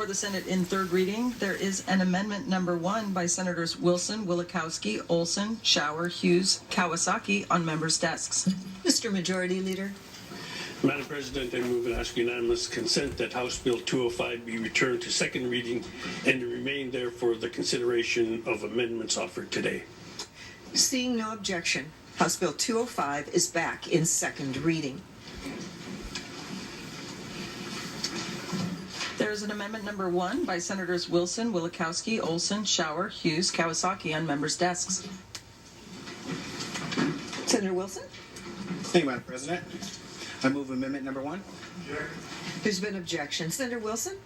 before the Senate in third reading, there is an amendment number 1 by Senators Wilson, Wilikowski, Olson, Schauer, Hughes, Kawasaki on members' desks. Mr. Majority Leader. Madam President, I move and ask unanimous consent that House Bill 205 be returned to second reading and to remain there for the consideration of amendments offered today. Seeing no objection, House Bill 205 is back in second reading. There is an amendment number 1 by Senators Wilson, Wilikowski, Olson, Schauer, Hughes, Kawasaki on members' desks. Senator Wilson? Thank you, Madam President. I move amendment number 1. There's been objection. Senator Wilson?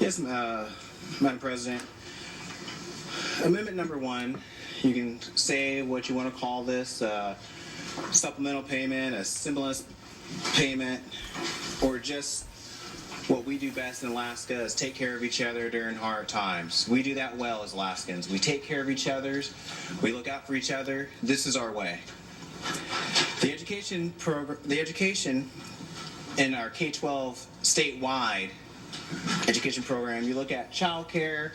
Yes, Madam President. Amendment number 1, you can say what you want to call this, supplemental payment, a stimulus payment, or just what we do best in Alaska is take care of each other during hard times. We do that well as Alaskans. We take care of each other. We look out for each other. This is our way. The education in our K-12 statewide education program, you look at child care.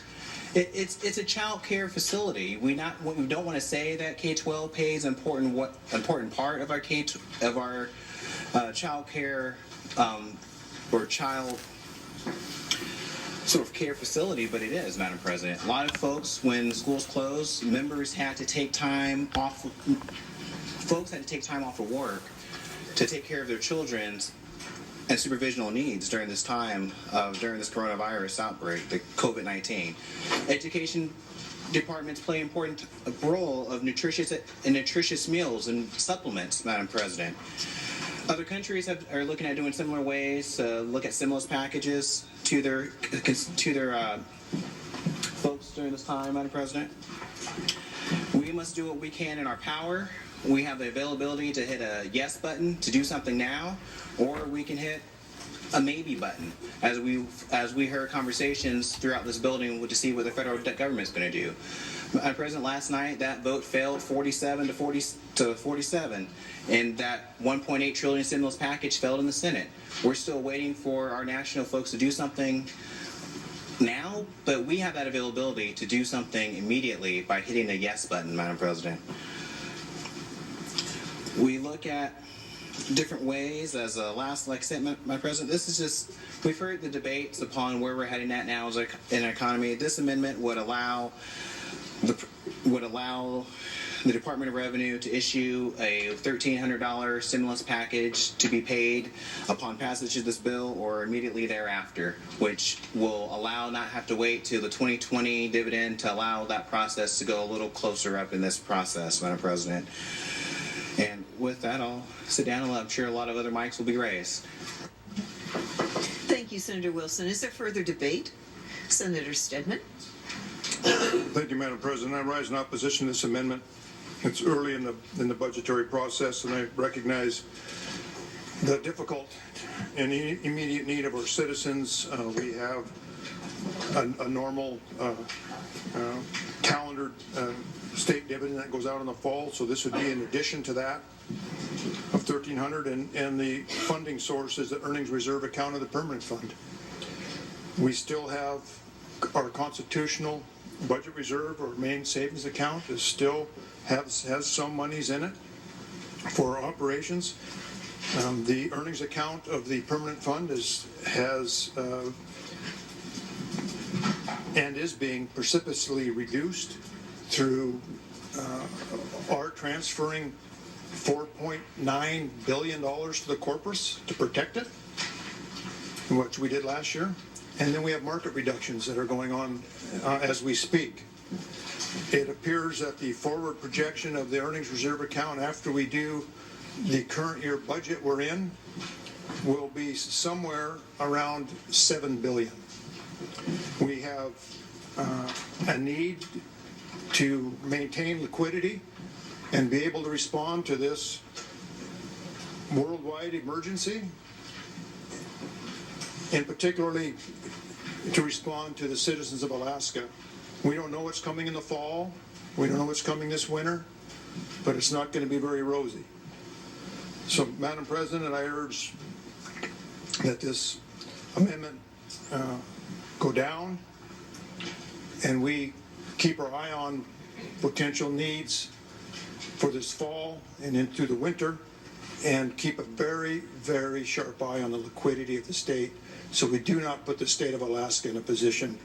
It's a child care facility. We don't want to say that K-12 pays an important part of our child care or child sort of care facility, but it is, Madam President. A lot of folks, when schools close, members had to take time off. Folks had to take time off of work to take care of their children's and supervisional needs during this time, during this coronavirus outbreak, the COVID-19. Education departments play an important role of nutritious meals and supplements, Madam President. Other countries are looking at doing similar ways to look at stimulus packages to their folks during this time, Madam President. We must do what we can in our power. We have the availability to hit a yes button to do something now, or we can hit a maybe button as we heard conversations throughout this building to see what the federal government is going to do. Madam President, last night that vote failed 47 to 47, and that 1.8 trillion stimulus package failed in the Senate. We're still waiting for our national folks to do something now, but we have that availability to do something immediately by hitting the yes button, Madam President. We look at different ways as a last, like I said, my President, this is just, we've heard the debates upon where we're heading at now as an economy. This amendment would allow the Department of Revenue to issue a $1,300 stimulus package to be paid upon passage of this bill or immediately thereafter, which will not have to wait till the 2020 dividend to allow that process to go a little closer up in this process, Madam President. And with that, I'll sit down, and I'm sure a lot of other mics will be raised. Thank you, Senator Wilson. Is there further debate? Senator Stedman. Thank you, Madam President. I rise in opposition to this amendment. It's early in the budgetary process, and I recognize the difficult and immediate need of our citizens. We have a normal calendared state dividend that goes out in the fall, so this would be in addition to that of $1,300, and the funding source is the earnings reserve account of the permanent fund. We still have our constitutional budget reserve or main savings account is still has some monies in it for operations. The earnings account of the permanent fund has and is being precipitously reduced through our transferring $4.9 billion to the corpus to protect it, which we did last year. And then we have market reductions that are going on as we speak. It appears that the forward projection of the earnings reserve account after we do the current year budget we're in will be somewhere around $7 billion. We have a need to maintain liquidity and be able to respond to this worldwide emergency, and particularly to respond to the citizens of Alaska. We don't know what's coming in the fall. We don't know what's coming this winter, but it's not going to be very rosy. So, Madam President, I urge that this amendment go go down, and we keep our eye on potential needs for this fall and into the winter, and keep a very, very sharp eye on the liquidity of the state, so we do not put the state of Alaska in a position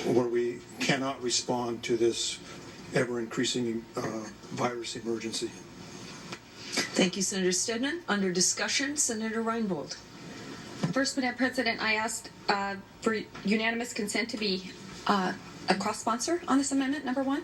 where we cannot respond to this ever-increasing virus emergency. Thank you, Senator Stedman. Under discussion, Senator Reinbold. First, Madam President, I asked for unanimous consent to be a cross-sponsor on this amendment, number one.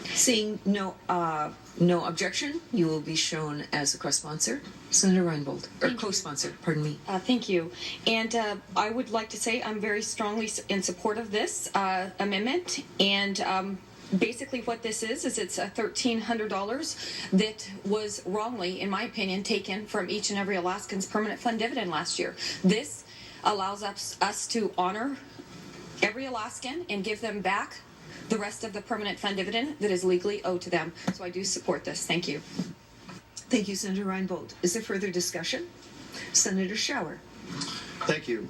Seeing no objection, you will be shown as a cross-sponsor. Senator Reinbold, or co-sponsor, pardon me. Thank you. And I would like to say I'm very strongly in support of this amendment. And basically what this is it's $1,300 that was wrongly, in my opinion, taken from each and every Alaskan's permanent fund dividend last year. This allows us to honor every Alaskan and give them back the rest of the permanent fund dividend that is legally owed to them. So I do support this. Thank you. Thank you, Senator Reinbold. Is there further discussion? Senator Shower. Thank you.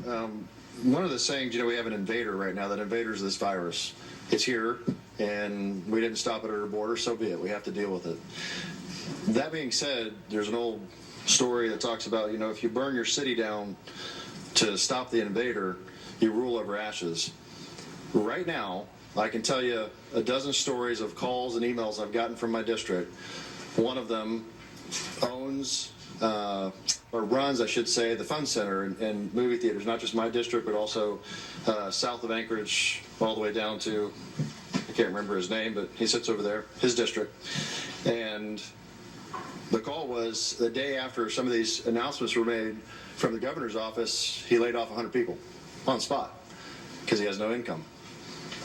One of the sayings, we have an invader right now. That invader is this virus. It's here, and we didn't stop it at our border, so be it. We have to deal with it. That being said, there's an old story that talks about, if you burn your city down to stop the invader, you rule over ashes. Right now, I can tell you a dozen stories of calls and emails I've gotten from my district. One of them owns, or runs, I should say, the Fun Center and movie theaters, not just my district, but also south of Anchorage, all the way down to, I can't remember his name, but he sits over there, his district. And the call was the day after some of these announcements were made from the governor's office, he laid off 100 people on the spot because he has no income.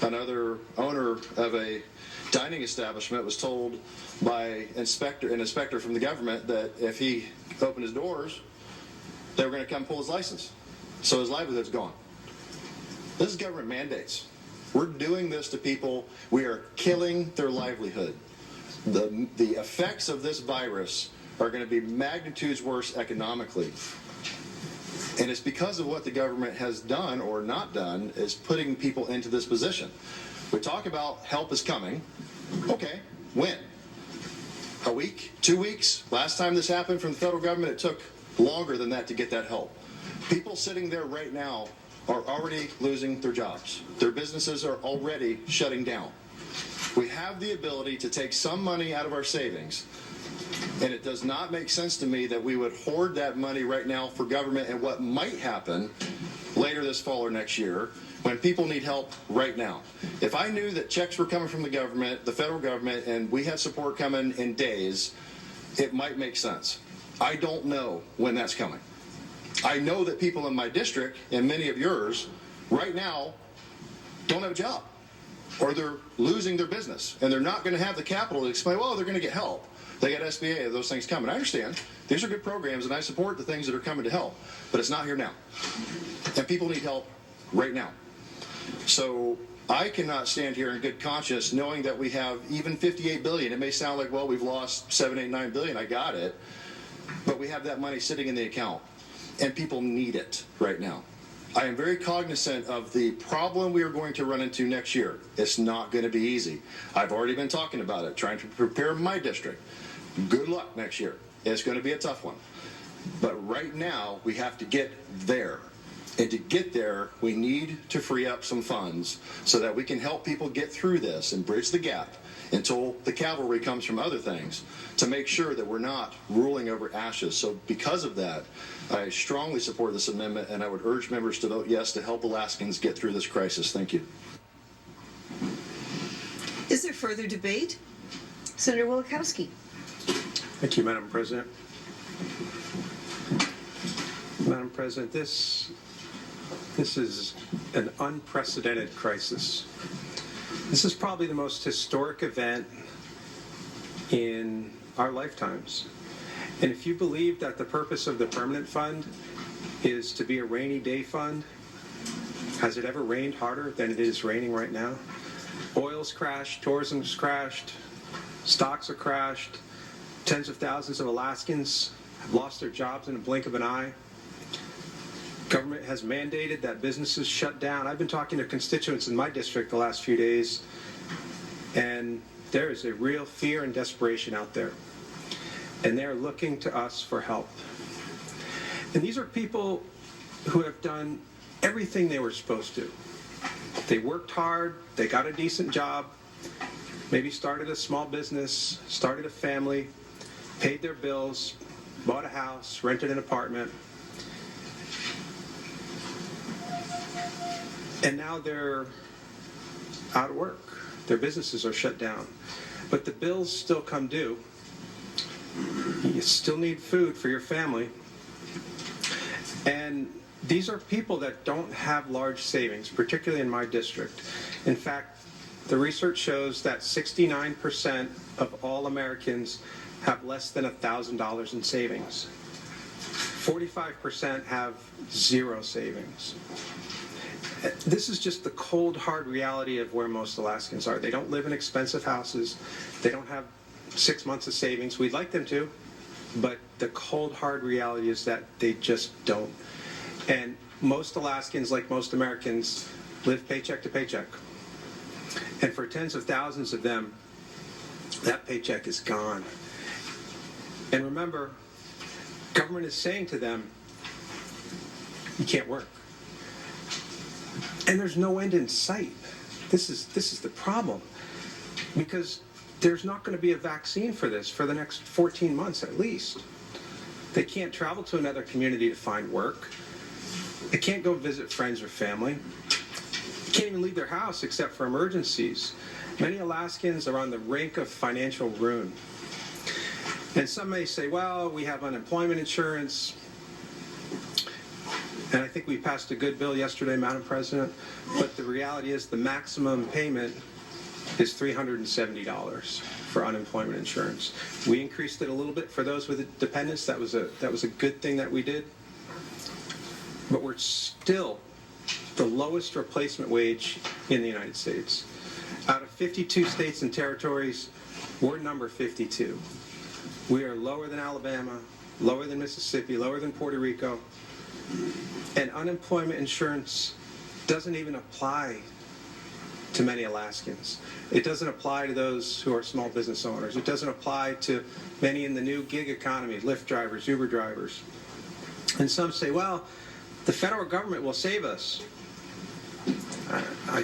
Another owner of a dining establishment was told by an inspector from the government that if he opened his doors, they were going to come pull his license. So his livelihood's gone. This is government mandates. We're doing this to people. We are killing their livelihood. The effects of this virus are going to be magnitudes worse economically. And it's because of what the government has done or not done is putting people into this position. We talk about help is coming. Okay, when? A week? 2 weeks? Last time this happened from the federal government, it took longer than that to get that help. People sitting there right now are already losing their jobs. Their businesses are already shutting down. We have the ability to take some money out of our savings, and it does not make sense to me that we would hoard that money right now for government and what might happen later this fall or next year when people need help right now. If I knew that checks were coming from the government, the federal government, and we had support coming in days, it might make sense. I don't know when that's coming. I know that people in my district and many of yours right now don't have a job, or they're losing their business, and they're not going to have the capital to explain, well, they're going to get help. They got SBA, those things coming. I understand. These are good programs, and I support the things that are coming to help, but it's not here now. And people need help right now. So I cannot stand here in good conscience knowing that we have even $58 billion. It may sound like, well, we've lost $7, $8, $9 billion. I got it. But we have that money sitting in the account, and people need it right now. I am very cognizant of the problem we are going to run into next year. It's not going to be easy. I've already been talking about it, trying to prepare my district. Good luck next year. It's going to be a tough one. But right now, we have to get there. And to get there, we need to free up some funds so that we can help people get through this and bridge the gap until the cavalry comes from other things to make sure that we're not ruling over ashes. So because of that, I strongly support this amendment, and I would urge members to vote yes to help Alaskans get through this crisis. Thank you. Is there further debate? Senator Wielechowski. Thank you, Madam President. Madam President, this is an unprecedented crisis. This is probably the most historic event in our lifetimes. And if you believe that the purpose of the permanent fund is to be a rainy day fund, has it ever rained harder than it is raining right now? Oil's crashed, tourism's crashed, stocks are crashed, tens of thousands of Alaskans have lost their jobs in a blink of an eye. Government has mandated that businesses shut down. I've been talking to constituents in my district the last few days, and there is a real fear and desperation out there. And they're looking to us for help. And these are people who have done everything they were supposed to. They worked hard, they got a decent job, maybe started a small business, started a family, paid their bills, bought a house, rented an apartment. And now they're out of work. Their businesses are shut down. But the bills still come due. You still need food for your family. And these are people that don't have large savings, particularly in my district. In fact, the research shows that 69% of all Americans have less than $1,000 in savings. 45% have zero savings. This is just the cold, hard reality of where most Alaskans are. They don't live in expensive houses. They don't have 6 months of savings. We'd like them to, but the cold, hard reality is that they just don't. And most Alaskans, like most Americans, live paycheck to paycheck. And for tens of thousands of them, that paycheck is gone. And remember, government is saying to them, you can't work. And there's no end in sight. This is the problem. Because there's not going to be a vaccine for this for the next 14 months at least. They can't travel to another community to find work. They can't go visit friends or family. They can't even leave their house except for emergencies. Many Alaskans are on the rink of financial ruin. And some may say, well, we have unemployment insurance. And I think we passed a good bill yesterday, Madam President. But the reality is the maximum payment is $370 for unemployment insurance. We increased it a little bit for those with dependents. That was a good thing that we did. But we're still the lowest replacement wage in the United States. Out of 52 states and territories, we're number 52. We are lower than Alabama, lower than Mississippi, lower than Puerto Rico. And unemployment insurance doesn't even apply to many Alaskans. It doesn't apply to those who are small business owners. It doesn't apply to many in the new gig economy, Lyft drivers, Uber drivers. And some say, well, the federal government will save us. I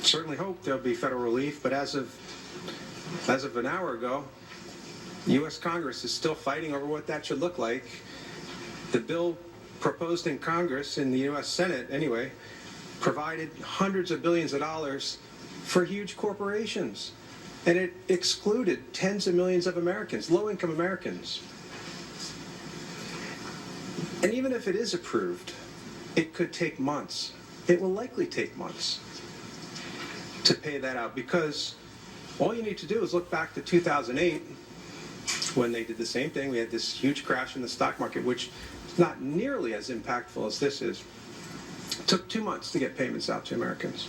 certainly hope there'll be federal relief, but as of an hour ago, the U.S. Congress is still fighting over what that should look like. The bill proposed in Congress, in the U.S. Senate anyway, provided hundreds of billions of dollars for huge corporations. And it excluded tens of millions of Americans, low-income Americans. And even if it is approved, it could take months. It will likely take months to pay that out, because all you need to do is look back to 2008 when they did the same thing. We had this huge crash in the stock market, which is not nearly as impactful as this is. It took 2 months to get payments out to Americans.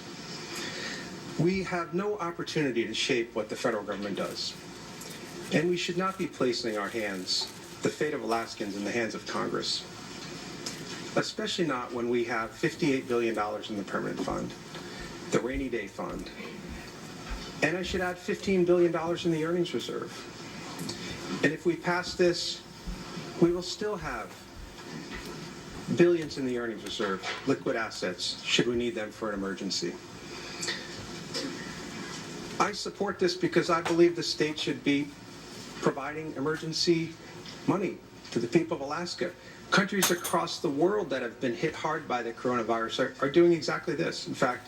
We have no opportunity to shape what the federal government does. And we should not be placing our hands, the fate of Alaskans, in the hands of Congress. Especially not when we have $58 billion in the permanent fund, the rainy day fund. And I should add $15 billion in the earnings reserve. And if we pass this, we will still have billions in the earnings reserve, liquid assets, should we need them for an emergency. I support this because I believe the state should be providing emergency money to the people of Alaska. Countries across the world that have been hit hard by the coronavirus are doing exactly this. In fact,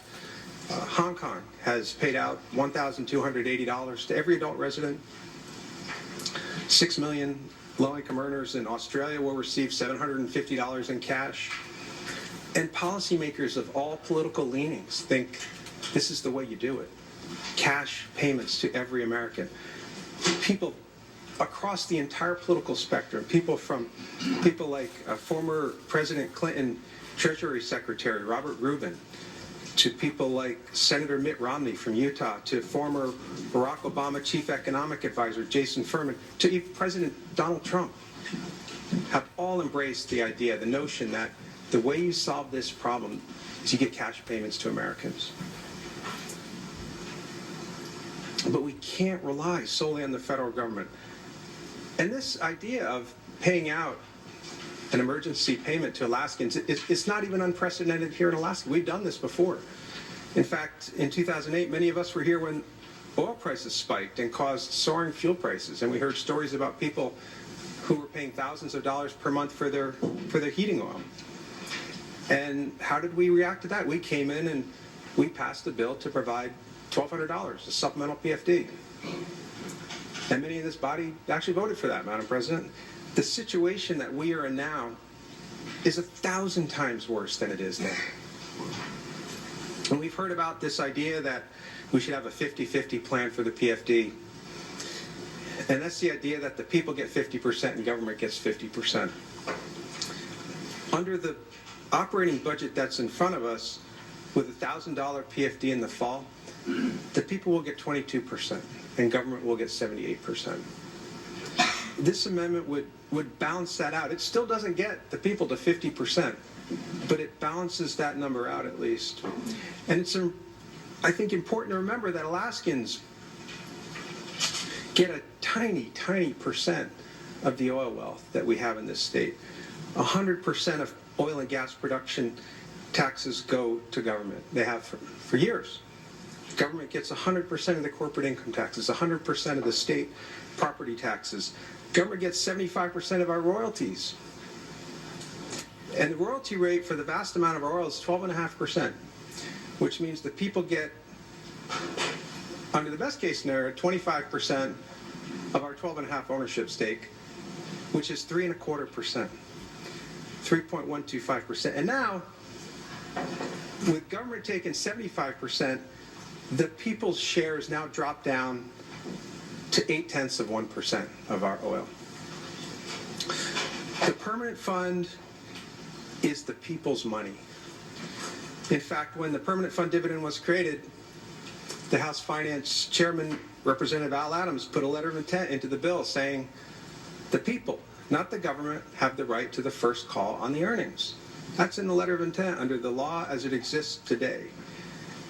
Hong Kong has paid out $1,280 to every adult resident. 6 million low-income earners in Australia will receive $750 in cash. And policymakers of all political leanings think this is the way you do it. Cash payments to every American. People across the entire political spectrum, people like former President Clinton Treasury Secretary Robert Rubin, to people like Senator Mitt Romney from Utah, to former Barack Obama Chief Economic Advisor Jason Furman, to even President Donald Trump, have all embraced the idea, the notion that the way you solve this problem is you get cash payments to Americans. But we can't rely solely on the federal government. And this idea of paying out an emergency payment to Alaskans, it's not even unprecedented here in Alaska. We've done this before. In fact, in 2008, many of us were here when oil prices spiked and caused soaring fuel prices, and we heard stories about people who were paying thousands of dollars per month for their heating oil. And how did we react to that? We came in and we passed a bill to provide $1,200, a supplemental PFD. And many in this body actually voted for that, Madam President. The situation that we are in now is 1,000 times worse than it is then. And we've heard about this idea that we should have a 50-50 plan for the PFD. And that's the idea that the people get 50% and government gets 50%. Under the operating budget that's in front of us, with a $1,000 PFD in the fall, the people will get 22% and government will get 78%. This amendment would balance that out. It still doesn't get the people to 50%, but it balances that number out at least. And it's, I think, important to remember that Alaskans get a tiny, tiny percent of the oil wealth that we have in this state. 100% of oil and gas production taxes go to government. They have for years. Government gets 100% of the corporate income taxes, 100% of the state property taxes. Government gets 75% of our royalties. And the royalty rate for the vast amount of our oil is 12.5%, which means the people get, under the best case scenario, 25% of our 12.5 ownership stake, which is 3.25%, 3.125%. And now, with government taking 75%, the people's shares now drop down to 0.8% of our oil. The permanent fund is the people's money. In fact, when the permanent fund dividend was created, the House Finance Chairman, Representative Al Adams, put a letter of intent into the bill saying the people, not the government, have the right to the first call on the earnings. That's in the letter of intent under the law as it exists today.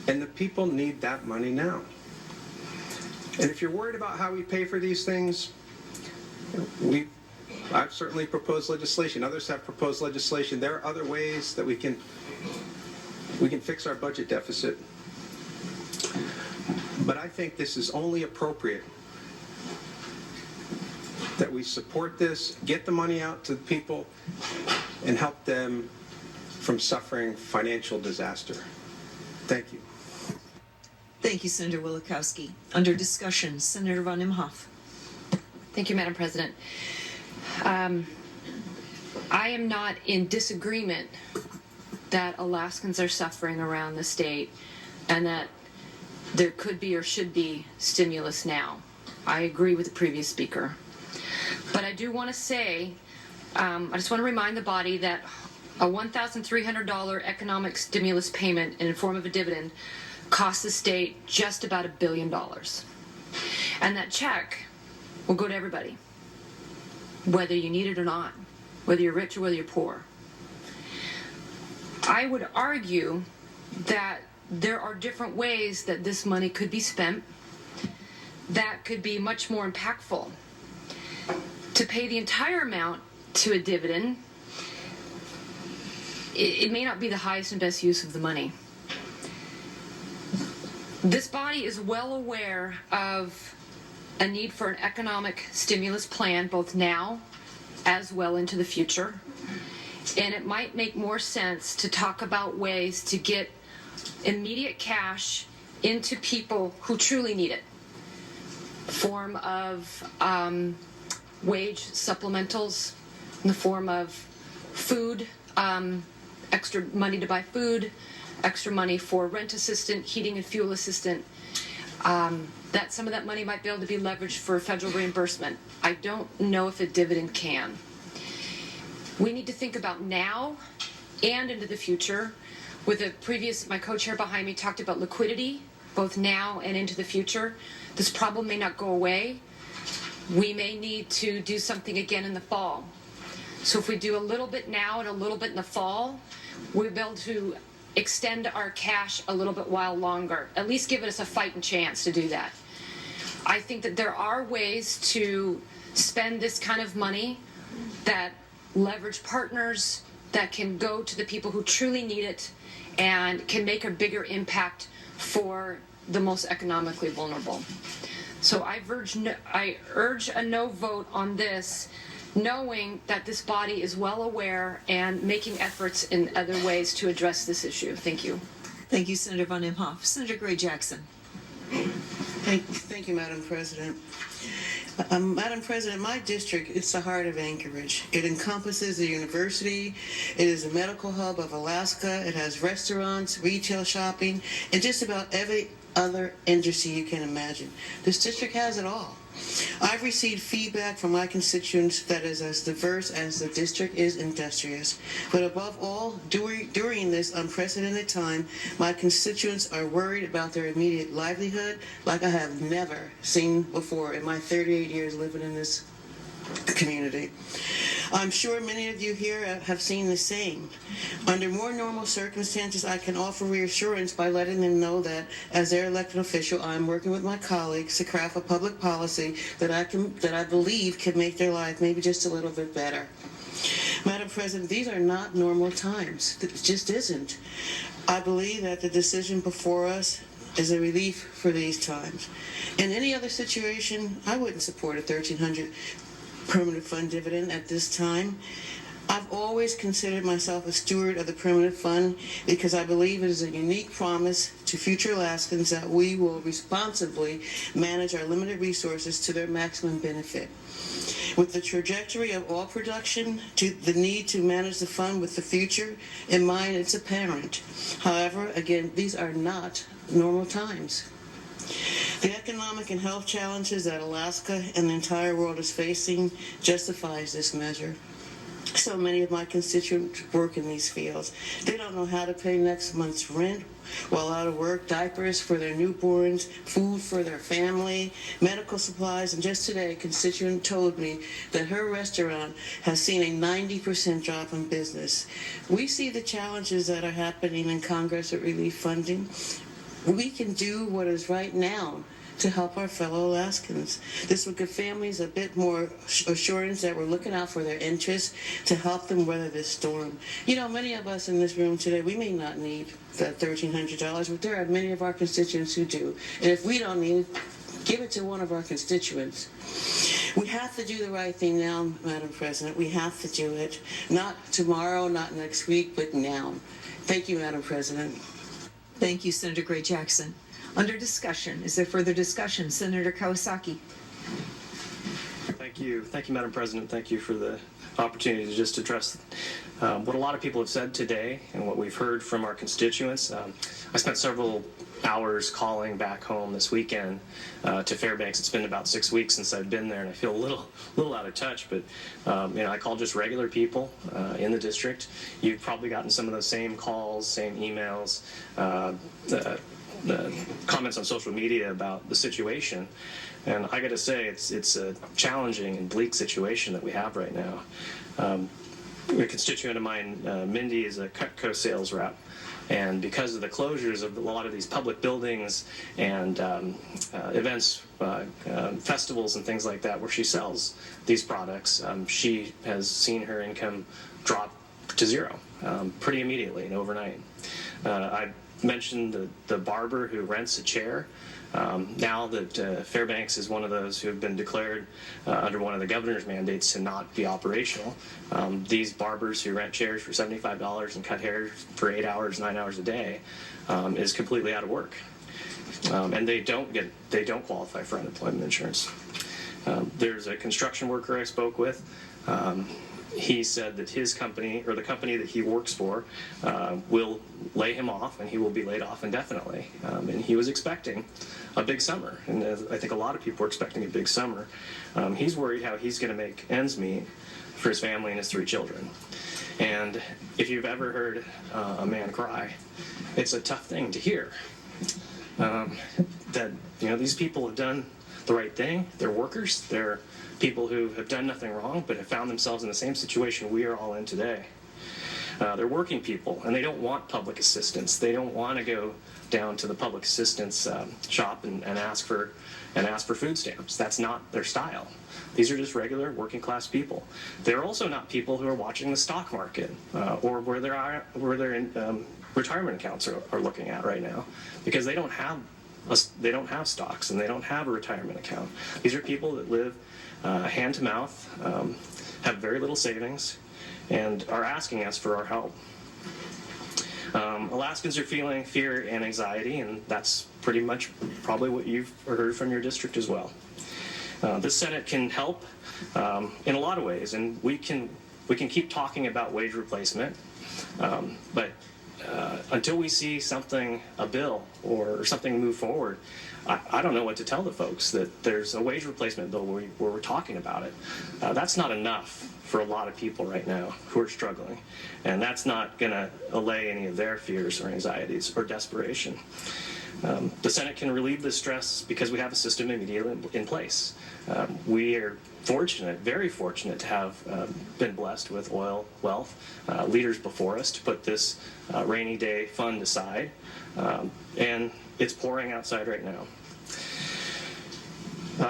And the people need that money now. And if you're worried about how we pay for these things, I've certainly proposed legislation. Others have proposed legislation. There are other ways that we can fix our budget deficit. But I think this is only appropriate that we support this, get the money out to the people, and help them from suffering financial disaster. Thank you. Thank you, Senator Wielechowski. Under discussion, Senator Von Imhof. Thank you, Madam President. I am not in disagreement that Alaskans are suffering around the state and that there could be or should be stimulus now. I agree with the previous speaker. But I do want to say, I just want to remind the body that a $1,300 economic stimulus payment in the form of a dividend costs the state just about $1 billion. And that check will go to everybody, whether you need it or not, whether you're rich or whether you're poor. I would argue that there are different ways that this money could be spent that could be much more impactful. To pay the entire amount to a dividend, it may not be the highest and best use of the money. This body is well aware of a need for an economic stimulus plan, both now as well into the future. And it might make more sense to talk about ways to get immediate cash into people who truly need it. Form of wage supplementals, in the form of food, extra money to buy food, extra money for rent assistant, heating and fuel assistant. That some of that money might be able to be leveraged for federal reimbursement. I don't know if a dividend can. We need to think about now and into the future. With the previous, my co-chair behind me talked about liquidity, both now and into the future. This problem may not go away. We may need to do something again in the fall. So if we do a little bit now and a little bit in the fall, we'll be able to extend our cash a little bit while longer, at least give us a fighting chance to do that. I think that there are ways to spend this kind of money that leverage partners, that can go to the people who truly need it and can make a bigger impact for the most economically vulnerable. So I urge a no vote on this, knowing that this body is well aware and making efforts in other ways to address this issue. Thank you. Thank you, Senator Von Imhof. Senator Gray Jackson. Thank you, Madam President. Madam President, my district, it's the heart of Anchorage. It encompasses the university. It is a medical hub of Alaska. It has restaurants, retail shopping, and just about every other industry you can imagine. This district has it all. I've received feedback from my constituents that is as diverse as the district is industrious. But above all, during this unprecedented time, my constituents are worried about their immediate livelihood like I have never seen before in my 38 years living in this community. I'm sure many of you here have seen the same. Under more normal circumstances, I can offer reassurance by letting them know that as their elected official, I'm working with my colleagues to craft a public policy that I believe can make their life maybe just a little bit better. Madam President, these are not normal times. It just isn't. I believe that the decision before us is a relief for these times. In any other situation, I wouldn't support a $1,300 permanent fund dividend at this time. I've always considered myself a steward of the permanent fund because I believe it is a unique promise to future Alaskans that we will responsibly manage our limited resources to their maximum benefit. With the trajectory of oil production, to the need to manage the fund with the future in mind, it's apparent. However, again, these are not normal times. The economic and health challenges that Alaska and the entire world is facing justifies this measure. So many of my constituents work in these fields. They don't know how to pay next month's rent while out of work, diapers for their newborns, food for their family, medical supplies, and just today a constituent told me that her restaurant has seen a 90% drop in business. We see the challenges that are happening in Congress with relief funding. We can do what is right now to help our fellow Alaskans. This would give families a bit more assurance that we're looking out for their interests to help them weather this storm. You know, many of us in this room today, we may not need that $1,300, but there are many of our constituents who do. And if we don't need it, give it to one of our constituents. We have to do the right thing now, Madam President. We have to do it. Not tomorrow, not next week, but now. Thank you, Madam President. Thank you, Senator Gray Jackson. Under discussion, is there further discussion? Senator Kawasaki. Thank you, Madam President. Thank you for the opportunity to just address what a lot of people have said today and what we've heard from our constituents. I spent several hours calling back home this weekend to Fairbanks. It's been about 6 weeks since I've been there, and I feel a little out of touch. But I call just regular people in the district. You've probably gotten some of those same calls, same emails, comments on social media about the situation. And I got to say, it's a challenging and bleak situation that we have right now. A constituent of mine, Mindy, is a Cutco sales rep. And because of the closures of a lot of these public buildings and events, festivals and things like that where she sells these products, she has seen her income drop to zero pretty immediately and overnight. I mentioned the barber who rents a chair. Now that Fairbanks is one of those who have been declared under one of the governor's mandates to not be operational, these barbers who rent chairs for $75 and cut hair for 8 hours, 9 hours a day is completely out of work. And they don't qualify for unemployment insurance. There's a construction worker I spoke with. He said that his company, or the company that he works for, will lay him off, and he will be laid off indefinitely. And he was expecting a big summer, and I think a lot of people were expecting a big summer. He's worried how he's going to make ends meet for his family and his 3 children. And if you've ever heard a man cry, it's a tough thing to hear. That these people have done the right thing. They're workers. They're people who have done nothing wrong but have found themselves in the same situation we are all in today. They're working people, and they don't want public assistance. They don't want to go down to the public assistance shop and ask for food stamps. That's not their style. These are just regular working class people. They're also not people who are watching the stock market or where their retirement accounts are looking at right now, because they don't have stocks and they don't have a retirement account. These are people that live hand to mouth, have very little savings, and are asking us for our help. Alaskans are feeling fear and anxiety, and that's pretty much probably what you've heard from your district as well. The Senate can help in a lot of ways, and we can keep talking about wage replacement, but until we see a bill or something move forward, I don't know what to tell the folks that there's a wage replacement bill where we're talking about it. That's not enough for a lot of people right now who are struggling, and that's not going to allay any of their fears or anxieties or desperation. The Senate can relieve this stress because we have a system immediately in place. We are fortunate, very fortunate, to have been blessed with oil wealth, leaders before us to put this rainy day fund aside, and it's pouring outside right now.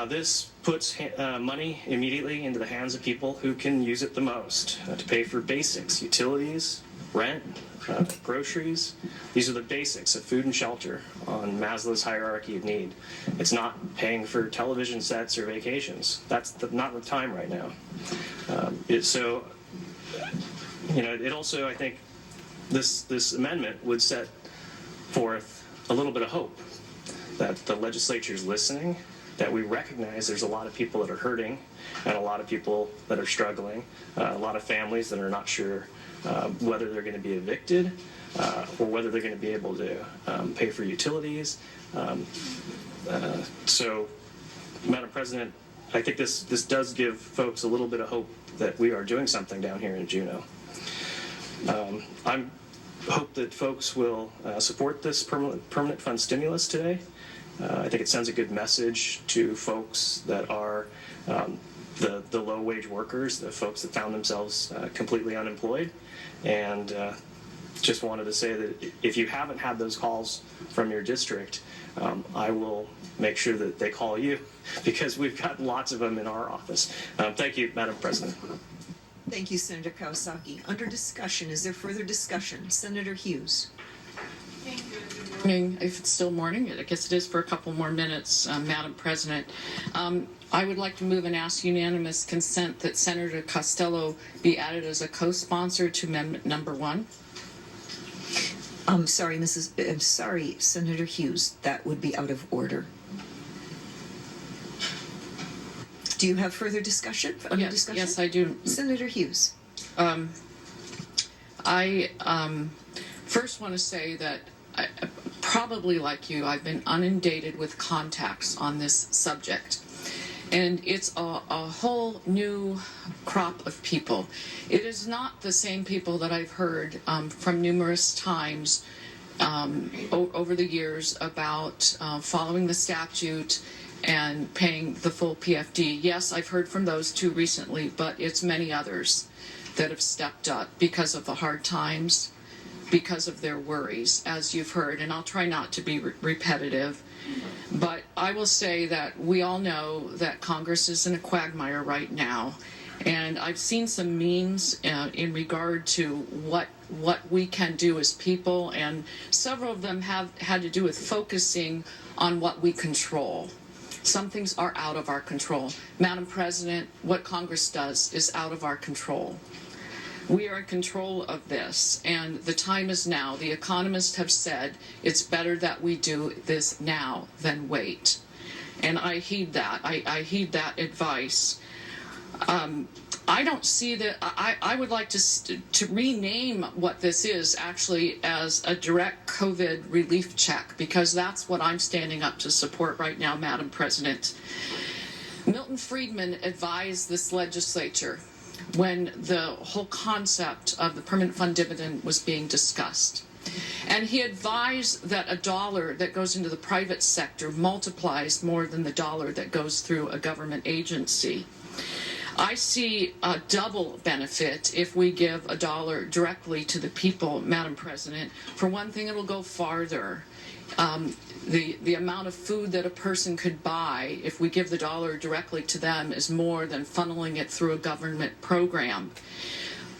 This puts money immediately into the hands of people who can use it the most to pay for basics, utilities, rent, groceries. These are the basics of food and shelter on Maslow's hierarchy of need. It's not paying for television sets or vacations. That's not the time right now. It also, I think, this amendment would set forth a little bit of hope that the legislature is listening, that we recognize there's a lot of people that are hurting and a lot of people that are struggling, a lot of families that are not sure whether they're going to be evicted or whether they're going to be able to pay for utilities. So, Madam President, I think this does give folks a little bit of hope that we are doing something down here in Juneau. I hope that folks will support this permanent fund stimulus today. I think it sends a good message to folks that are the low-wage workers, the folks that found themselves completely unemployed. And just wanted to say that if you haven't had those calls from your district, I will make sure that they call you, because we've got lots of them in our office. Thank you, Madam President. Thank you, Senator Kawasaki. Under discussion, is there further discussion? Senator Hughes. Morning, if it's still morning, I guess it is for a couple more minutes, Madam President. I would like to move and ask unanimous consent that Senator Costello be added as a co-sponsor to Amendment Number 1. I'm sorry, Senator Hughes, that would be out of order. Do you have further discussion? Yes, I do. Senator Hughes. I first want to say that I, probably like you, I've been inundated with contacts on this subject. And it's a whole new crop of people. It is not the same people that I've heard from numerous times over the years about following the statute and paying the full PFD. Yes, I've heard from those two recently, but it's many others that have stepped up because of the hard times, because of their worries, as you've heard. And I'll try not to be repetitive. But I will say that we all know that Congress is in a quagmire right now. And I've seen some memes in regard to what we can do as people. And several of them have had to do with focusing on what we control. Some things are out of our control. Madam President, what Congress does is out of our control. We are in control of this, and the time is now. The economists have said it's better that we do this now than wait. And I heed that. I heed that advice. I don't see that. I would like to rename what this is actually as a direct COVID relief check, because that's what I'm standing up to support right now, Madam President. Milton Friedman advised this legislature when the whole concept of the permanent fund dividend was being discussed. And he advised that a dollar that goes into the private sector multiplies more than the dollar that goes through a government agency. I see a double benefit if we give a dollar directly to the people, Madam President. For one thing, it'll go farther. The amount of food that a person could buy if we give the dollar directly to them is more than funneling it through a government program.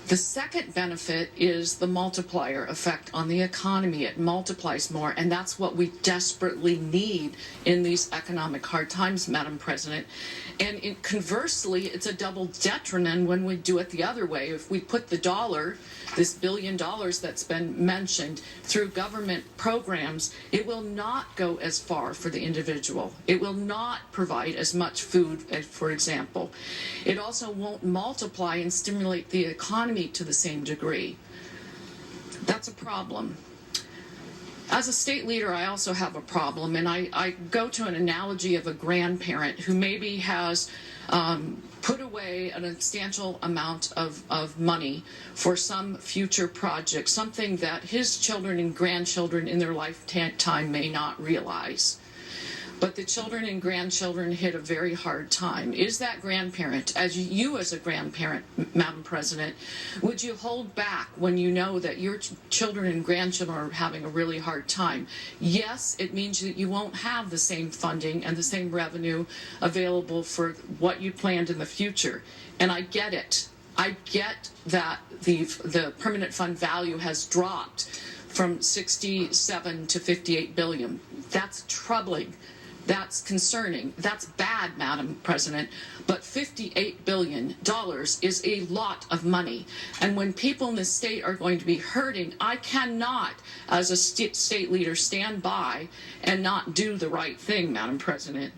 The second benefit is the multiplier effect on the economy. It multiplies more, and that's what we desperately need in these economic hard times, Madam President. And conversely, it's a double detriment when we do it the other way. If we put the dollar, this $1 billion that's been mentioned, through government programs, it will not go as far for the individual. It will not provide as much food, for example. It also won't multiply and stimulate the economy to the same degree. That's a problem. As a state leader, I also have a problem, and I go to an analogy of a grandparent who maybe has put away a substantial amount of money for some future project, something that his children and grandchildren in their lifetime may not realize. But the children and grandchildren hit a very hard time. Is that grandparent, as you as a grandparent, Madam President, would you hold back when you know that your children and grandchildren are having a really hard time? Yes, it means that you won't have the same funding and the same revenue available for what you planned in the future. And I get it. I get that the permanent fund value has dropped from 67 to 58 billion. That's troubling. That's concerning. That's bad, Madam President. But $58 billion is a lot of money. And when people in the state are going to be hurting, I cannot, as a state leader, stand by and not do the right thing, Madam President.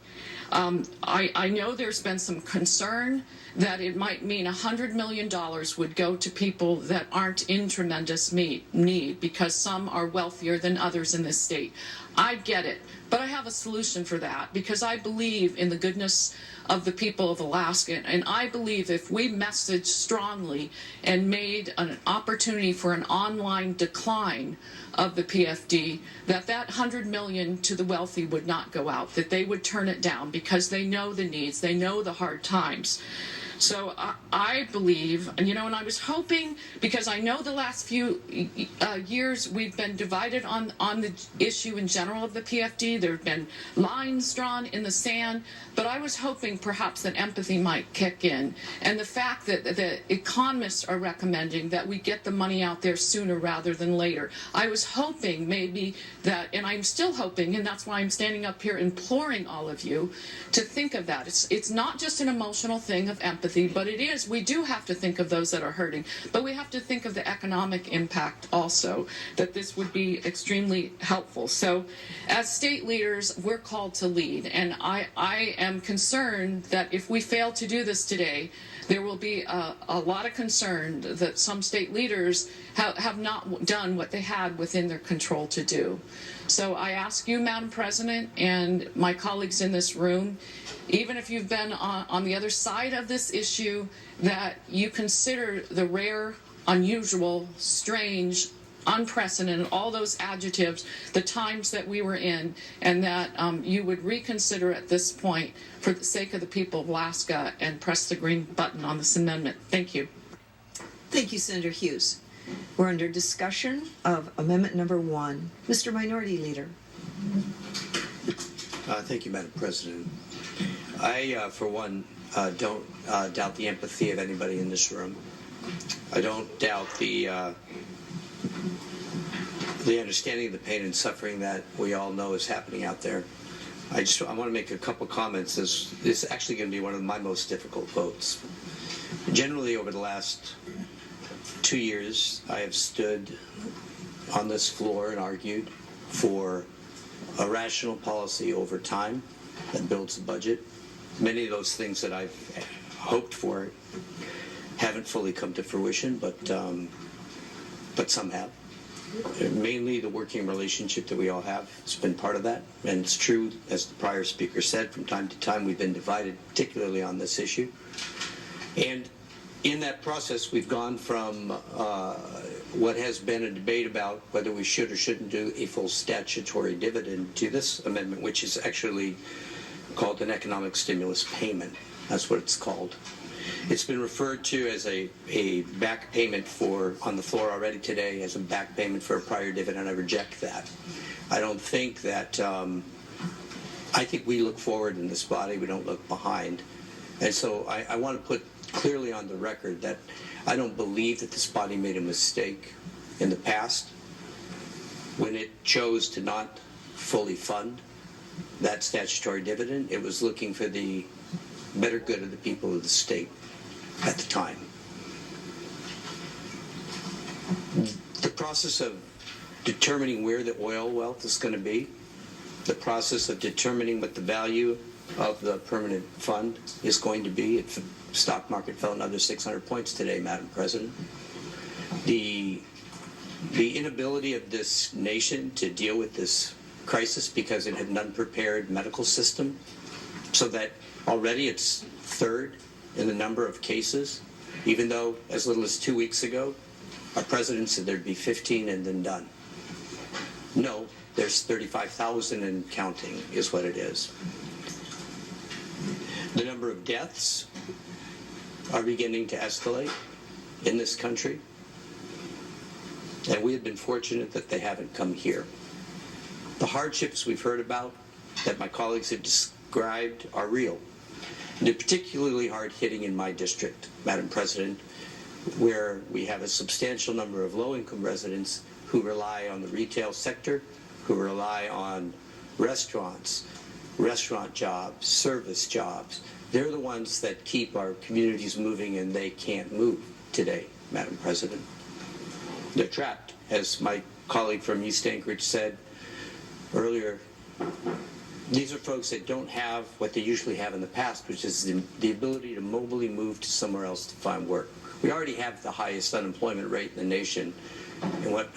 I know there's been some concern that it might mean $100 million would go to people that aren't in tremendous need because some are wealthier than others in this state. I get it, but I have a solution for that because I believe in the goodness of the people of Alaska, and I believe if we messaged strongly and made an opportunity for an online decline of the PFD, that $100 million to the wealthy would not go out, that they would turn it down because they know the needs, they know the hard times. So I believe, and I was hoping, because I know the last few years we've been divided on the issue in general of the PFD. There have been lines drawn in the sand, but I was hoping perhaps that empathy might kick in. And the fact that the economists are recommending that we get the money out there sooner rather than later. I was hoping maybe that, and I'm still hoping, and that's why I'm standing up here imploring all of you to think of that. It's not just an emotional thing of empathy, but it is. We do have to think of those that are hurting, but we have to think of the economic impact also, that this would be extremely helpful. So as state leaders, we're called to lead, and I am concerned that if we fail to do this today, there will be a lot of concern that some state leaders have not done what they had within their control to do. So I ask you, Madam President, and my colleagues in this room, even if you've been on the other side of this issue, that you consider the rare, unusual, strange, unprecedented, all those adjectives, the times that we were in, and that you would reconsider at this point for the sake of the people of Alaska and press the green button on this amendment. Thank you. Thank you, Senator Hughes. We're under discussion of Amendment Number 1. Mr. Minority Leader. Thank you, Madam President. I, for one, don't doubt the empathy of anybody in this room. I don't doubt the understanding of the pain and suffering that we all know is happening out there. I want to make a couple comments. This is actually going to be one of my most difficult votes. Generally, over the last 2 years, I have stood on this floor and argued for a rational policy over time that builds the budget. Many of those things that I've hoped for haven't fully come to fruition, but some have. Mainly the working relationship that we all have has been part of that. And it's true, as the prior speaker said, from time to time we've been divided, particularly on this issue. And in that process, we've gone from what has been a debate about whether we should or shouldn't do a full statutory dividend to this amendment, which is actually called an economic stimulus payment. That's what it's called. It's been referred to as a back payment for, on the floor already today, as a back payment for a prior dividend. I reject that. I don't think that, I think we look forward in this body, we don't look behind. And so I want to put clearly on the record that I don't believe that this body made a mistake in the past when it chose to not fully fund that statutory dividend. It was looking for the better good of the people of the state at the time. The process of determining where the oil wealth is going to be, the process of determining what the value of the permanent fund is going to be. If the stock market fell another 600 points today, Madam President. The inability of this nation to deal with this crisis because it had an unprepared medical system, so that already it's third in the number of cases, even though as little as 2 weeks ago, our president said there'd be 15 and then done. No, there's 35,000 and counting is what it is. The number of deaths are beginning to escalate in this country, and we have been fortunate that they haven't come here. The hardships we've heard about that my colleagues have described are real. They're particularly hard-hitting in my district, Madam President, where we have a substantial number of low-income residents who rely on the retail sector, who rely on restaurants, restaurant jobs, service jobs. They're the ones that keep our communities moving, and they can't move today, Madam President. They're trapped, as my colleague from East Anchorage said earlier. These are folks that don't have what they usually have in the past, which is the ability to mobily move to somewhere else to find work. We already have the highest unemployment rate in the nation, and what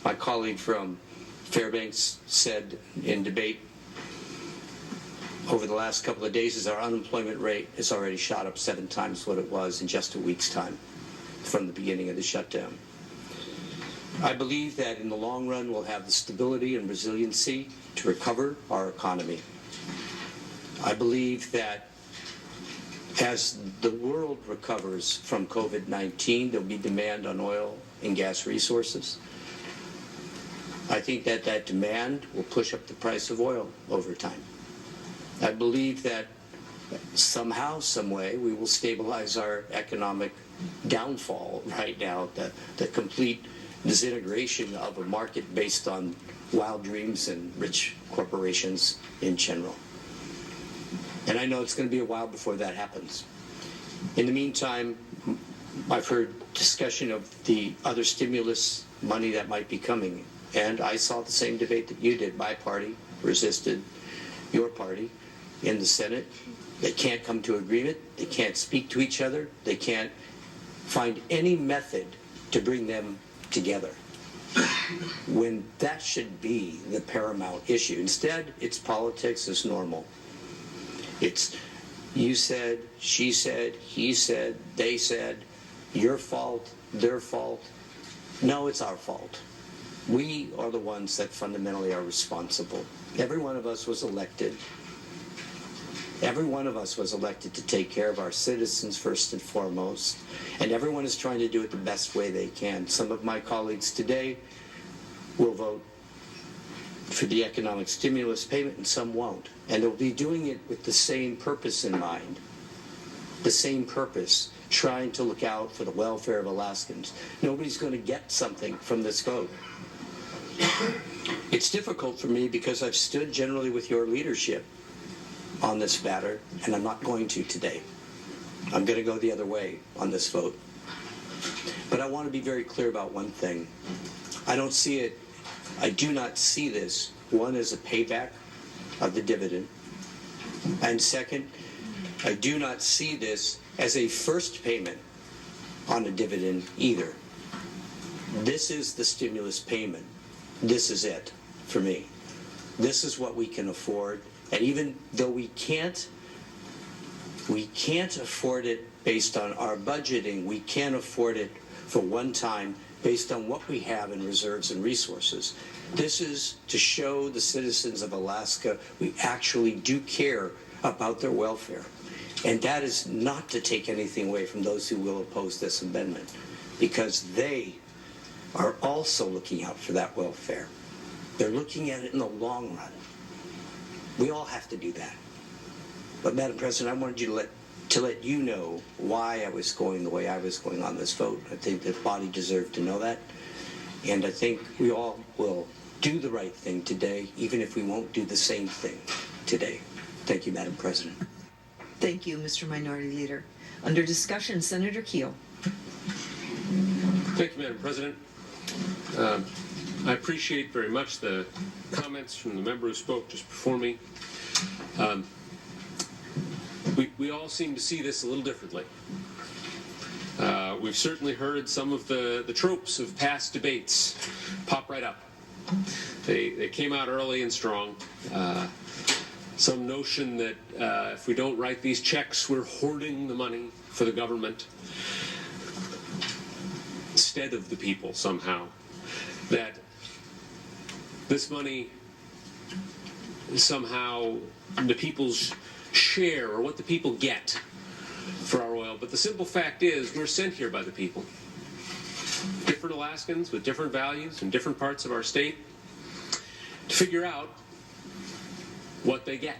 my colleague from Fairbanks said in debate over the last couple of days is our unemployment rate has already shot up 7 times what it was in just a week's time from the beginning of the shutdown. I believe that in the long run we'll have the stability and resiliency to recover our economy. I believe that as the world recovers from COVID-19, there'll be demand on oil and gas resources. I think that that demand will push up the price of oil over time. I believe that somehow, some way, we will stabilize our economic downfall right now, the complete disintegration of a market based on wild dreams and rich corporations in general. And I know it's going to be a while before that happens. In the meantime, I've heard discussion of the other stimulus money that might be coming, and I saw the same debate that you did. My party resisted your party in the Senate. They can't come to agreement. They can't speak to each other. They can't find any method to bring them together, when that should be the paramount issue. Instead, it's politics as normal. It's you said, she said, he said, they said, your fault, their fault. No, it's our fault. We are the ones that fundamentally are responsible. Every one of us was elected. Every one of us was elected to take care of our citizens first and foremost, and everyone is trying to do it the best way they can. Some of my colleagues today will vote for the economic stimulus payment and some won't, and they'll be doing it with the same purpose in mind, the same purpose, trying to look out for the welfare of Alaskans. Nobody's going to get something from this vote. It's difficult for me because I've stood generally with your leadership on this matter, and I'm not going to today. I'm going to go the other way on this vote. But I want to be very clear about one thing. I don't see it, I do not see this, one, as a payback of the dividend, and second, I do not see this as a first payment on a dividend either. This is the stimulus payment. This is it for me. This is what we can afford. And even though we can't We can't afford it based on our budgeting. We can't afford it for one time based on what we have in reserves and resources. This is to show the citizens of Alaska we actually do care about their welfare. And that is not to take anything away from those who will oppose this amendment, because they are also looking out for that welfare. They're looking at it in the long run. We all have to do that. But Madam President, I wanted you to let you know why I was going the way I was going on this vote. I think the body deserved to know that. And I think we all will do the right thing today, even if we won't do the same thing today. Thank you, Madam President. Thank you, Mr. Minority Leader. Under discussion, Senator Keel. Thank you, Madam President. I appreciate very much the comments from the member who spoke just before me. We all seem to see this a little differently. We've certainly heard some of the tropes of past debates pop right up. They came out early and strong. Some notion that if we don't write these checks, we're hoarding the money for the government instead of the people somehow. That this money is somehow the people's share, or what the people get for our oil. But the simple fact is, we're sent here by the people. Different Alaskans with different values in different parts of our state to figure out what they get.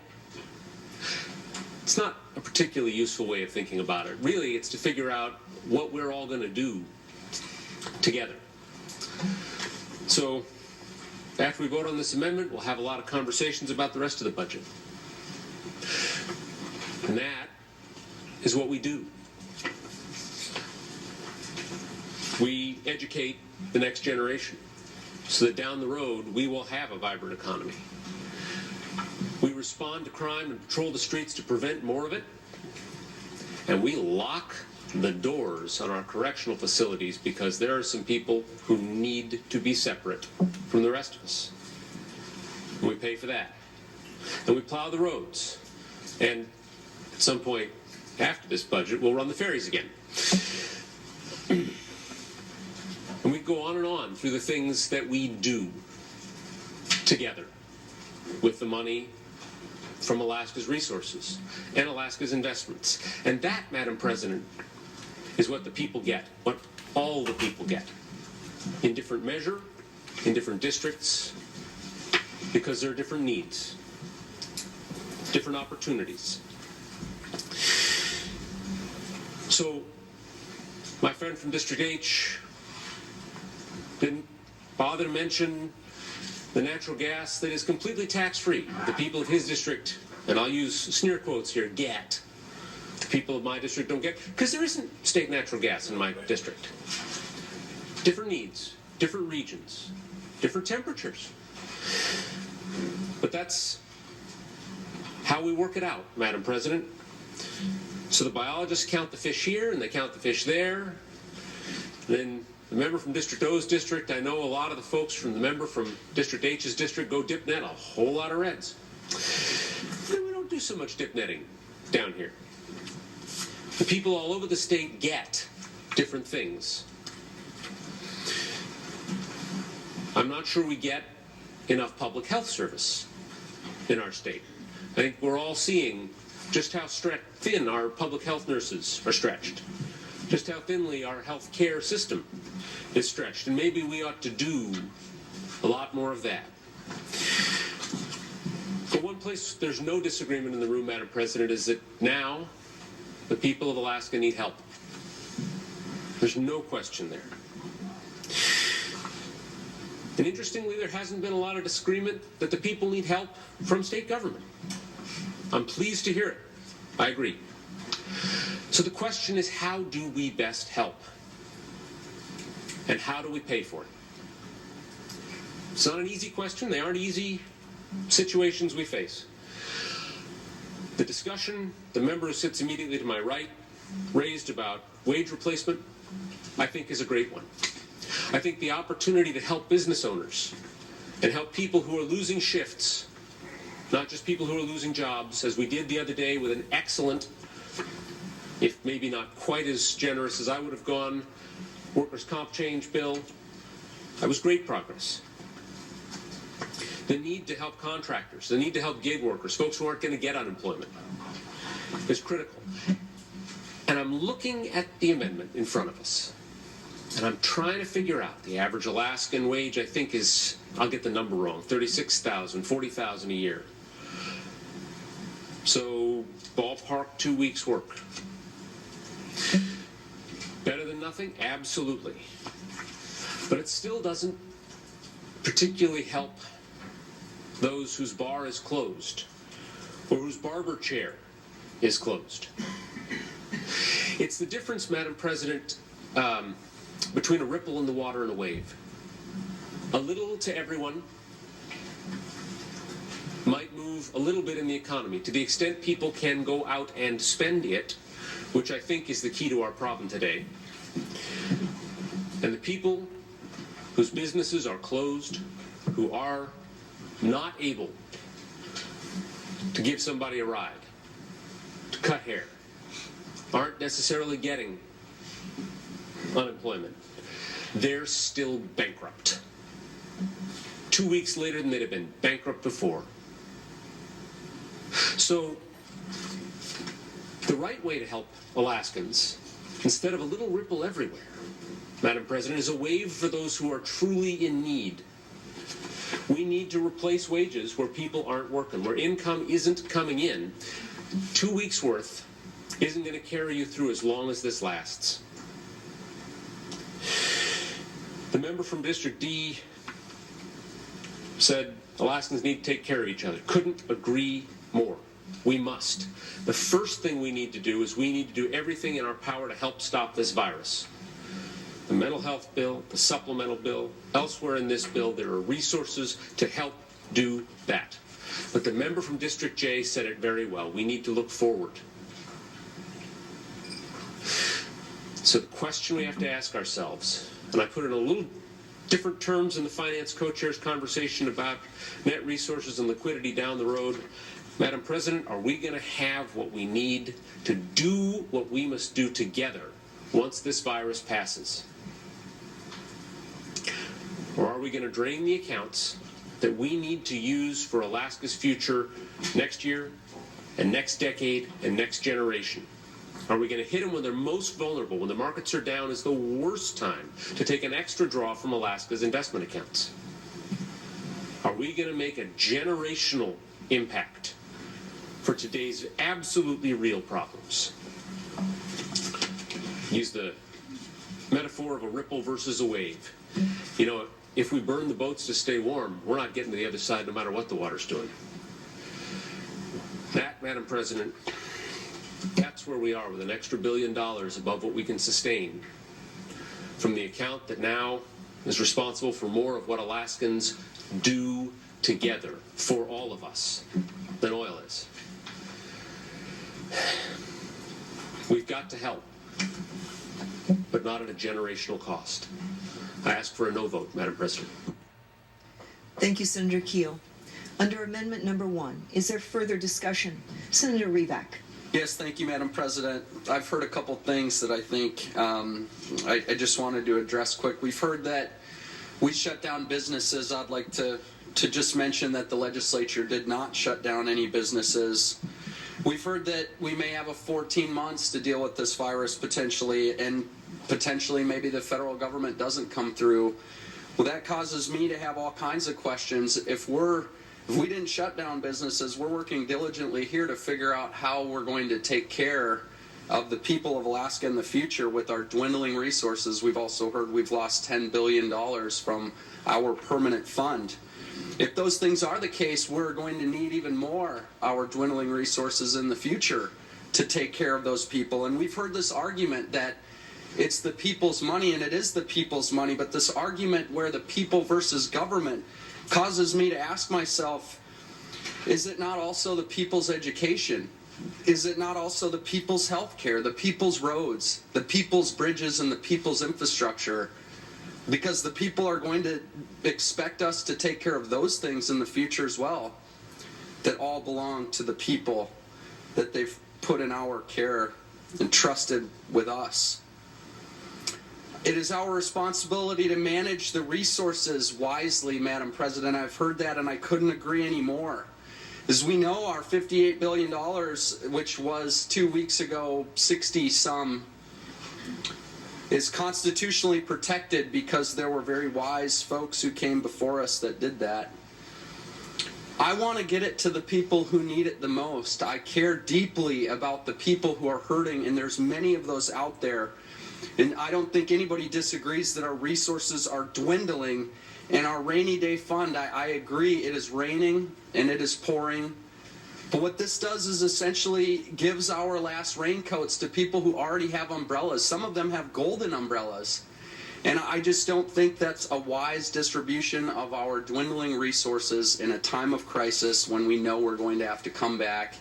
It's not a particularly useful way of thinking about it. Really, it's to figure out what we're all going to do together. So, after we vote on this amendment, we'll have a lot of conversations about the rest of the budget. And that is what we do. We educate the next generation so that down the road we will have a vibrant economy. We respond to crime and patrol the streets to prevent more of it. And we lock the doors on our correctional facilities because there are some people who need to be separate from the rest of us. And we pay for that. And we plow the roads. And at some point after this budget, we'll run the ferries again. And we go on through the things that we do together with the money from Alaska's resources and Alaska's investments. And that, Madam President, is what the people get, what all the people get, in different measure, in different districts, because there are different needs, different opportunities. So, my friend from District H didn't bother to mention the natural gas that is completely tax-free. The people of his district, and I'll use sneer quotes here, get. The people of my district don't get, because there isn't state natural gas in my district. Different needs, different regions, different temperatures. But that's how we work it out, Madam President. So the biologists count the fish here and they count the fish there. Then the member from District O's district, I know a lot of the folks from the member from District H's district go dip net a whole lot of reds. And we don't do so much dip netting down here. The people all over the state get different things. I'm not sure we get enough public health service in our state. I think we're all seeing just how thin our public health nurses are stretched, just how thinly our health care system is stretched, and maybe we ought to do a lot more of that. But one place there's no disagreement in the room, Madam President, is that now the people of Alaska need help. There's no question there. And interestingly, there hasn't been a lot of disagreement that the people need help from state government. I'm pleased to hear it. I agree. So the question is, how do we best help? And how do we pay for it? It's not an easy question. They aren't easy situations we face. The discussion the member who sits immediately to my right raised about wage replacement, I think, is a great one. I think the opportunity to help business owners and help people who are losing shifts, not just people who are losing jobs, as we did the other day with an excellent if maybe not quite as generous as I would have gone. Workers' comp change bill, that was great progress. The need to help contractors, the need to help gig workers, folks who aren't going to get unemployment, is critical. And I'm looking at the amendment in front of us, and I'm trying to figure out the average Alaskan wage, I think is, I'll get the number wrong, $36,000, $40,000 a year. So ballpark 2 weeks work. Better than nothing? Absolutely. But it still doesn't particularly help those whose bar is closed or whose barber chair is closed. It's the difference, Madam President, between a ripple in the water and a wave. A little to everyone might move a little bit in the economy to the extent people can go out and spend it, which I think is the key to our problem today. And the people whose businesses are closed, who are not able to give somebody a ride, to cut hair, aren't necessarily getting unemployment, they're still bankrupt. 2 weeks later than they'd have been bankrupt before. So the right way to help Alaskans, instead of a little ripple everywhere, Madam President, is a wave for those who are truly in need. We need to replace wages where people aren't working, where income isn't coming in. 2 weeks' worth isn't going to carry you through as long as this lasts. The member from District D said Alaskans need to take care of each other. Couldn't agree more. We must. The first thing we need to do is we need to do everything in our power to help stop this virus. The mental health bill, the supplemental bill, elsewhere in this bill, there are resources to help do that. But the member from District J said it very well. We need to look forward. So the question we have to ask ourselves, and I put it in a little different terms in the Finance Co-Chair's conversation about net resources and liquidity down the road, Madam President, are we going to have what we need to do what we must do together once this virus passes? Or are we going to drain the accounts that we need to use for Alaska's future next year and next decade and next generation? Are we going to hit them when they're most vulnerable, when the markets are down is the worst time to take an extra draw from Alaska's investment accounts? Are we going to make a generational impact for today's absolutely real problems? Use the metaphor of a ripple versus a wave. You know, if we burn the boats to stay warm, we're not getting to the other side no matter what the water's doing. That, Madam President, that's where we are with an extra $1 billion above what we can sustain from the account that now is responsible for more of what Alaskans do together for all of us than oil is. We've got to help, but not at a generational cost. I ask for a no vote, Madam President. Thank you, Senator Keel. Under Amendment Number 1, is there further discussion? Senator Reback. Yes, thank you, Madam President. I've heard a couple things that I think I just wanted to address quick. We've heard that we shut down businesses. I'd like to just mention that the legislature did not shut down any businesses. We've heard that we may have a 14 months to deal with this virus potentially, and potentially maybe the federal government doesn't come through. Well, that causes me to have all kinds of questions. If we didn't shut down businesses, we're working diligently here to figure out how we're going to take care of the people of Alaska in the future with our dwindling resources. We've also heard we've lost $10 billion from our permanent fund. If those things are the case, we're going to need even more our dwindling resources in the future to take care of those people. And we've heard this argument that it's the people's money, and it is the people's money, but this argument where the people versus government causes me to ask myself, is it not also the people's education? Is it not also the people's health care, the people's roads, the people's bridges, and the people's infrastructure? Because the people are going to expect us to take care of those things in the future as well, that all belong to the people, that they've put in our care and trusted with us. It is our responsibility to manage the resources wisely, Madam President. I've heard that and I couldn't agree anymore. As we know, our $58 billion, which was 2 weeks ago 60-some, is constitutionally protected because there were very wise folks who came before us that did that. I want to get it to the people who need it the most. I care deeply about the people who are hurting, and there's many of those out there. And I don't think anybody disagrees that our resources are dwindling. And our rainy day fund, I agree, it is raining and it is pouring. But what this does is essentially gives our last raincoats to people who already have umbrellas. Some of them have golden umbrellas. And I just don't think that's a wise distribution of our dwindling resources in a time of crisis when we know we're going to have to come back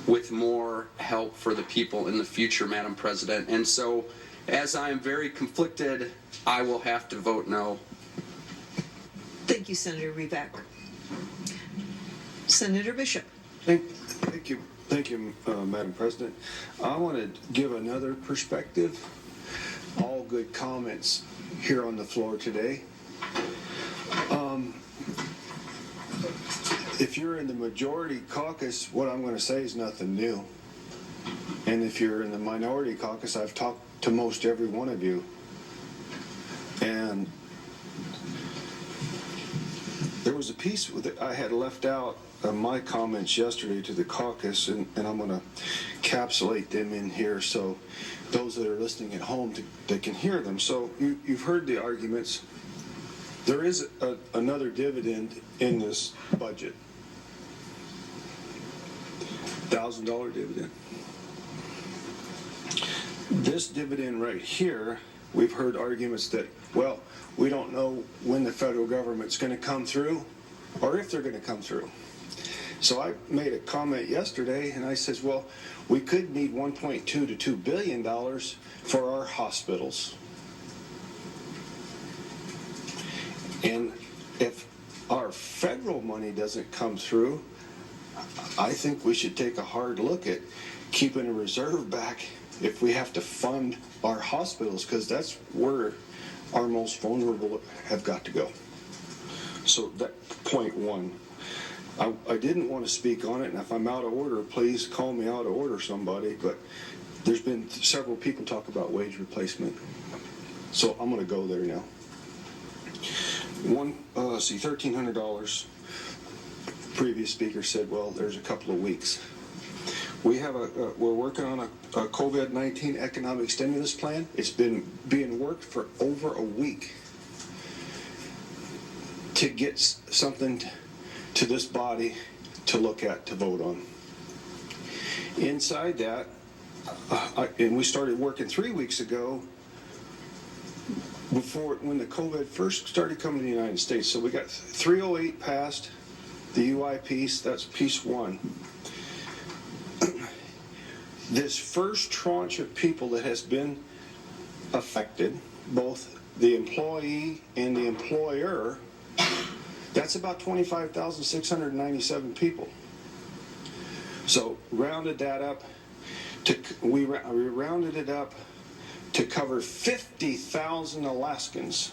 with more help for the people in the future, Madam President. And so, as I am very conflicted, I will have to vote no. Thank you, Senator Reback. Senator Bishop. Thank you, Madam President. I want to give another perspective. All good comments here on the floor today. If you're in the majority caucus, what I'm going to say is nothing new. And if you're in the minority caucus, I've talked to most every one of you. And there was a piece that I had left out of my comments yesterday to the caucus, and I'm going to encapsulate them in here so those that are listening at home, they can hear them. So you've heard the arguments. There is another dividend in this budget. $1,000 dividend. This dividend right here, we've heard arguments that, well, we don't know when the federal government's going to come through or if they're going to come through. So I made a comment yesterday and I says, well, we could need $1.2 to $2 billion for our hospitals. And if our federal money doesn't come through, I think we should take a hard look at keeping a reserve back if we have to fund our hospitals, because that's where our most vulnerable have got to go. So that point one. I didn't want to speak on it, and if I'm out of order, please call me out of order, somebody, but there's been several people talk about wage replacement. So I'm going to go there now. $1,300. Previous speaker said, well, there's a couple of weeks. We have we're working on a COVID-19 economic stimulus plan. It's been being worked for over a week to get something to this body to look at, to vote on. Inside that, and we started working 3 weeks ago when the COVID first started coming to the United States. So we got 308 passed, the UI piece, that's piece one. This first tranche of people that has been affected, both the employee and the employer, that's about 25,697 people. So rounded that up we rounded it up to cover 50,000 Alaskans.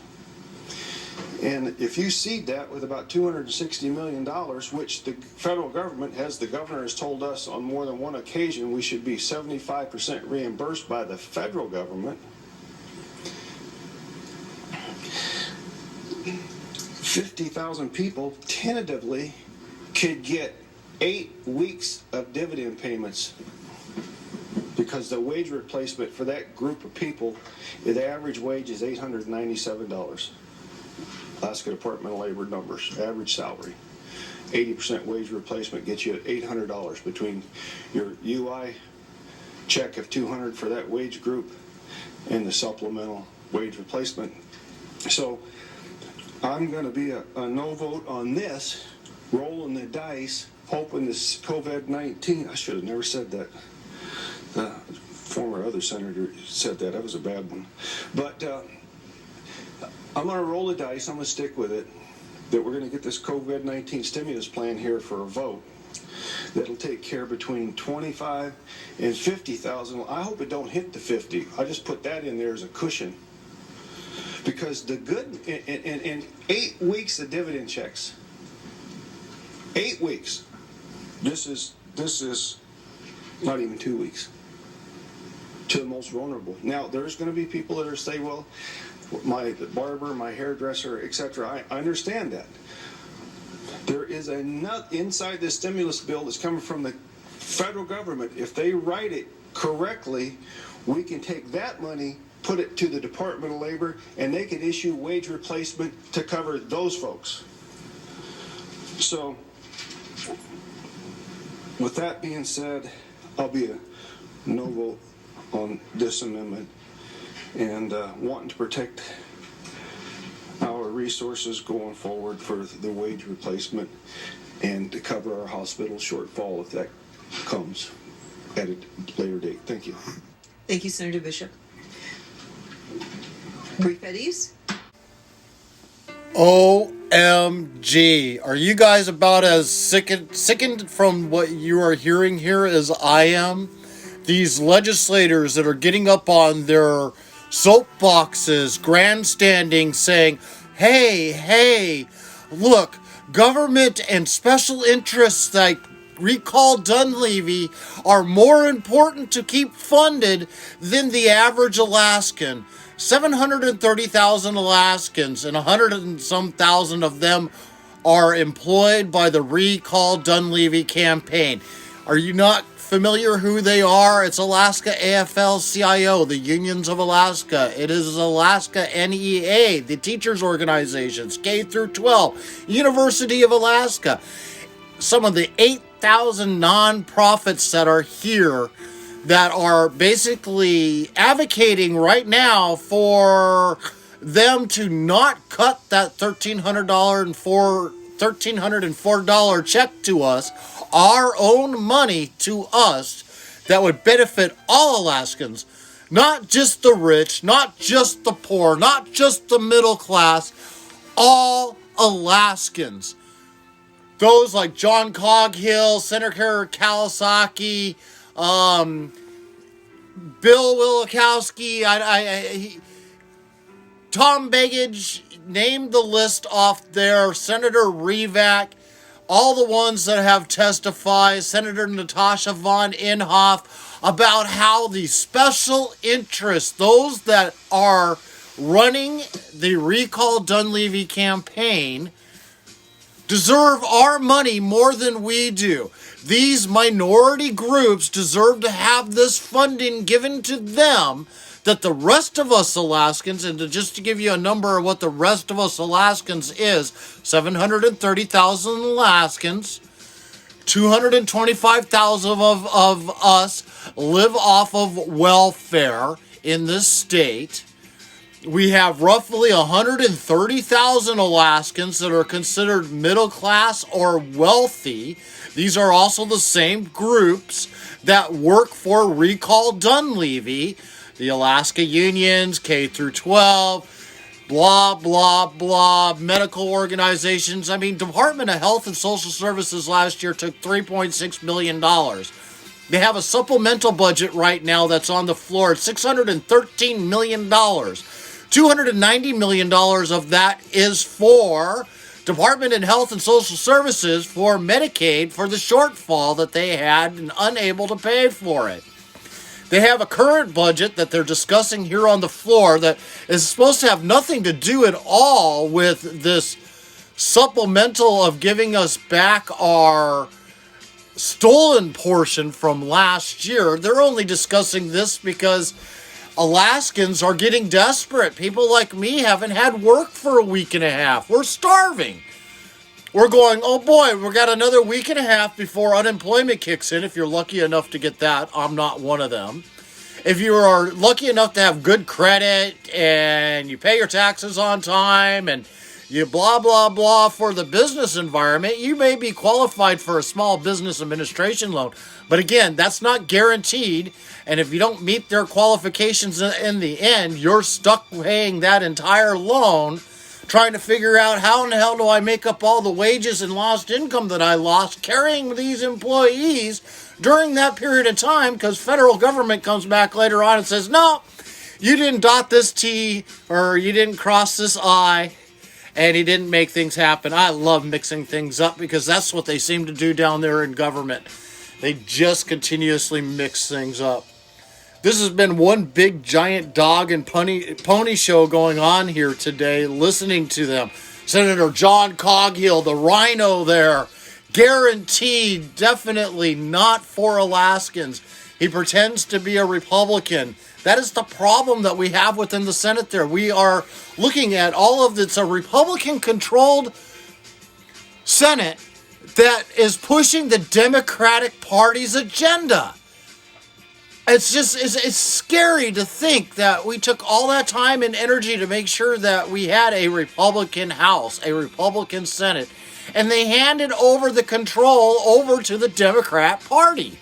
And if you seed that with about $260 million, which the federal government, as the governor has told us on more than one occasion, we should be 75% reimbursed by the federal government. 50,000 people tentatively could get 8 weeks of dividend payments, because the wage replacement for that group of people, the average wage is $897. Alaska Department of Labor numbers, average salary. 80% wage replacement gets you $800 between your UI check of $200 for that wage group and the supplemental wage replacement. So I'm going to be a no vote on this, rolling the dice, hoping this COVID-19, I should have never said that. The former other senator said that. That was a bad one. But I'm going to roll the dice. I'm going to stick with it, that we're going to get this COVID-19 stimulus plan here for a vote. that'll take care of between 25 and 50,000. I hope it don't hit the 50. I just put that in there as a cushion. Because the good, in 8 weeks of dividend checks, 8 weeks, this is not even 2 weeks to the most vulnerable. Now, there's going to be people that are say, well, my barber, my hairdresser, etc. I understand that. There is a nut inside this stimulus bill that's coming from the federal government. If they write it correctly, we can take that money, put it to the Department of Labor, and they can issue wage replacement to cover those folks. So, with that being said, I'll be a no vote on this amendment, and wanting to protect our resources going forward for the wage replacement and to cover our hospital shortfall if that comes at a later date. Thank you. Thank you, Senator Bishop. Brief at ease. OMG. Are you guys about as sickened from what you are hearing here as I am? These legislators that are getting up on their soapboxes, grandstanding, saying, hey, look, government and special interests like recall Dunleavy are more important to keep funded than the average Alaskan. 730,000 Alaskans, and 100 and some thousand of them are employed by the Recall Dunleavy campaign. Are you not familiar who they are? It's Alaska AFL-CIO, the Unions of Alaska. It is Alaska NEA, the teachers organizations, K through 12, University of Alaska. Some of the 8,000 nonprofits that are here that are basically advocating right now for them to not cut that $1,304 check to us, our own money to us, that would benefit all Alaskans, not just the rich, not just the poor, not just the middle class, all Alaskans. Those like John Coghill, Senator Kawasaki, Bill Wielkowski, Tom Begich, named the list off there, Senator Revak, all the ones that have testified, Senator Natasha Von Imhof, about how the special interests, those that are running the Recall Dunleavy campaign, deserve our money more than we do. These minority groups deserve to have this funding given to them that the rest of us Alaskans, and just to give you a number of what the rest of us Alaskans is, 730,000 Alaskans, 225,000 of us live off of welfare in this state. We have roughly 130,000 Alaskans that are considered middle class or wealthy. These are also the same groups that work for Recall Dunleavy, the Alaska unions, K through 12, blah, blah, blah, medical organizations. I mean, Department of Health and Social Services last year took $3.6 million. They have a supplemental budget right now that's on the floor at $613 million. $290 million of that is for Department of Health and Social Services for Medicaid for the shortfall that they had and unable to pay for it. They have a current budget that they're discussing here on the floor that is supposed to have nothing to do at all with this supplemental of giving us back our stolen portion from last year. They're only discussing this because Alaskans are getting desperate. People like me haven't had work for a week and a half. We're starving. We're going, oh boy, we've got another week and a half before unemployment kicks in, if you're lucky enough to get that. I'm not one of them. If you are lucky enough to have good credit and you pay your taxes on time and you blah, blah, blah for the business environment, you may be qualified for a small business administration loan. But again, that's not guaranteed. And if you don't meet their qualifications in the end, you're stuck paying that entire loan trying to figure out how in the hell do I make up all the wages and lost income that I lost carrying these employees during that period of time, because federal government comes back later on and says, no, you didn't dot this T or you didn't cross this I, and he didn't make things happen. I love mixing things up because that's what they seem to do down there in government. They just continuously mix things up. This has been one big giant dog and pony show going on here today, listening to them. Senator John Coghill, the Rhino there, guaranteed definitely not for Alaskans. He pretends to be a Republican. That is the problem that we have within the Senate there. We are looking at all of it's a Republican-controlled Senate that is pushing the Democratic Party's agenda. It's just, it's scary to think that we took all that time and energy to make sure that we had a Republican House, a Republican Senate, and they handed over the control over to the Democrat Party.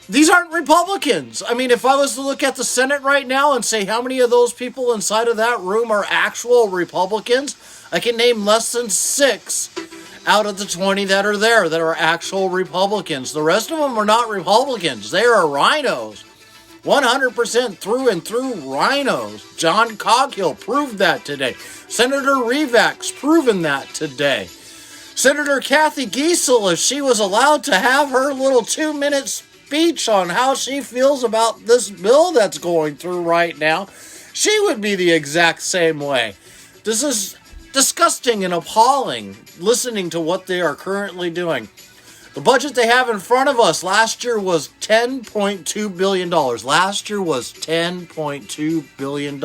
These aren't Republicans. I mean, if I was to look at the Senate right now and say how many of those people inside of that room are actual Republicans, I can name less than 6 out of the 20 that are there that are actual Republicans. The rest of them are not Republicans. They are rhinos. 100% through and through rhinos. John Coghill proved that today. Senator Rivak's proven that today. Senator Kathy Giesel, if she was allowed to have her little 2-minute speech on how she feels about this bill that's going through right now, she would be the exact same way. This is disgusting and appalling, listening to what they are currently doing. The budget they have in front of us last year was $10.2 billion. Last year was $10.2 billion.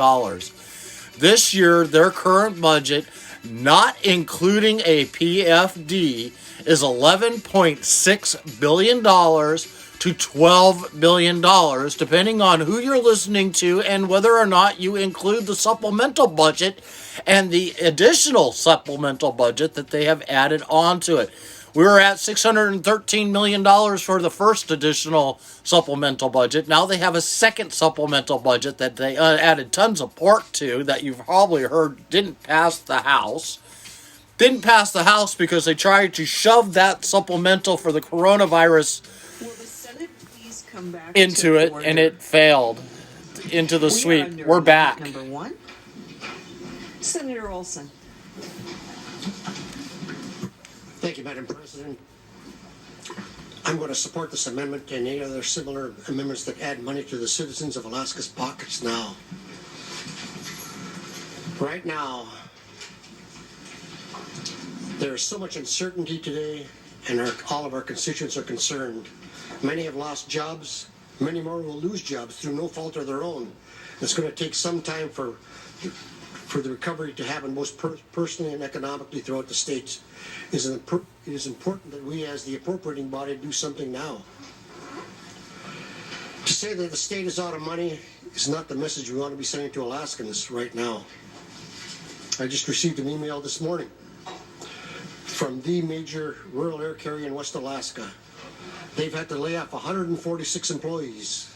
This year, their current budget, not including a PFD, is $11.6 billion to $12 billion, depending on who you're listening to and whether or not you include the supplemental budget and the additional supplemental budget that they have added onto it. We were at $613 million for the first additional supplemental budget. Now they have a second supplemental budget that they added tons of pork to that you've probably heard didn't pass the House. Didn't pass the House because they tried to shove that supplemental for the coronavirus into it, and it failed into the sweep. We're back. Number 1, Senator Olson. Thank you, Madam President. I'm going to support this amendment and any other similar amendments that add money to the citizens of Alaska's pockets now. Right now, there is so much uncertainty today, and all of our constituents are concerned. Many have lost jobs. Many more will lose jobs through no fault of their own. It's going to take some time for the recovery to happen, both personally and economically throughout the states. It is important that we, as the appropriating body, do something now. To say that the state is out of money is not the message we want to be sending to Alaskans right now. I just received an email this morning from the major rural air carrier in West Alaska. They've had to lay off 146 employees.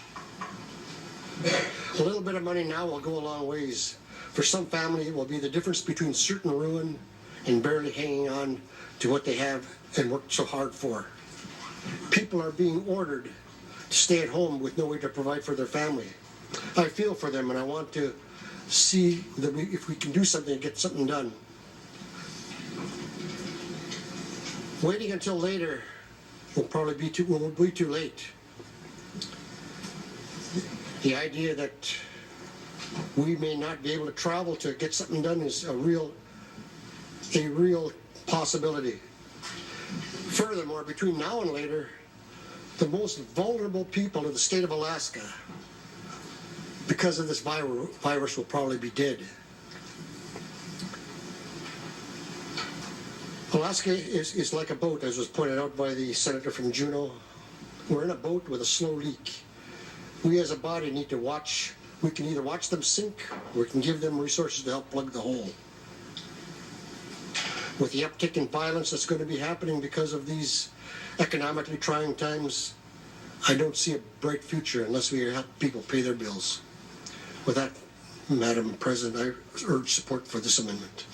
A little bit of money now will go a long ways. For some family, it will be the difference between certain ruin and barely hanging on to what they have and worked so hard for. People are being ordered to stay at home with no way to provide for their family. I feel for them, and I want to see that if we can do something, get something done. Waiting until later will probably be too late. The idea that we may not be able to travel to get something done is a real possibility. Furthermore, between now and later, the most vulnerable people in the state of Alaska, because of this virus, will probably be dead. Alaska is like a boat, as was pointed out by the senator from Juneau. We're in a boat with a slow leak. We as a body need to watch. We can either watch them sink, or we can give them resources to help plug the hole. With the uptick in violence that's going to be happening because of these economically trying times, I don't see a bright future unless we help people pay their bills. With that, Madam President, I urge support for this amendment.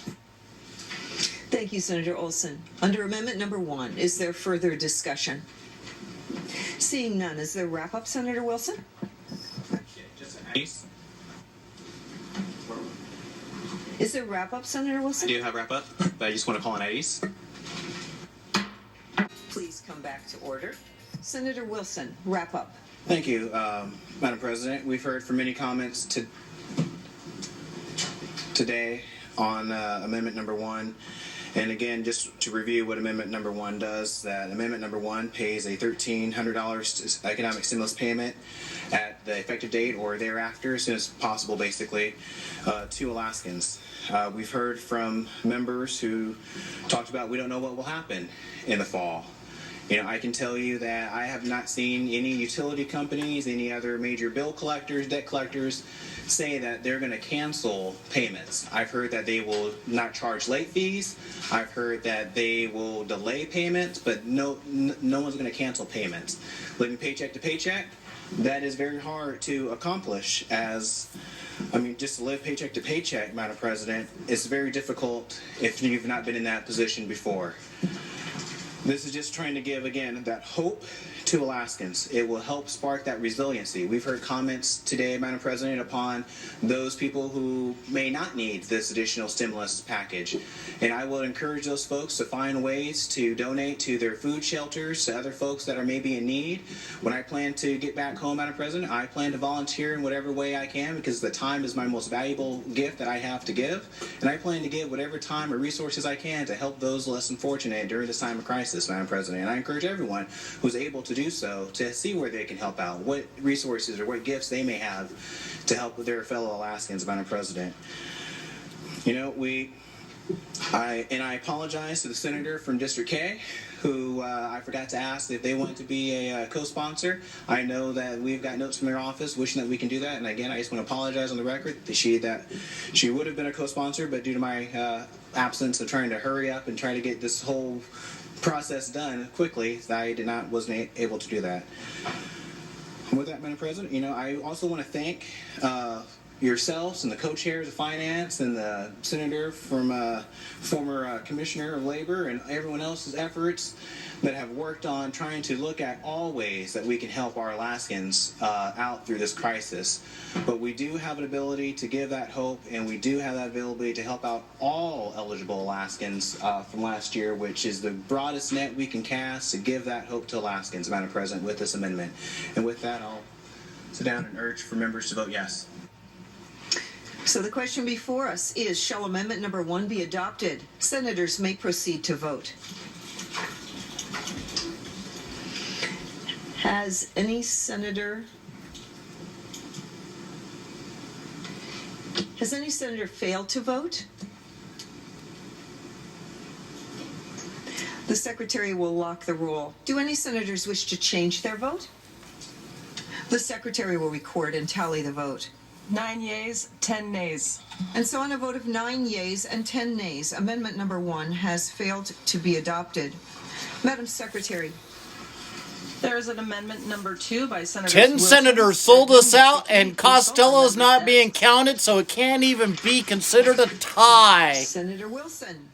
Thank you, Senator Olson. Under Amendment number 1, is there further discussion? Seeing none, is there wrap-up, Senator Wilson? Is there wrap-up, Senator Wilson? I do have wrap-up, but I just want to call an IDs. Please come back to order. Senator Wilson, wrap up. Thank you, Madam President. We've heard from many comments today on Amendment number 1. And again, just to review what Amendment number 1 does, that Amendment number 1 pays a $1,300 economic stimulus payment at the effective date or thereafter, as soon as possible, basically, to Alaskans. We've heard from members who talked about we don't know what will happen in the fall. You know, I can tell you that I have not seen any utility companies, any other major bill collectors, debt collectors, say that they're going to cancel payments. I've heard that they will not charge late fees. I've heard that they will delay payments, but no one's going to cancel payments. Living paycheck to paycheck, that is very hard to accomplish. Just to live paycheck to paycheck, Madam President, it's very difficult if you've not been in that position before. This is just trying to give, again, that hope to Alaskans. It will help spark that resiliency. We've heard comments today, Madam President, upon those people who may not need this additional stimulus package. And I will encourage those folks to find ways to donate to their food shelters, to other folks that are maybe in need. When I plan to get back home, Madam President, I plan to volunteer in whatever way I can, because the time is my most valuable gift that I have to give. And I plan to give whatever time or resources I can to help those less than fortunate during this time of crisis, Madam President. And I encourage everyone who's able to do so to see where they can help out, what resources or what gifts they may have to help with their fellow Alaskans, Madam President. You know, I apologize to the senator from District K, who I forgot to ask if they want to be a co-sponsor. I know that we've got notes from their office wishing that we can do that, and again, I just want to apologize on the record that she would have been a co-sponsor, but due to my absence of trying to hurry up and try to get this whole process done quickly, I wasn't able to do that. With that, Madam President, you know, I also want to thank yourselves and the co-chairs of finance and the senator from former commissioner of labor and everyone else's efforts that have worked on trying to look at all ways that we can help our Alaskans out through this crisis. But we do have an ability to give that hope, and we do have that ability to help out all eligible Alaskans from last year, which is the broadest net we can cast to give that hope to Alaskans, Madam President, with this amendment. And with that, I'll sit down and urge for members to vote yes. So the question before us is, shall Amendment number 1 be adopted? Senators may proceed to vote. Has any senator failed to vote? The secretary will lock the roll. Do any senators wish to change their vote? The secretary will record and tally the vote. 9 yeas, 10 nays. And so on a vote of 9 yeas and 10 nays, Amendment number 1 has failed to be adopted. Madam Secretary. There is an amendment number 2 by Senator 10 Wilson. senators sold us out, and Costello's not being counted, so it can't even be considered a tie. Senator Wilson.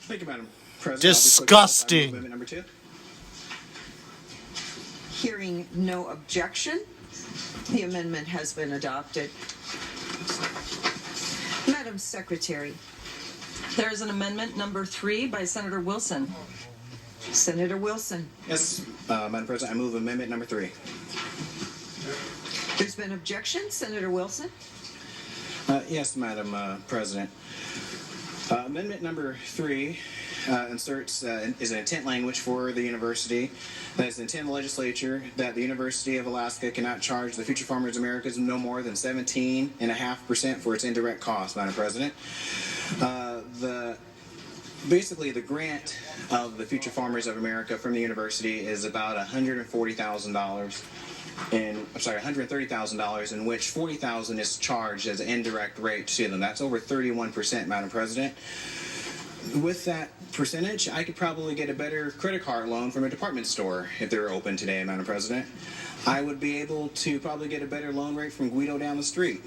Thank you, Madam President. Disgusting. Amendment number 2. Hearing no objection, the amendment has been adopted. Madam Secretary. There is an amendment number 3 by Senator Wilson. Senator Wilson. Yes, Madam President, I move amendment number 3. There's been objection. Senator Wilson. Yes, Madam President. Amendment number 3 is an intent language for the university. That is the intent of the legislature that the University of Alaska cannot charge the Future Farmers Americas no more than 17.5% for its indirect costs, Madam President. Basically, the grant of the Future Farmers of America from the university is about $130,000, in which $40,000 is charged as an indirect rate to them. That's over 31%, Madam President. with that percentage, I could probably get a better credit card loan from a department store if they're open today, Madam President. I would be able to probably get a better loan rate from Guido down the street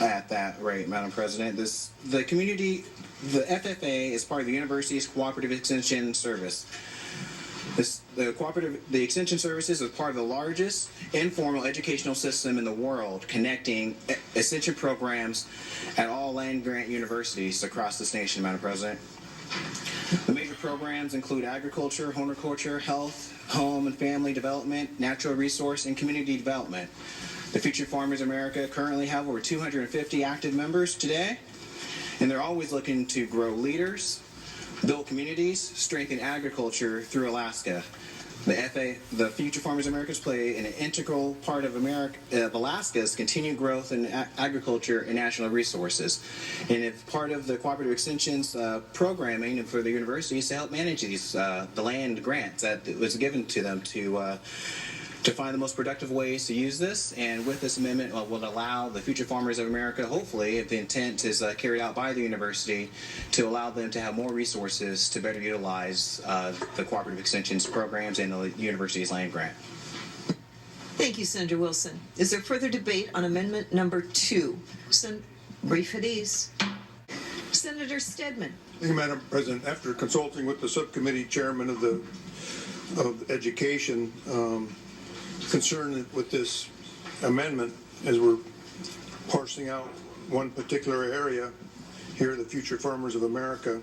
at that rate, Madam President. The FFA is part of the university's cooperative extension service. The extension services is part of the largest informal educational system in the world, connecting extension programs at all land-grant universities across this nation, Madam President. The major programs include agriculture, horticulture, health, home and family development, natural resource, and community development. The Future Farmers America currently have over 250 active members today, and they're always looking to grow leaders, build communities, strengthen agriculture through Alaska. The Future Farmers Americas play an integral part of Alaska's continued growth in agriculture and national resources. And if part of the cooperative extensions programming for the university is to help manage these the land grants that was given to them to find the most productive ways to use this. And with this amendment, will allow the Future Farmers of America, hopefully, if the intent is carried out by the university, to allow them to have more resources to better utilize the cooperative extensions programs and the university's land grant. Thank you, Senator Wilson. Is there further debate on amendment number 2? Brief at ease. Senator Stedman. Thank you, Madam President. After consulting with the subcommittee chairman of education, concerned with this amendment as we're parsing out one particular area here, the Future Farmers of America,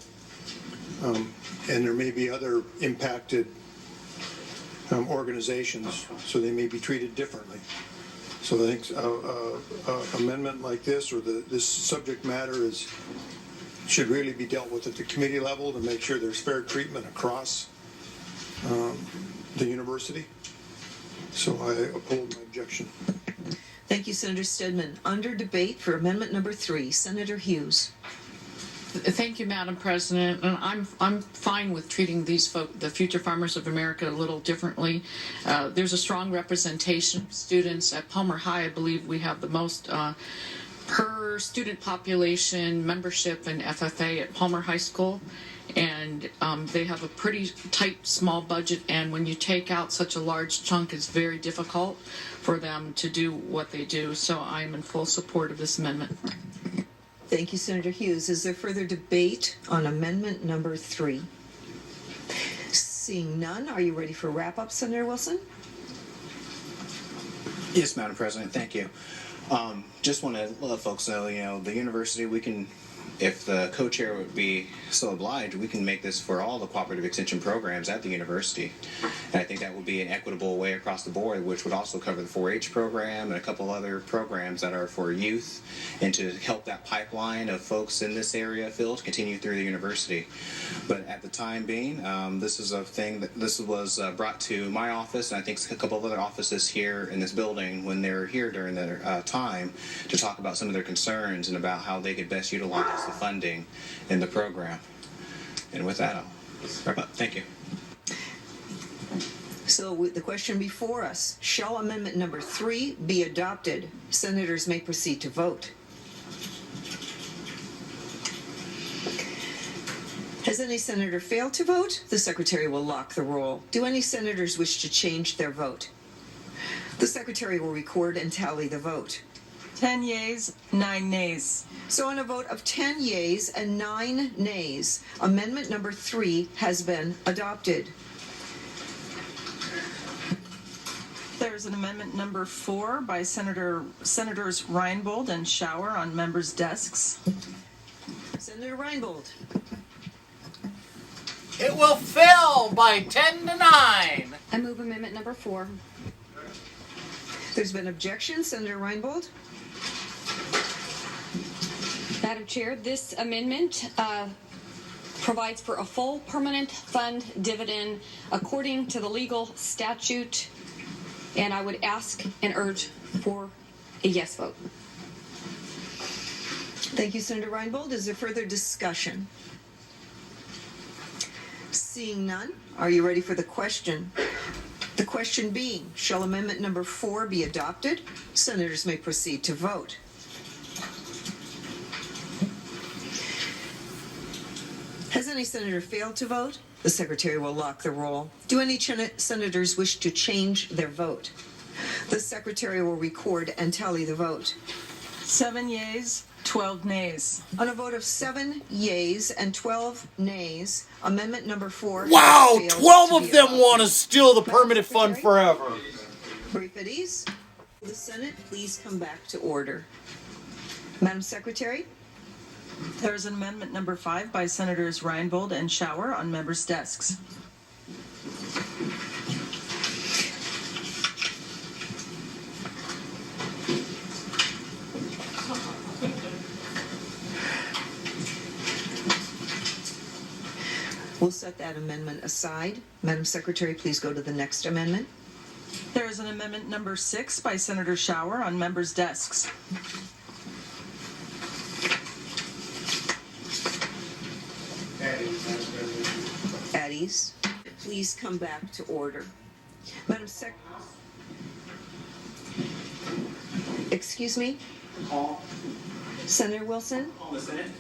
and there may be other impacted organizations, so they may be treated differently. So I think amendment like this, or this subject matter, should really be dealt with at the committee level to make sure there's fair treatment across the university. So I uphold my objection. Thank you, Senator Stedman. Under debate for amendment number 3, Senator Hughes. Thank you, Madam President. And I'm fine with treating the Future Farmers of America a little differently. There's a strong representation of students at Palmer High. I believe we have the most per student population membership in FFA at Palmer High School. And they have a pretty tight, small budget, and when you take out such a large chunk, it's very difficult for them to do what they do. So I am in full support of this amendment. Thank you, Senator Hughes. Is there further debate on amendment number 3? Seeing none, are you ready for wrap-up, Senator Wilson? Yes, Madam President. Thank you. Just want to let folks know, the university, we can, if the co-chair would be so obliged, we can make this for all the cooperative extension programs at the university. And I think that would be an equitable way across the board, which would also cover the 4-H program and a couple other programs that are for youth, and to help that pipeline of folks in this area filled continue through the university. But at the time being, this is a thing that this was brought to my office, and I think a couple of other offices here in this building when they were here during their time to talk about some of their concerns and about how they could best utilize the funding in the program. And with that, I'll wrap up. Thank you. So with the question before us, shall amendment number 3 be adopted? Senators may proceed to vote. Has any senator failed to vote? The secretary will lock the roll. Do any senators wish to change their vote? The secretary will record and tally the vote. 10 yeas, 9 nays. So on a vote of 10 yeas and 9 nays, amendment number 3 has been adopted. There's an amendment number 4 by Senators Reinbold and Shower on members' desks. Senator Reinbold. It will fail by 10 to 9. I move amendment number 4. There's been objection. Senator Reinbold. Madam Chair, this amendment provides for a full permanent fund dividend according to the legal statute, and I would ask and urge for a yes vote. Thank you, Senator Reinbold. Is there further discussion? Seeing none, are you ready for the question? The question being, shall amendment number 4 be adopted? Senators may proceed to vote. Has Does any senator fail to vote? The secretary will lock the roll. Do any senators wish to change their vote? The secretary will record and tally the vote. 7 yeas, 12 nays. On a vote of 7 yeas and 12 nays, amendment number 4. Wow, 12 of them want to steal the permanent fund forever. Brief at ease. Will the Senate please come back to order? Madam Secretary? There is an amendment number 5 by Senators Reinbold and Shower on members' desks. We'll set that amendment aside. Madam Secretary, please go to the next amendment. There is an amendment number 6 by Senator Shower on members' desks. At ease. Please come back to order. Madam Excuse me? Call. Senator Wilson? Call the Senate.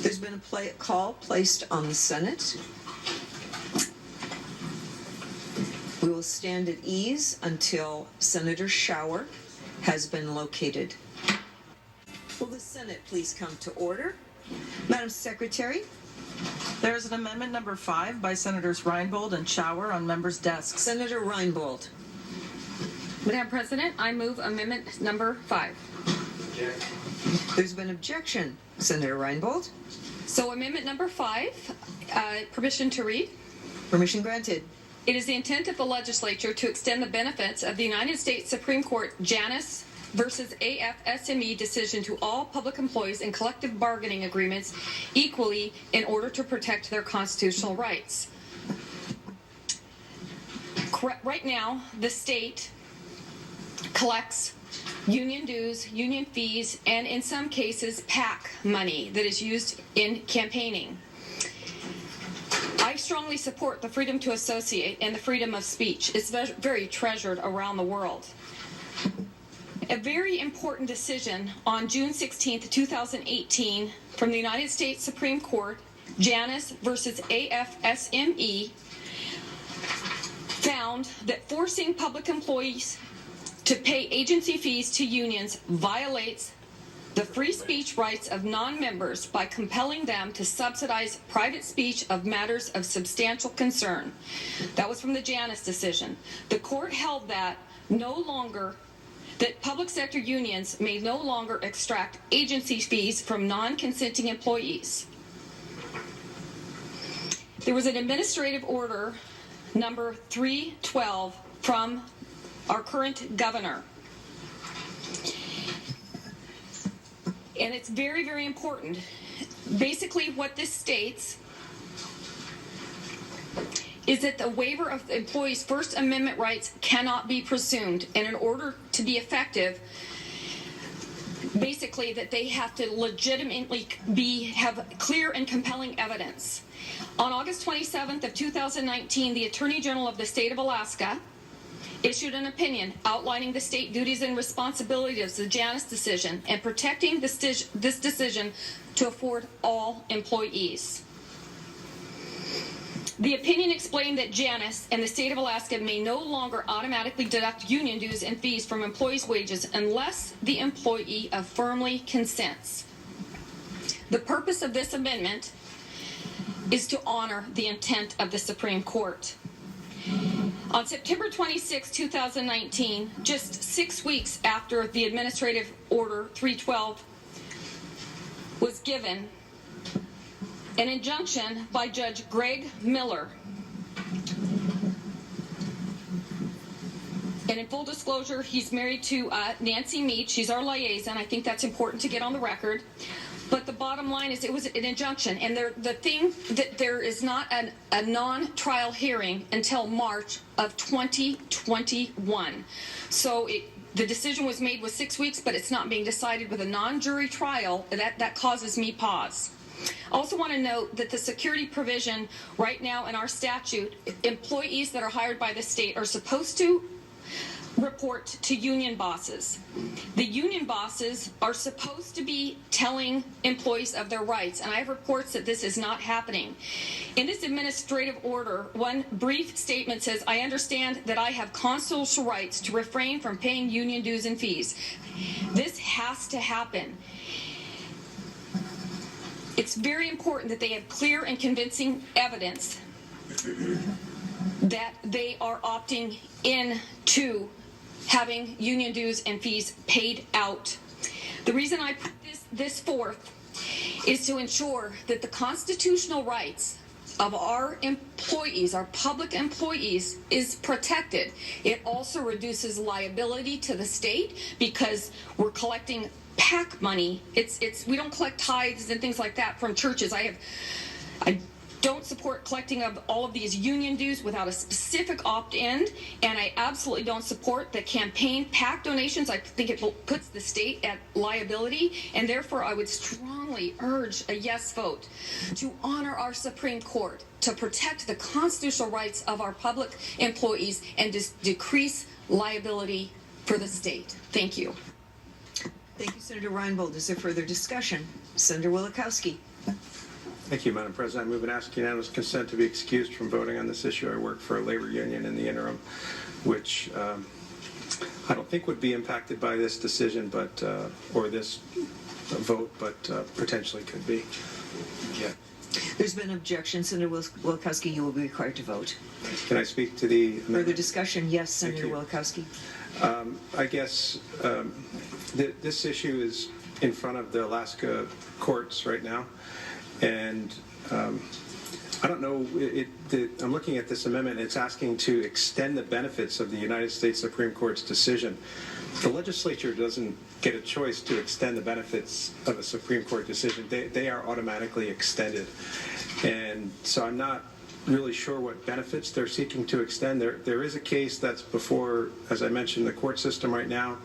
There's been a call placed on the Senate. We will stand at ease until Senator Shower has been located. Will the Senate please come to order? Madam Secretary? There is an amendment number 5 by Senators Reinbold and Shower on members' desks. Senator Reinbold. Madam President, I move amendment number 5. There's been objection. Senator Reinbold. So amendment number 5, permission to read. Permission granted. It is the intent of the legislature to extend the benefits of the United States Supreme Court Janus versus AFSME decision to all public employees in collective bargaining agreements equally in order to protect their constitutional rights. Right now, the state collects union dues, union fees, and in some cases, PAC money that is used in campaigning. I strongly support the freedom to associate and the freedom of speech. It's very treasured around the world. A very important decision on June 16, 2018, from the United States Supreme Court, Janus versus AFSME, found that forcing public employees to pay agency fees to unions violates the free speech rights of non-members by compelling them to subsidize private speech of matters of substantial concern. That was from the Janus decision. The court held that that public sector unions may no longer extract agency fees from non-consenting employees. There was an administrative order number 312 from our current governor. And it's very, very important. Basically, what this states is that the waiver of the employees' First Amendment rights cannot be presumed. And in order to be effective, basically that they have to legitimately have clear and compelling evidence. On August 27th of 2019, the Attorney General of the state of Alaska issued an opinion outlining the state duties and responsibilities of the Janus decision and protecting this decision to afford all employees. The opinion explained that Janus and the state of Alaska may no longer automatically deduct union dues and fees from employees' wages unless the employee firmly consents. The purpose of this amendment is to honor the intent of the Supreme Court. On September 26, 2019, just 6 weeks after the Administrative Order 312 was given, an injunction by Judge Greg Miller. And in full disclosure, he's married to Nancy Mead. She's our liaison. I think that's important to get on the record. But the bottom line is it was an injunction. And the thing that there is not a non-trial hearing until March of 2021. So the decision was made with 6 weeks, but it's not being decided with a non-jury trial. That causes me pause. I also want to note that the security provision right now in our statute, employees that are hired by the state are supposed to report to union bosses. The union bosses are supposed to be telling employees of their rights, and I have reports that this is not happening. In this administrative order, one brief statement says, I understand that I have constitutional rights to refrain from paying union dues and fees. This has to happen. It's very important that they have clear and convincing evidence that they are opting in to having union dues and fees paid out. The reason I put this forth is to ensure that the constitutional rights of our employees, our public employees, is protected. It also reduces liability to the state because we're collecting PAC money. We don't collect tithes and things like that from churches. I don't support collecting of all of these union dues without a specific opt-in, and I absolutely don't support the campaign PAC donations. I think it puts the state at liability, and therefore I would strongly urge a yes vote to honor our Supreme Court, to protect the constitutional rights of our public employees, and to decrease liability for the state. Thank you. Thank you, Senator Reinbold. Is there further discussion? Senator Wielechowski. Thank you, Madam President. I move and ask unanimous consent to be excused from voting on this issue. I work for a labor union in the interim, which I don't think would be impacted by this decision, but or this vote, but potentially could be. Yeah. There's been objection. Senator Wielechowski, you will be required to vote. Can I speak to the amendment? Further discussion? Yes, Senator Wielechowski. I guess this issue is in front of the Alaska courts right now. And I don't know, I'm looking at this amendment, it's asking to extend the benefits of the United States Supreme Court's decision. The legislature doesn't get a choice to extend the benefits of a Supreme Court decision. They are automatically extended. And so I'm not really sure what benefits they're seeking to extend. There is a case that's before, as I mentioned, the court system right now.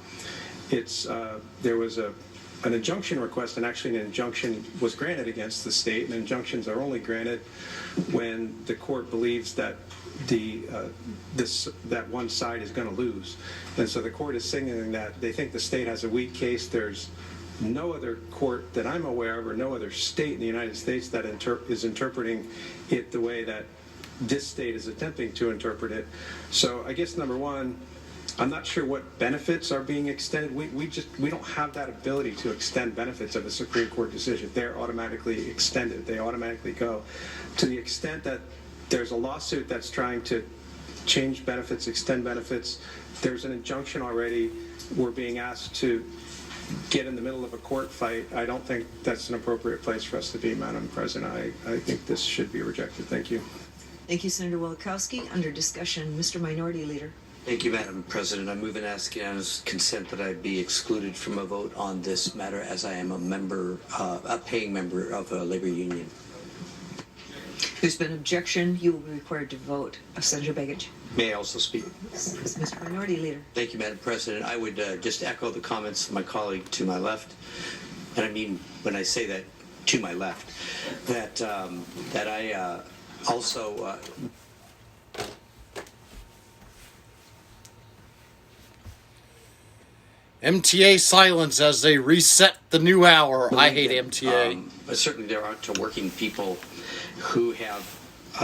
There was an injunction request, and actually an injunction was granted against the state, and injunctions are only granted when the court believes that that one side is going to lose. And so the court is signaling that they think the state has a weak case. There's no other court that I'm aware of, or no other state in the United States that is interpreting it the way that this state is attempting to interpret it. So I guess number one, I'm not sure what benefits are being extended. We don't have that ability to extend benefits of a Supreme Court decision. They're automatically extended. They automatically go. To the extent that there's a lawsuit that's trying to change benefits, extend benefits, there's an injunction already. We're being asked to get in the middle of a court fight. I don't think that's an appropriate place for us to be, Madam President. I think this should be rejected. Thank you. Thank you, Senator Wielechowski. Under discussion, Mr. Minority Leader. Thank you, Madam President. I move and ask unanimous consent that I be excluded from a vote on this matter, as I am a paying member of a labor union. There's been objection. You will be required to vote. Senator Begich. May I also speak? Mr. Minority Leader. Thank you, Madam President. I would just echo the comments of my colleague to my left, and I mean when I say that to my left, that I also. MTA silence as they reset the new hour. I hate MTA. But certainly there are working people who have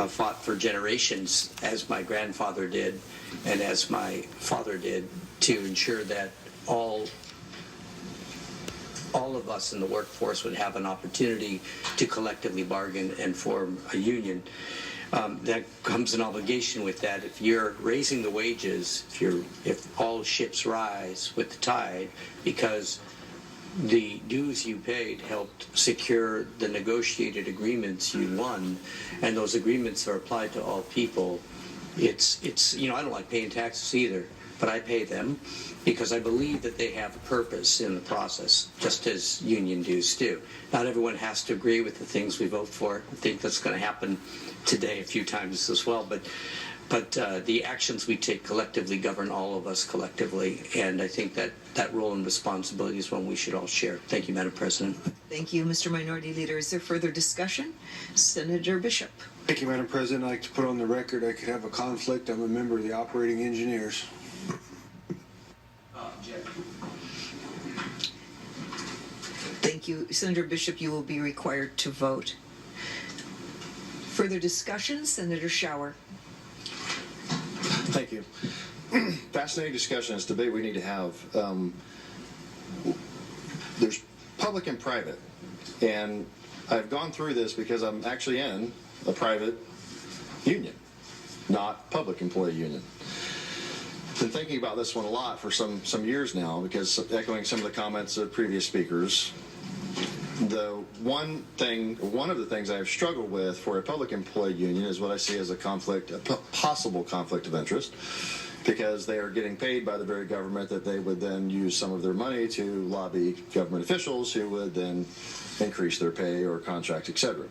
fought for generations, as my grandfather did and as my father did, to ensure that all of us in the workforce would have an opportunity to collectively bargain and form a union. That comes an obligation with that. If you're raising the wages, if all ships rise with the tide, because the dues you paid helped secure the negotiated agreements you won, and those agreements are applied to all people. It's I don't like paying taxes either, but I pay them because I believe that they have a purpose in the process, just as union dues do. Not everyone has to agree with the things we vote for. I think that's going to happen today a few times as well, but the actions we take collectively govern all of us collectively, and I think that role and responsibility is one we should all share. Thank you, Madam President. Thank you, Mr. Minority Leader. Is there further discussion? Senator Bishop. Thank you, Madam President. I'd like to put on the record I could have a conflict. I'm a member of the operating engineers. Thank you. Senator Bishop, you will be required to vote. Further discussion, Senator Shower. Thank you. Fascinating discussion. It's debate we need to have. There's public and private, and I've gone through this because I'm actually in a private union, not public employee union. Been thinking about this one a lot for some years now, because echoing some of the comments of previous speakers, one of the things I've struggled with for a public employee union is what I see as a possible conflict of interest, because they are getting paid by the very government that they would then use some of their money to lobby government officials who would then increase their pay or contracts, etc.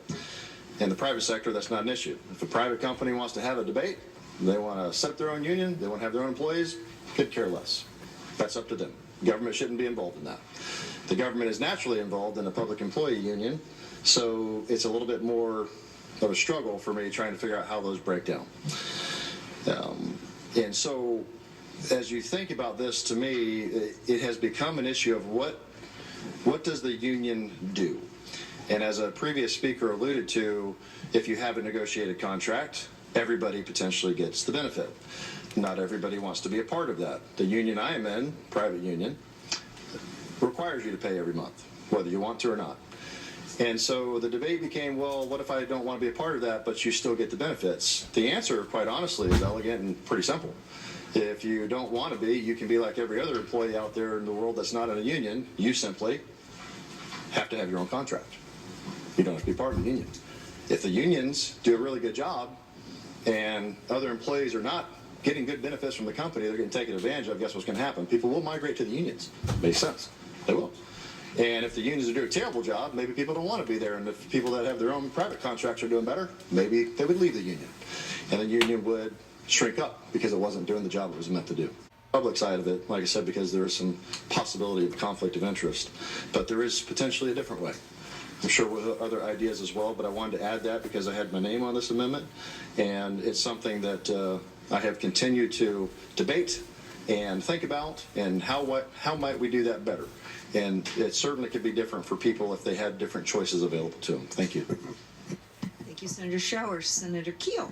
In the private sector, that's not an issue. If a private company wants to have a debate, they want to set up their own union, they want to have their own employees, could care less. That's up to them. Government shouldn't be involved in that. The government is naturally involved in a public employee union, so it's a little bit more of a struggle for me trying to figure out how those break down. And so as you think about this, to me, it has become an issue of what does the union do? And as a previous speaker alluded to, if you have a negotiated contract, everybody potentially gets the benefit. Not everybody wants to be a part of that. The union I am in, private union, requires you to pay every month, whether you want to or not. And so the debate became, well, what if I don't want to be a part of that, but you still get the benefits? The answer, quite honestly, is elegant and pretty simple. If you don't want to be, you can be like every other employee out there in the world that's not in a union. You simply have to have your own contract. You don't have to be part of the union. If the unions do a really good job and other employees are not getting good benefits from the company, they're getting taken advantage of, guess what's going to happen? People will migrate to the unions. Makes sense. They will. And if the unions do a terrible job, maybe people don't want to be there. And if people that have their own private contracts are doing better, maybe they would leave the union. And the union would shrink up because it wasn't doing the job it was meant to do. Public side of it, like I said, because there is some possibility of conflict of interest. But there is potentially a different way. I'm sure with other ideas as well, but I wanted to add that because I had my name on this amendment. And it's something that I have continued to debate and think about, and how might we do that better. And it certainly could be different for people if they had different choices available to them. Thank you. Thank you, Senator Showers. Senator Keel.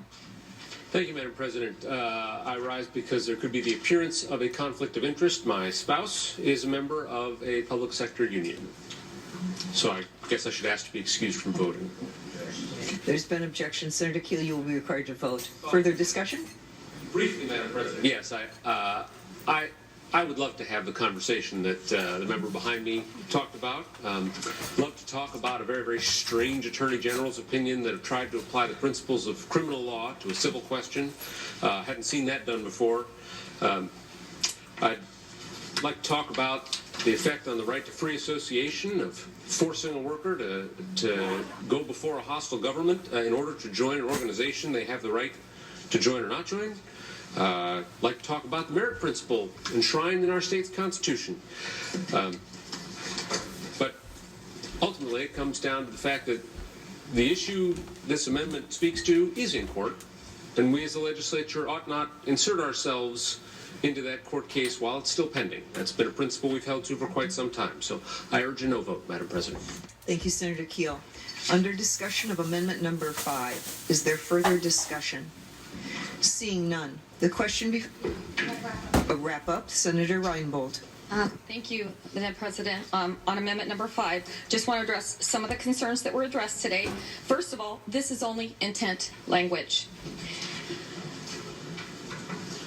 Thank you, Madam President. I rise because there could be the appearance of a conflict of interest. My spouse is a member of a public sector union. So I guess I should ask to be excused from voting. There's been objection. Senator Keel, you will be required to vote. Further discussion? Briefly, Madam President. Yes, I would love to have the conversation that the member behind me talked about. Love to talk about a very, very strange Attorney General's opinion that have tried to apply the principles of criminal law to a civil question. Hadn't seen that done before. I'd like to talk about the effect on the right to free association of forcing a worker to go before a hostile government in order to join an organization they have the right to join or not join. Like to talk about the merit principle enshrined in our state's constitution. But ultimately it comes down to the fact that the issue this amendment speaks to is in court, and we as the legislature ought not insert ourselves into that court case while it's still pending. That's been a principle we've held to for quite some time. So I urge a no vote, Madam President. Thank you, Senator Keel. Under discussion of amendment number 5, is there further discussion? Seeing none. The question a wrap up, Senator Reinbold. Thank you, Madam President. On amendment number 5, just want to address some of the concerns that were addressed today. First of all, this is only intent language.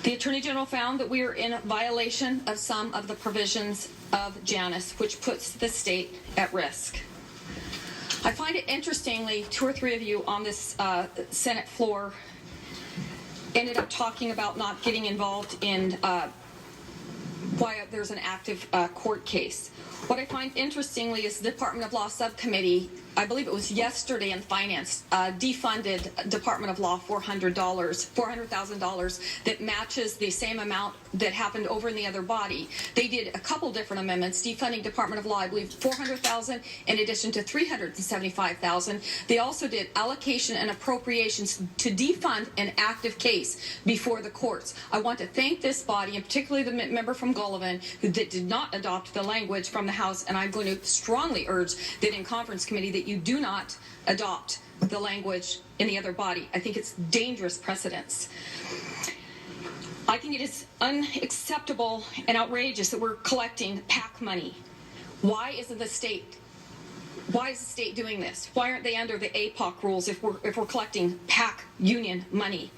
The Attorney General found that we are in violation of some of the provisions of Janus, which puts the state at risk. I find it interestingly, 2 or 3 of you on this Senate floor ended up talking about not getting involved in why there's an active court case. What I find interestingly is the Department of Law subcommittee I believe it was yesterday in finance, defunded Department of Law $400,000 that matches the same amount that happened over in the other body. They did a couple different amendments, defunding Department of Law, I believe $400,000 in addition to $375,000. They also did allocation and appropriations to defund an active case before the courts. I want to thank this body, and particularly the member from Gullivan, who did not adopt the language from the House, and I'm going to strongly urge that in conference committee that you do not adopt the language in the other body. I think it's dangerous precedence. I think it is unacceptable and outrageous that we're collecting PAC money. Why is the state doing this? Why aren't they under the APOC rules if we're collecting PAC union money?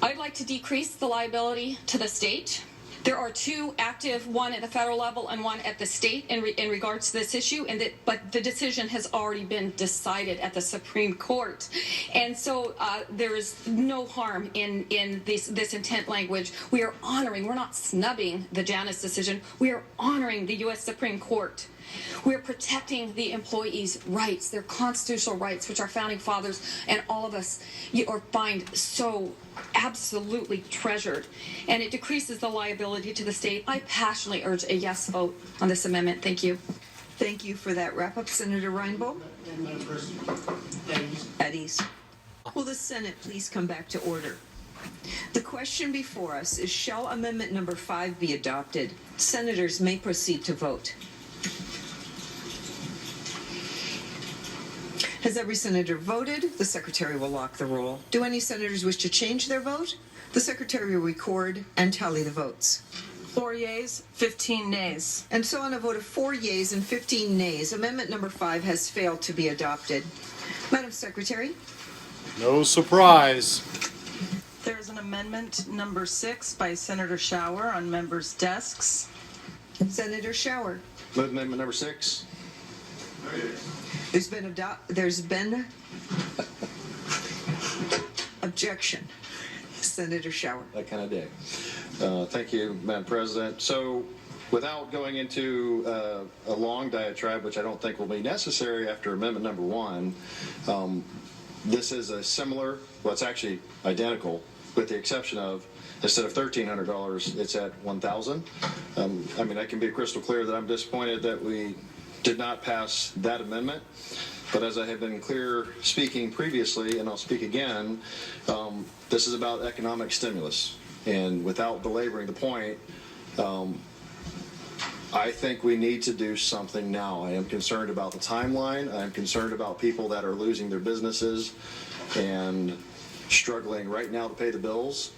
I'd like to decrease the liability to the state. There are two active, one at the federal level and one at the state in regards to this issue, but the decision has already been decided at the Supreme Court. And so there is no harm in this intent language. We are honoring, we're not snubbing the Janus decision, we are honoring the U.S. Supreme Court. We're protecting the employees' rights, their constitutional rights, which our founding fathers and all of us find so absolutely treasured. And it decreases the liability to the state. I passionately urge a yes vote on this amendment. Thank you. Thank you for that wrap-up, Senator Reinbold. At ease. Will the Senate please come back to order? The question before us is, shall Amendment number 5 be adopted? Senators may proceed to vote. Has every senator voted? The secretary will lock the roll. Do any senators wish to change their vote? The secretary will record and tally the votes. 4 yeas, 15 nays. And so on a vote of 4 yeas and 15 nays, Amendment number 5 has failed to be adopted. Madam Secretary? No surprise. There is an amendment number 6 by Senator Shower on members' desks. Senator Shower. Move amendment number 6. There's been objection. Senator Shower. That kind of day. Thank you, Madam President. So, without going into a long diatribe, which I don't think will be necessary after amendment number 1, this is a similar, well, it's actually identical, with the exception of, instead of $1,300, it's at $1,000. I mean, I can be crystal clear that I'm disappointed that we did not pass that amendment. But as I have been clear speaking previously, and I'll speak again, this is about economic stimulus. And without belaboring the point, I think we need to do something now. I am concerned about the timeline. I am concerned about people that are losing their businesses and struggling right now to pay the bills.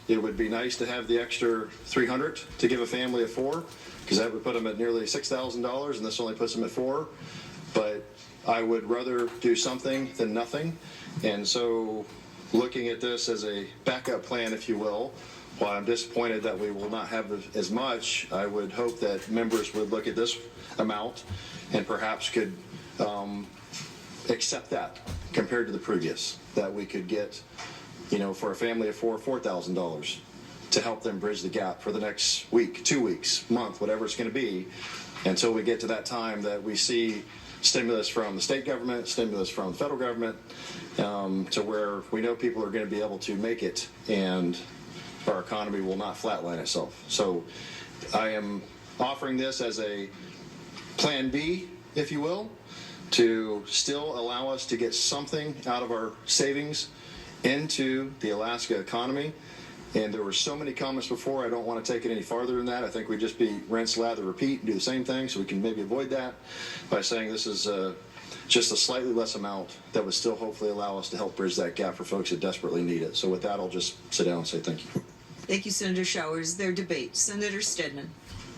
It would be nice to have the extra $300 to give a family of 4, because that would put them at nearly $6,000, and this only puts them at 4. But I would rather do something than nothing. And so, looking at this as a backup plan, if you will, while I'm disappointed that we will not have as much, I would hope that members would look at this amount and perhaps could accept that compared to the previous, that we could get, for a family of 4, $4,000 to help them bridge the gap for the next week, 2 weeks, month, whatever it's going to be, until we get to that time that we see stimulus from the state government, stimulus from the federal government, to where we know people are going to be able to make it and our economy will not flatline itself. So I am offering this as a plan B, if you will, to still allow us to get something out of our savings into the Alaska economy. And there were so many comments before, I don't want to take it any farther than that. I think we'd just be rinse, lather, repeat, and do the same thing, so we can maybe avoid that by saying this is just a slightly less amount that would still hopefully allow us to help bridge that gap for folks that desperately need it. So with that, I'll just sit down and say thank you. Thank you, Senator Showers. Their debate. Senator Stedman.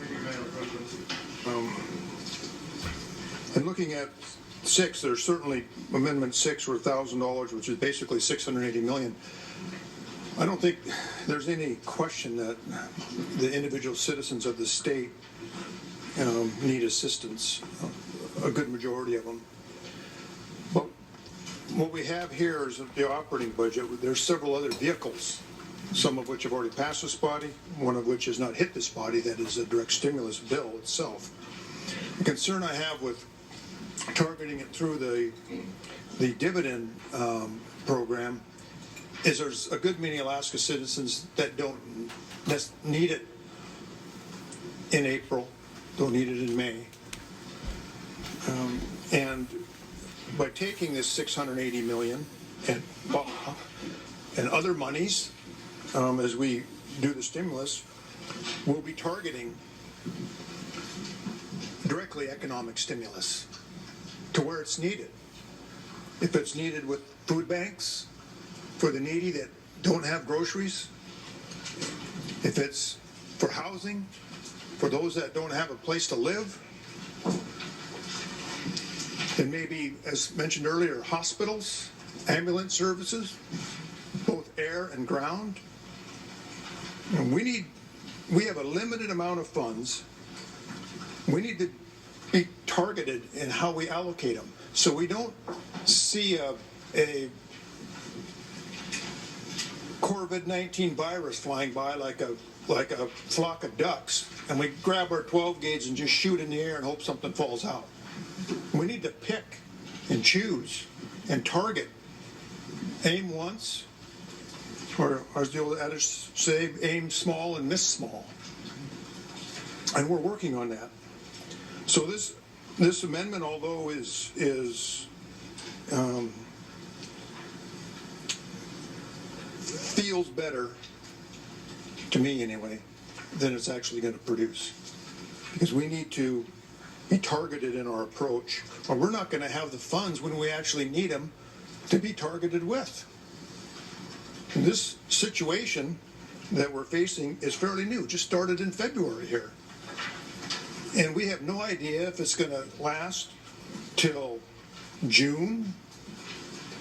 Thank you, Madam President. In looking at 6, there's certainly Amendment 6 for $1,000, which is basically $680 million. I don't think there's any question that the individual citizens of the state need assistance, a good majority of them. But what we have here is the operating budget. There's several other vehicles, some of which have already passed this body, one of which has not hit this body, that is a direct stimulus bill itself. The concern I have with targeting it through the dividend program is there's a good many Alaska citizens that don't need it in April, don't need it in May. And by taking this $680 million and other monies, as we do the stimulus, we'll be targeting directly economic stimulus to where it's needed. If it's needed with food banks for the needy that don't have groceries, if it's for housing, for those that don't have a place to live, and maybe, as mentioned earlier, hospitals, ambulance services, both air and ground. And we have a limited amount of funds. We need to be targeted in how we allocate them, so we don't see a COVID-19 virus flying by like a flock of ducks, and we grab our 12 gauge and just shoot in the air and hope something falls out. We need to pick and choose and target. Aim once, or as the old adage say, aim small and miss small. And we're working on that. So this amendment, although is feels better, to me anyway, than it's actually going to produce. Because we need to be targeted in our approach, or we're not going to have the funds when we actually need them to be targeted with. And this situation that we're facing is fairly new, just started in February here. And we have no idea if it's going to last till June,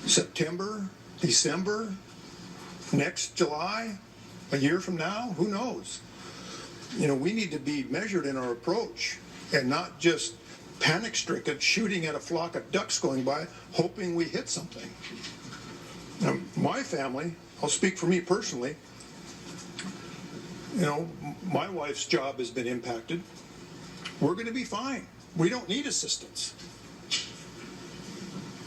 September, December, next July, a year from now, who knows? You know, we need to be measured in our approach and not just panic-stricken shooting at a flock of ducks going by, hoping we hit something. Now, my family, I'll speak for me personally, you know, my wife's job has been impacted. We're going to be fine. We don't need assistance.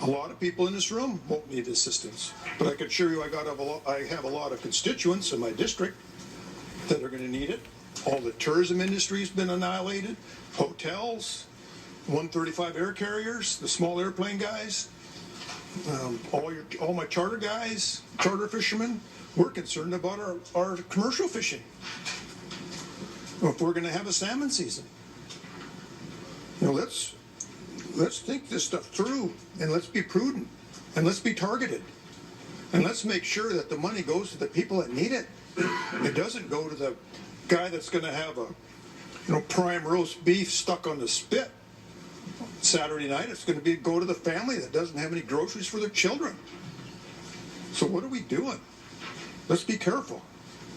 A lot of people in this room won't need assistance, but I can assure you I have a lot of constituents in my district that are going to need it. All the tourism industry has been annihilated, hotels, 135 air carriers, the small airplane guys, all my charter guys, charter fishermen. We're concerned about our commercial fishing. If we're going to have a salmon season, you know, let's think this stuff through, and let's be prudent, and let's be targeted, and let's make sure that the money goes to the people that need it. It doesn't go to the guy that's going to have a, you know, prime roast beef stuck on the spit Saturday night. It's going to go to the family that doesn't have any groceries for their children. So what are we doing? Let's be careful.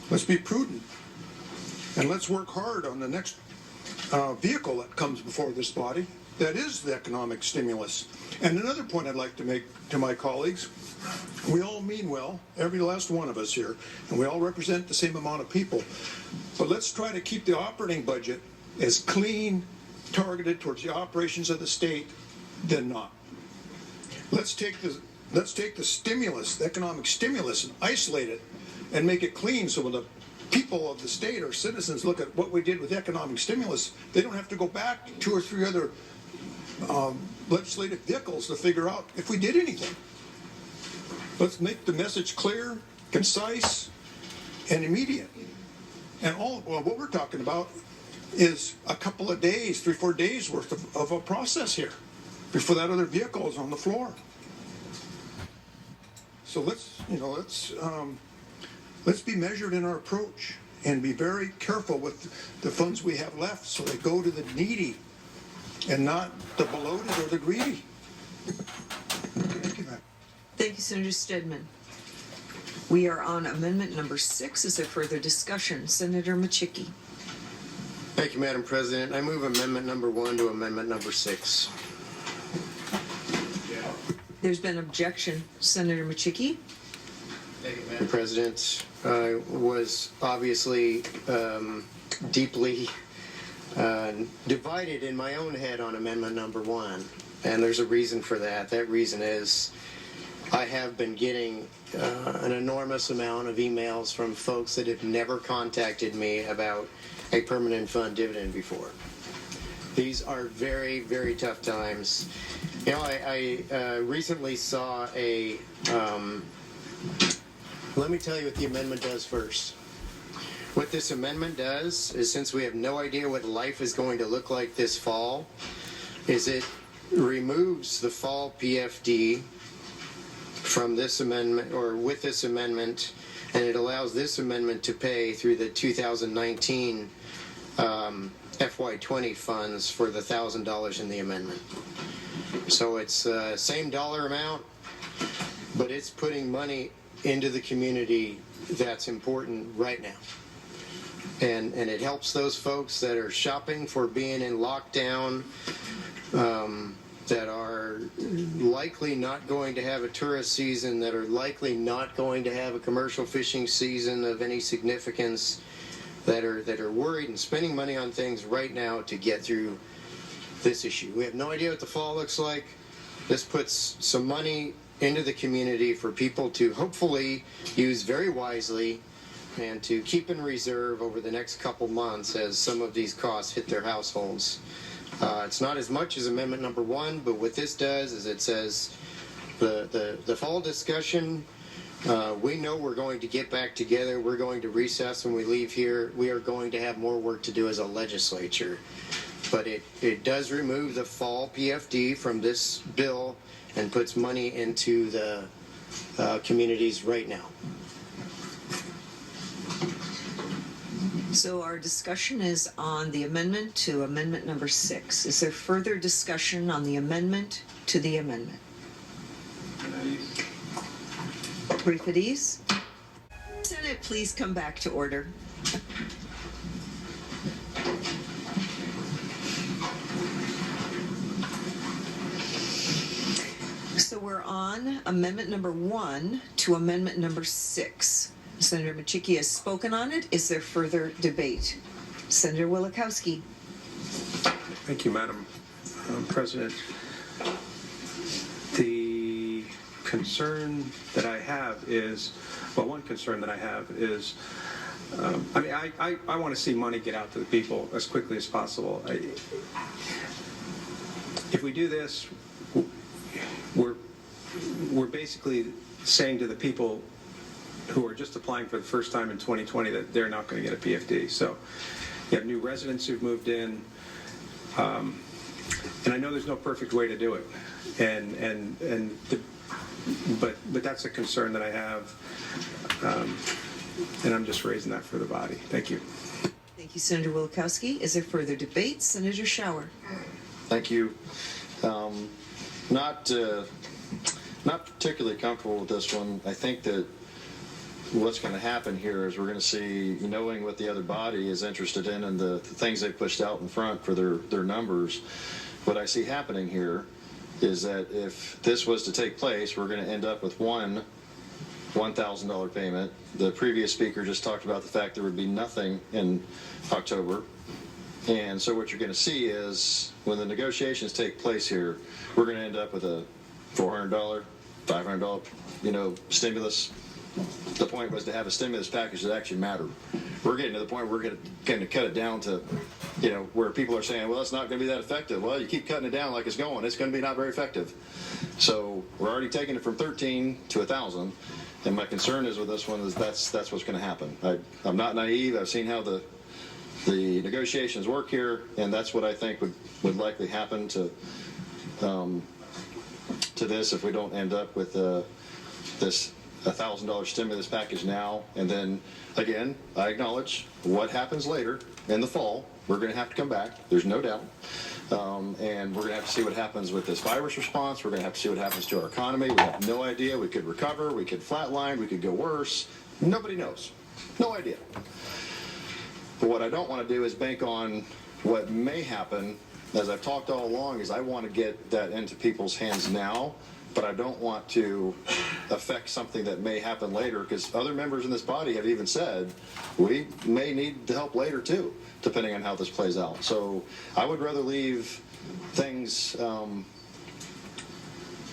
Let's be prudent, and let's work hard on the next vehicle that comes before this body. That is the economic stimulus. And another point I'd like to make to my colleagues, we all mean well, every last one of us here, and we all represent the same amount of people. But let's try to keep the operating budget as clean, targeted towards the operations of the state than not. Let's take the stimulus, the economic stimulus, and isolate it and make it clean, so when the people of the state or citizens look at what we did with economic stimulus, they don't have to go back to 2 or 3 other legislative vehicles to figure out if we did anything. Let's make the message clear, concise, and immediate. And what we're talking about is a couple of days, 3-4 days worth of a process here before that other vehicle is on the floor. So let's be measured in our approach and be very careful with the funds we have left, so they go to the needy and not the bloated or the greedy. Thank you, ma'am. Thank you, Senator Stedman. We are on amendment number 6. Is there further discussion? Senator Machicki. Thank you, Madam President. I move amendment number 1 to amendment number 6. There's been objection. Senator Machicki. Thank you, Madam President. I was obviously deeply divided in my own head on amendment number 1, and there's a reason for that. That reason is I have been getting an enormous amount of emails from folks that have never contacted me about a permanent fund dividend before. These are very, very tough times. You know, I recently saw a, let me tell you what the amendment does first. What this amendment does is, since we have no idea what life is going to look like this fall, is it removes the fall PFD from this amendment, or with this amendment, and it allows this amendment to pay through the 2019 FY20 funds for the $1,000 in the amendment. So it's same dollar amount, but it's putting money into the community that's important right now. And it helps those folks that are shopping for being in lockdown, that are likely not going to have a tourist season, that are likely not going to have a commercial fishing season of any significance, that are worried and spending money on things right now to get through this issue. We have no idea what the fall looks like. This puts some money into the community for people to hopefully use very wisely and to keep in reserve over the next couple months as some of these costs hit their households. It's not as much as amendment number 1, but what this does is it says the fall discussion, we know we're going to get back together. We're going to recess when we leave here. We are going to have more work to do as a legislature. But it does remove the fall PFD from this bill and puts money into the communities right now. So our discussion is on the amendment to amendment number 6. Is there further discussion on the amendment to the amendment? Brief at ease. Senate, please come back to order. So we're on amendment number 1 to amendment number 6. Senator Machicki has spoken on it. Is there further debate? Senator Wielechowski. Thank you, Madam President. The concern that I have is, well, one concern that I have is, I want to see money get out to the people as quickly as possible. If we do this, we're basically saying to the people who are just applying for the first time in 2020 that they're not going to get a PFD. So you have new residents who've moved in, and I know there's no perfect way to do it, but that's a concern that I have, and I'm just raising that for the body. Thank you. Thank you, Senator Wielechowski. Is there further debate? Senator Shower. Thank you. Not particularly comfortable with this one. I think that what's going to happen here is we're going to see, knowing what the other body is interested in and the things they pushed out in front for their numbers, what I see happening here is that if this was to take place, we're going to end up with one $1,000 payment. The previous speaker just talked about the fact there would be nothing in October. And so what you're going to see is when the negotiations take place here, we're going to end up with a $400, $500, stimulus. The point was to have a stimulus package that actually mattered. We're getting to the point where we're going to cut it down to, where people are saying, well, it's not going to be that effective. Well, you keep cutting it down like it's going. It's going to be not very effective. So we're already taking it from 13 to 1,000. And my concern is with this one is that's what's going to happen. I'm not naive. I've seen how the negotiations work here, and that's what I think would likely happen to this if we don't end up with this $1,000 stimulus package now. And then again, I acknowledge what happens later in the fall. We're going to have to come back. There's no doubt. And we're going to have to see what happens with this virus response. We're going to have to see what happens to our economy. We have no idea. We could recover. We could flatline. We could go worse. Nobody knows. No idea. But what I don't want to do is bank on what may happen. As I've talked all along, is I want to get that into people's hands now, but I don't want to affect something that may happen later, because other members in this body have even said we may need the help later too, depending on how this plays out. So I would rather leave things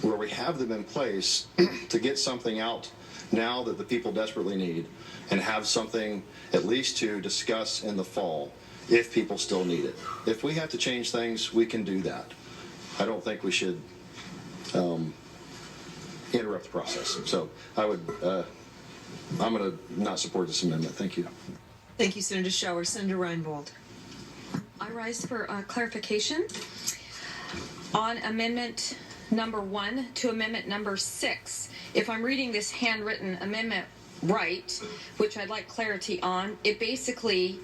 where we have them in place to get something out now that the people desperately need, and have something at least to discuss in the fall if people still need it. If we have to change things, we can do that. I don't think we should interrupt the process. So I would, I'm going to not support this amendment. Thank you. Thank you, Senator Shower. Senator Reinbold. I rise for clarification on amendment number 1 to amendment number 6. If I'm reading this handwritten amendment right, which I'd like clarity on, it basically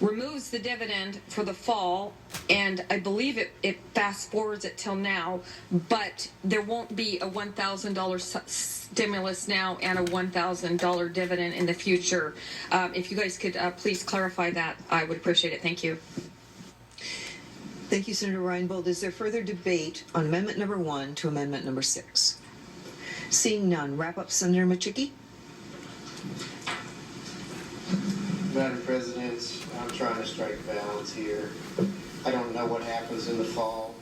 removes the dividend for the fall, and I believe it fast forwards it till now, but there won't be a $1,000 stimulus now and a $1,000 dividend in the future. If you guys could please clarify that, I would appreciate it. Thank you. Thank you, Senator Reinbold. Is there further debate on amendment number 1 to amendment number 6? Seeing none, wrap up, Senator Machicky. Madam President, I'm trying to strike a balance here. I don't know what happens in the fall.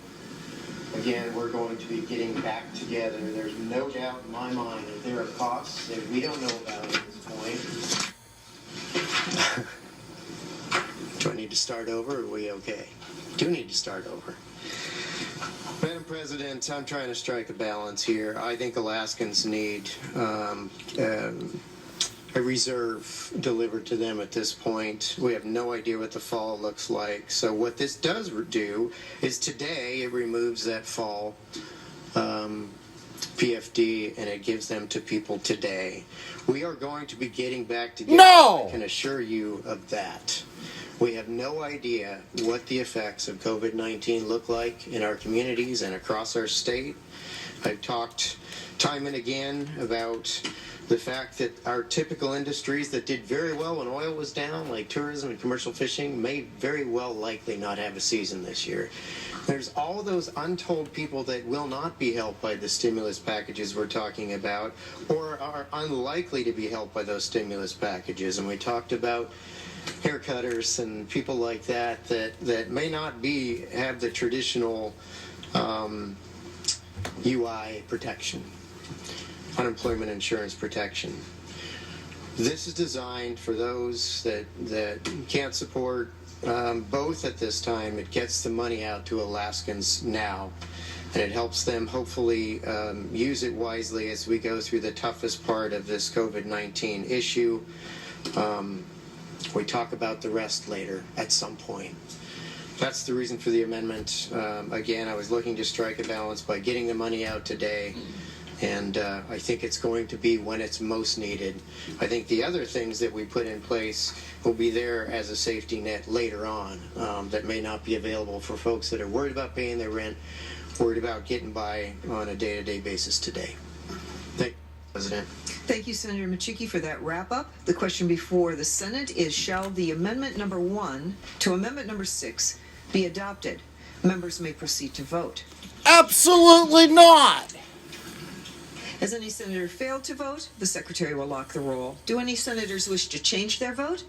Again, we're going to be getting back together. There's no doubt in my mind that there are costs that we don't know about at this point. Do I need to start over, or are we okay? Do need to start over. Madam President, I'm trying to strike a balance here. I think Alaskans need a reserve delivered to them at this point. We have no idea what the fall looks like. So what this does do is today it removes that fall PFD and it gives them to people today. We are going to be getting back together. No! I can assure you of that. We have no idea what the effects of COVID-19 look like in our communities and across our state. I've talked time and again about the fact that our typical industries that did very well when oil was down, like tourism and commercial fishing, may very well likely not have a season this year. There's all those untold people that will not be helped by the stimulus packages we're talking about, or are unlikely to be helped by those stimulus packages. And we talked about haircutters and people like that that may not have the traditional UI protection, unemployment insurance protection. This is designed for those that can't support both at this time. It gets the money out to Alaskans now, and it helps them hopefully use it wisely as we go through the toughest part of this COVID-19 issue. We talk about the rest later at some point. That's the reason for the amendment. Again, I was looking to strike a balance by getting the money out today, and I think it's going to be when it's most needed. I think the other things that we put in place will be there as a safety net later on that may not be available for folks that are worried about paying their rent, worried about getting by on a day-to-day basis today. Thank you, President. Thank you, Senator Machicky, for that wrap-up. The question before the Senate is, shall the amendment number 1 to amendment number 6 be adopted? Members may proceed to vote. Absolutely not! Has any senator failed to vote? The Secretary will lock the roll. Do any senators wish to change their vote?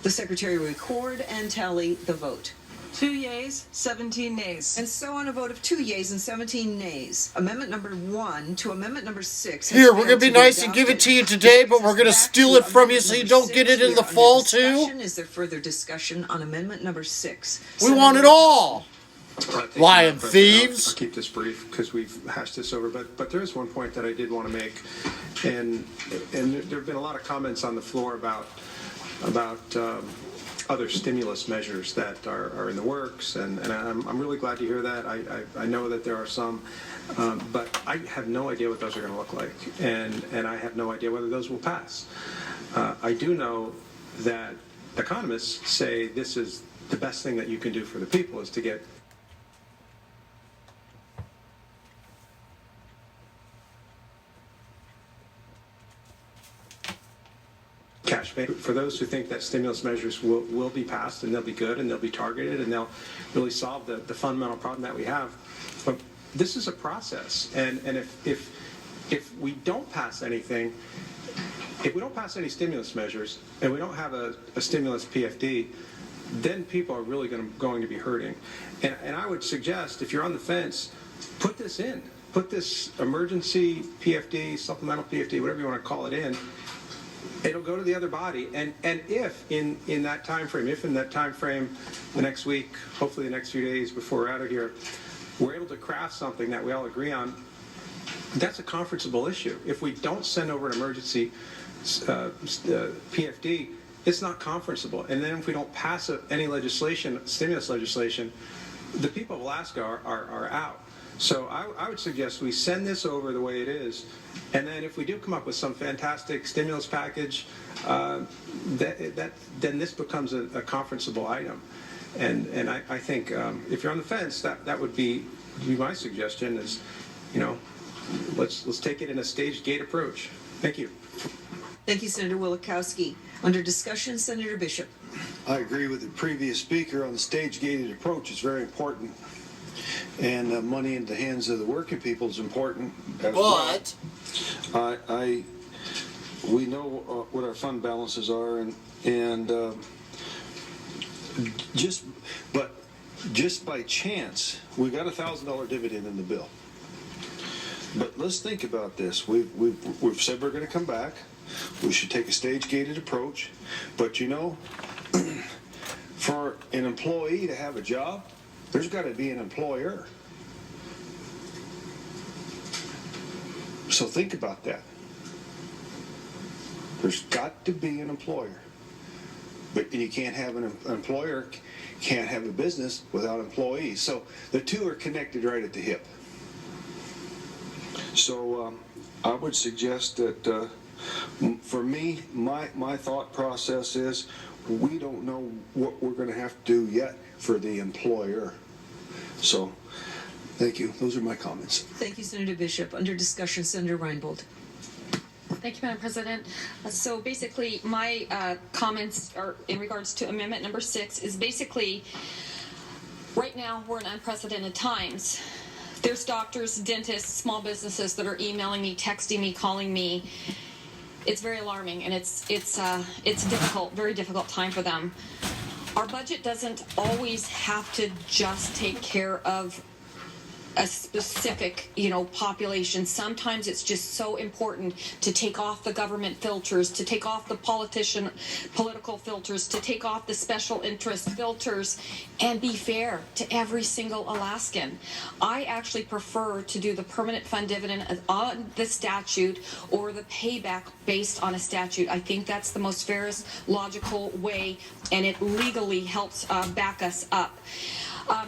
The Secretary will record and tally the vote. 2 yeas, 17 nays. And so on a vote of 2 yeas and 17 nays, amendment number 1 to amendment number 6. Here, we're going to be nice and give it to you today, but we're going to steal it from you so you don't get it in the fall, too. Is there further discussion on amendment number 6? We want it all. Lying I'll thieves. keep this brief because we've hashed this over, but there is one point that I did want to make, and there have been a lot of comments on the floor about other stimulus measures that are in the works, and I'm really glad to hear that. I know that there are some, but I have no idea what those are going to look like, and I have no idea whether those will pass. I do know that economists say this is the best thing that you can do for the people is to get cash pay. For those who think that stimulus measures will be passed and they'll be good and they'll be targeted and they'll really solve the fundamental problem that we have. But this is a process, and if we don't pass anything, if we don't pass any stimulus measures and we don't have a stimulus PFD, then people are really going to be hurting. And I would suggest, if you're on the fence, put this in. Put this emergency PFD, supplemental PFD, whatever you want to call it in. It'll go to the other body. And if in that time frame, the next week, hopefully the next few days before we're out of here, we're able to craft something that we all agree on, that's a conferenceable issue. If we don't send over an emergency PFD, it's not conferenceable. And then if we don't pass any legislation, stimulus legislation, the people of Alaska are out. So I would suggest we send this over the way it is, and then if we do come up with some fantastic stimulus package, then this becomes a conferenceable item. And I think if you're on the fence, that would be my suggestion is, let's take it in a staged gate approach. Thank you. Thank you, Senator Wielechowski. Under discussion, Senator Bishop. I agree with the previous speaker on the stage-gated approach. It's very important. And money in the hands of the working people is important as well. We know what our fund balances are, and just by chance, we got $1,000 dividend in the bill. But let's think about this. We've said we're going to come back. We should take a stage-gated approach. But for an employee to have a job, there's got to be an employer. So think about that. There's got to be an employer. But you can't have an employer, can't have a business without employees. So the two are connected right at the hip. So I would suggest that for me, my thought process is we don't know what we're going to have to do yet for the employer. So, thank you. Those are my comments. Thank you, Senator Bishop. Under discussion, Senator Reinbold. Thank you, Madam President. So basically, my comments are in regards to Amendment number 6 is basically, right now we're in unprecedented times. There's doctors, dentists, small businesses that are emailing me, texting me, calling me. It's very alarming, and it's difficult, very difficult time for them. Our budget doesn't always have to just take care of a specific, population. Sometimes it's just so important to take off the government filters, to take off the political filters, to take off the special interest filters, and be fair to every single Alaskan. I actually prefer to do the permanent fund dividend on the statute or the payback based on a statute. I think that's the most fairest, logical way, and it legally helps back us up.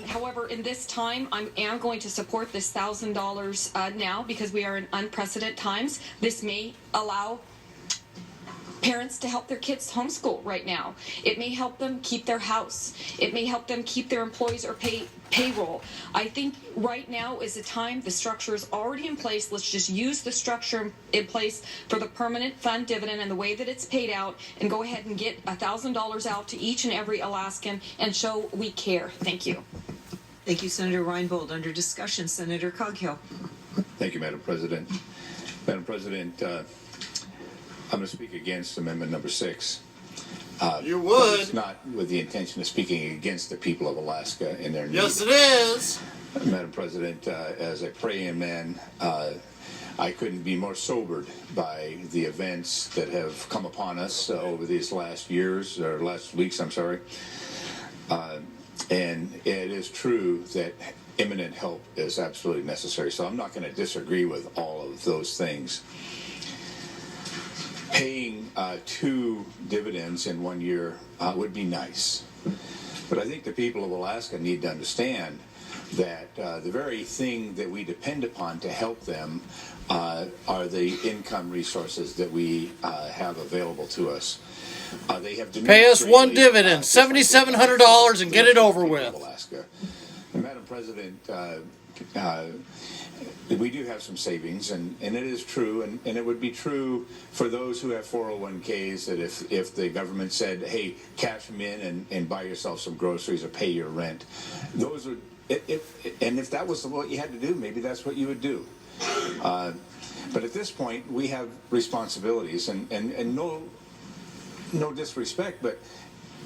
However, in this time, I am going to support this $1,000 now because we are in unprecedented times. This may allow parents to help their kids homeschool right now. It may help them keep their house. It may help them keep their employees or payroll. I think right now is the time. The structure is already in place. Let's just use the structure in place for the permanent fund dividend and the way that it's paid out, and go ahead and get $1,000 out to each and every Alaskan and show we care. Thank you. Thank you, Senator Reinbold. Under discussion, Senator Coghill. Thank you, Madam President. Madam President, I'm going to speak against Amendment number 6. You would. It's not with the intention of speaking against the people of Alaska and their needs. Yes, it is. Madam President, as a praying man, I couldn't be more sobered by the events that have come upon us over these last weeks, I'm sorry. And it is true that imminent help is absolutely necessary. So I'm not going to disagree with all of those things. Paying 2 dividends in 1 year would be nice. But I think the people of Alaska need to understand that the very thing that we depend upon to help them are the income resources that we have available to us. They have pay us 1 dividend, $7,700, and get it over with. Alaska. And Madam President, we do have some savings, and it is true, and it would be true for those who have 401ks that if the government said, hey, cash them in and buy yourself some groceries or pay your rent, those would if that was what you had to do, maybe that's what you would do. But at this point, we have responsibilities, and no disrespect, but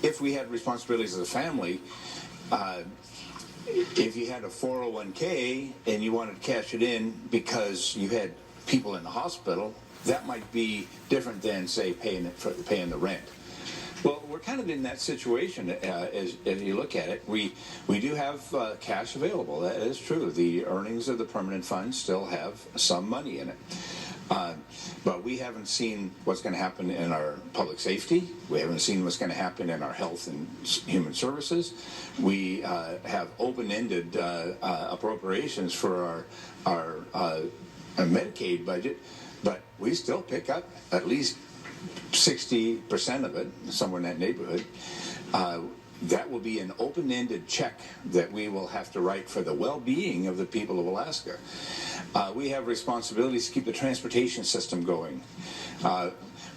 if we had responsibilities as a family, if you had a 401k and you wanted to cash it in because you had people in the hospital, that might be different than, say, paying the rent. Well, we're kind of in that situation as you look at it. We do have cash available. That is true. The earnings of the permanent fund still have some money in it. But we haven't seen what's going to happen in our public safety. We haven't seen what's going to happen in our health and human services. We have open-ended appropriations for our Medicaid budget, but we still pick up at least 60% of it, somewhere in that neighborhood. That will be an open-ended check that we will have to write for the well-being of the people of Alaska. We have responsibilities to keep the transportation system going.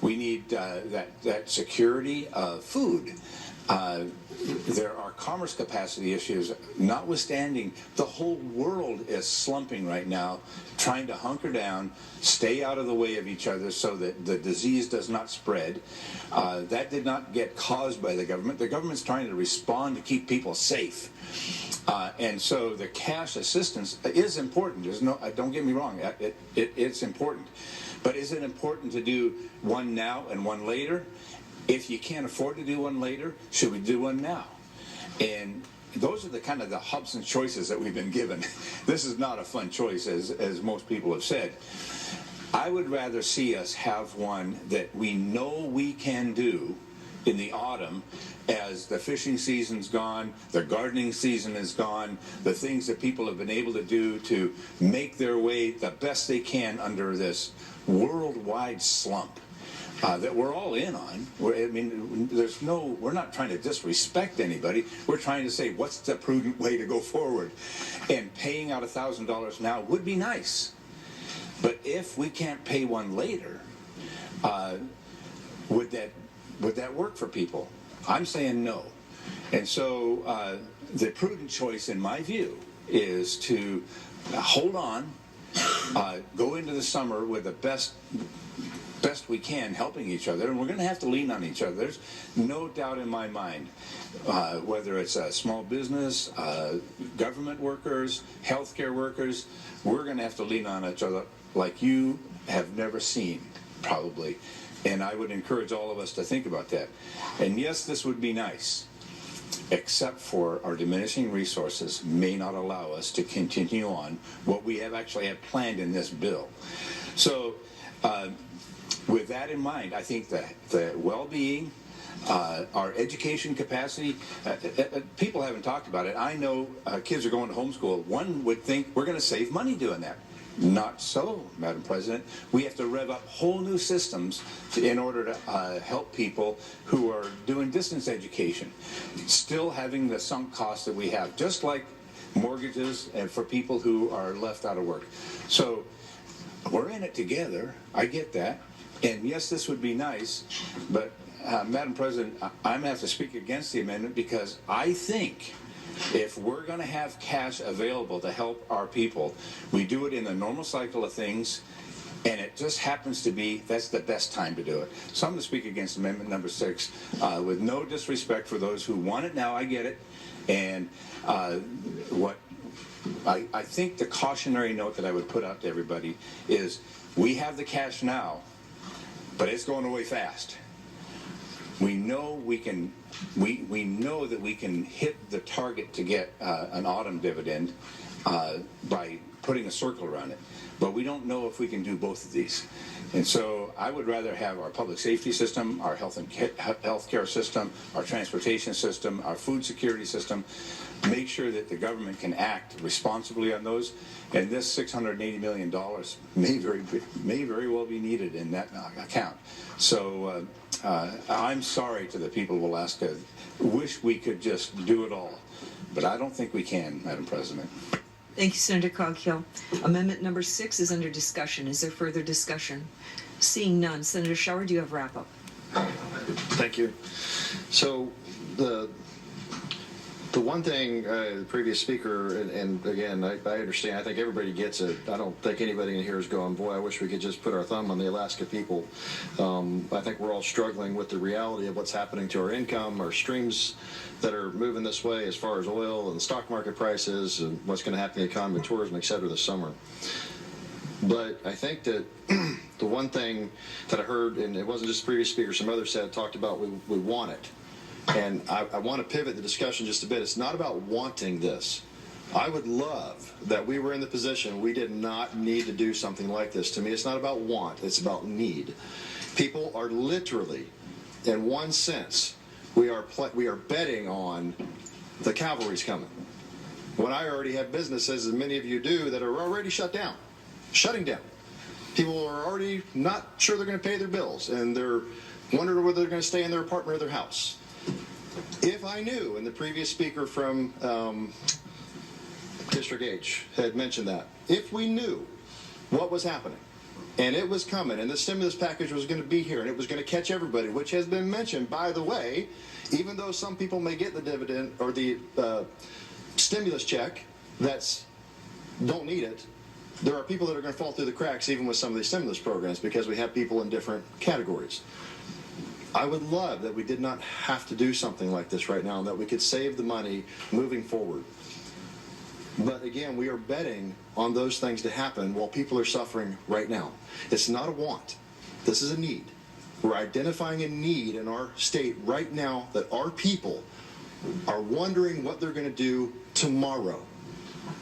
We need that security of food. There are commerce capacity issues, notwithstanding the whole world is slumping right now, trying to hunker down, stay out of the way of each other so that the disease does not spread. That did not get caused by the government. The government's trying to respond to keep people safe. And so the cash assistance is important. Don't get me wrong, it's important. But is it important to do one now and one later? If you can't afford to do one later, should we do one now? And those are the kind of the hubs and choices that we've been given. This is not a fun choice, as most people have said. I would rather see us have one that we know we can do in the autumn, as the fishing season's gone, the gardening season is gone, the things that people have been able to do to make their way the best they can under this worldwide slump. That we're all in on. We're not trying to disrespect anybody. We're trying to say what's the prudent way to go forward. And paying out $1,000 now would be nice. But if we can't pay one later, would that work for people? I'm saying no. And so the prudent choice, in my view, is to hold on, go into the summer with the best we can, helping each other, and we're going to have to lean on each other. There's no doubt in my mind, whether it's a small business, government workers, healthcare workers, we're going to have to lean on each other like you have never seen, probably. And I would encourage all of us to think about that. And yes, this would be nice, except for our diminishing resources may not allow us to continue on what we have planned in this bill. So with that in mind, I think the well-being, our education capacity, people haven't talked about it. I know kids are going to homeschool. One would think we're going to save money doing that. Not so, Madam President. We have to rev up whole new systems in order to help people who are doing distance education, still having the sunk costs that we have, just like mortgages and for people who are left out of work. So we're in it together. I get that. And yes, this would be nice, but Madam President, I'm going to have to speak against the amendment because I think if we're going to have cash available to help our people, we do it in the normal cycle of things, and it just happens to be that's the best time to do it. So I'm going to speak against Amendment number 6 with no disrespect for those who want it now. I get it. And what I think the cautionary note that I would put out to everybody is we have the cash now, but it's going away fast. We know we can. We know that we can hit the target to get an autumn dividend by putting a circle around it, but we don't know if we can do both of these. And so I would rather have our public safety system, our healthcare system, our transportation system, our food security system, make sure that the government can act responsibly on those. And this $680 million may very well be needed in that account. So I'm sorry to the people of Alaska. Wish we could just do it all, but I don't think we can, Madam President. Thank you, Senator Coghill. Amendment number 6 is under discussion. Is there further discussion? Seeing none, Senator Shower, do you have wrap-up? Thank you. So the The one thing the previous speaker, and again, I understand, I think everybody gets it. I don't think anybody in here is going, boy, I wish we could just put our thumb on the Alaska people. I think we're all struggling with the reality of what's happening to our income, our streams that are moving this way as far as oil and stock market prices and what's going to happen to the economy, tourism, et cetera, this summer. But I think that the one thing that I heard, and it wasn't just the previous speaker, some others said, talked about we want it. And I want to pivot the discussion just a bit. It's not about wanting this. I would love that we were in the position we did not need to do something like this. To me, it's not about want, it's about need. People are literally, in one sense, we are betting on the cavalry's coming. When I already have businesses, as many of you do, that are already shutting down. People are already not sure they're going to pay their bills, and they're wondering whether they're going to stay in their apartment or their house. If I knew, and the previous speaker from District H had mentioned that, if we knew what was happening, and it was coming, and the stimulus package was going to be here, and it was going to catch everybody, which has been mentioned, by the way, even though some people may get the dividend or the stimulus check that's don't need it, there are people that are going to fall through the cracks even with some of these stimulus programs because we have people in different categories. I would love that we did not have to do something like this right now and that we could save the money moving forward. But again, we are betting on those things to happen while people are suffering right now. It's not a want. This is a need. We're identifying a need in our state right now that our people are wondering what they're going to do tomorrow.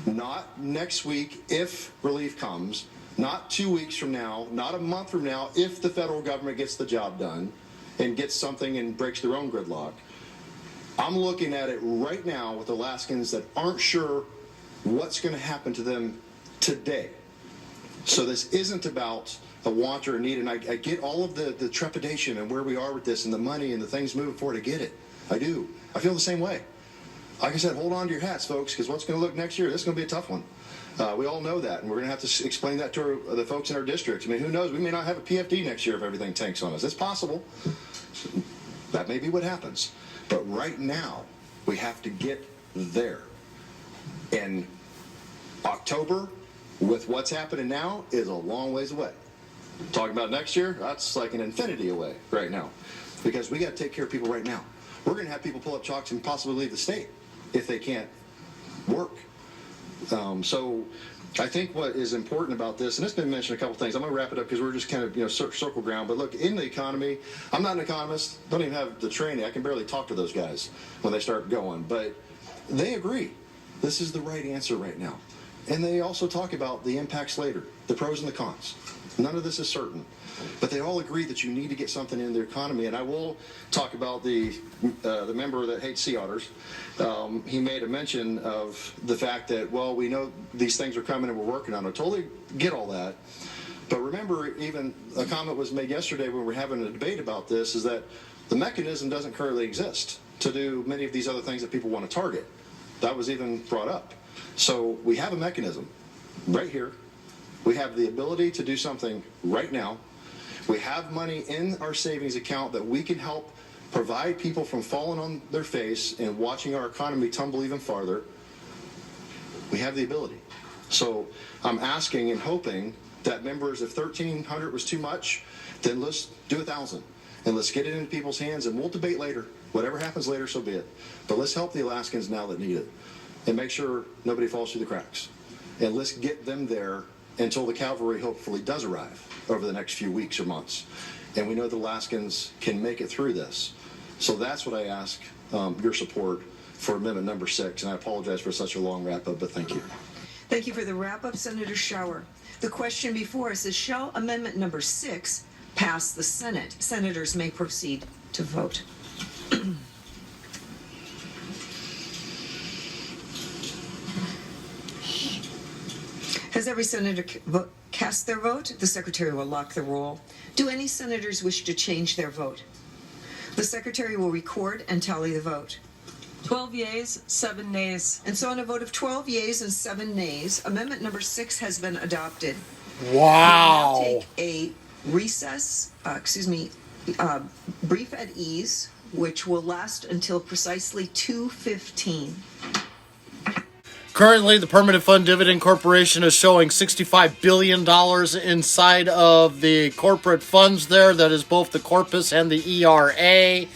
Not next week if relief comes, not 2 weeks from now, not a month from now if the federal government gets the job done and gets something and breaks their own gridlock. I'm looking at it right now with Alaskans that aren't sure what's going to happen to them today. So this isn't about a want or a need, and I get all of the trepidation and where we are with this and the money and the things moving forward. I get it. I do. I feel the same way. Like I said, hold on to your hats, folks, because what's going to look next year, this is going to be a tough one. We all know that, and we're going to have to explain that to the folks in our district. I mean, who knows? We may not have a PFD next year if everything tanks on us. It's possible. That may be what happens. But right now, we have to get there. And October, with what's happening now, is a long ways away. Talking about next year, that's like an infinity away right now. Because we got to take care of people right now. We're going to have people pull up chalks and possibly leave the state if they can't work. So I think what is important about this, and it's been mentioned a couple things. I'm going to wrap it up because we're just kind of circle ground. But look, in the economy, I'm not an economist. Don't even have the training. I can barely talk to those guys when they start going. But they agree. This is the right answer right now. And they also talk about the impacts later, the pros and the cons. None of this is certain. But they all agree that you need to get something in the economy. And I will talk about the member that hates sea otters. He made a mention of the fact that, well, we know these things are coming and we're working on it. I totally get all that. But remember, even a comment was made yesterday when we were having a debate about this, is that the mechanism doesn't currently exist to do many of these other things that people want to target. That was even brought up. So we have a mechanism right here. We have the ability to do something right now. We have money in our savings account that we can help provide people from falling on their face and watching our economy tumble even farther. We have the ability. So I'm asking and hoping that members, if 1,300 was too much, then let's do 1,000. And let's get it into people's hands, and we'll debate later. Whatever happens later, so be it. But let's help the Alaskans now that need it. And make sure nobody falls through the cracks. And let's get them there until the cavalry hopefully does arrive over the next few weeks or months. And we know the Alaskans can make it through this. So that's what I ask your support for amendment number 6. And I apologize for such a long wrap-up, but thank you. Thank you for the wrap-up, Senator Schauer. The question before us is, shall amendment number 6 pass the Senate? Senators may proceed to vote. Has every senator cast their vote? The secretary will lock the roll. Do any senators wish to change their vote? The secretary will record and tally the vote. 12 yeas, 7 nays. And so on a vote of 12 yeas and 7 nays, amendment number 6 has been adopted. Wow. We will now take a recess, brief at ease which will last until precisely 2:15. Currently, the Permanent Fund Dividend Corporation is showing $65 billion inside of the corporate funds there. That is both the corpus and the ERA.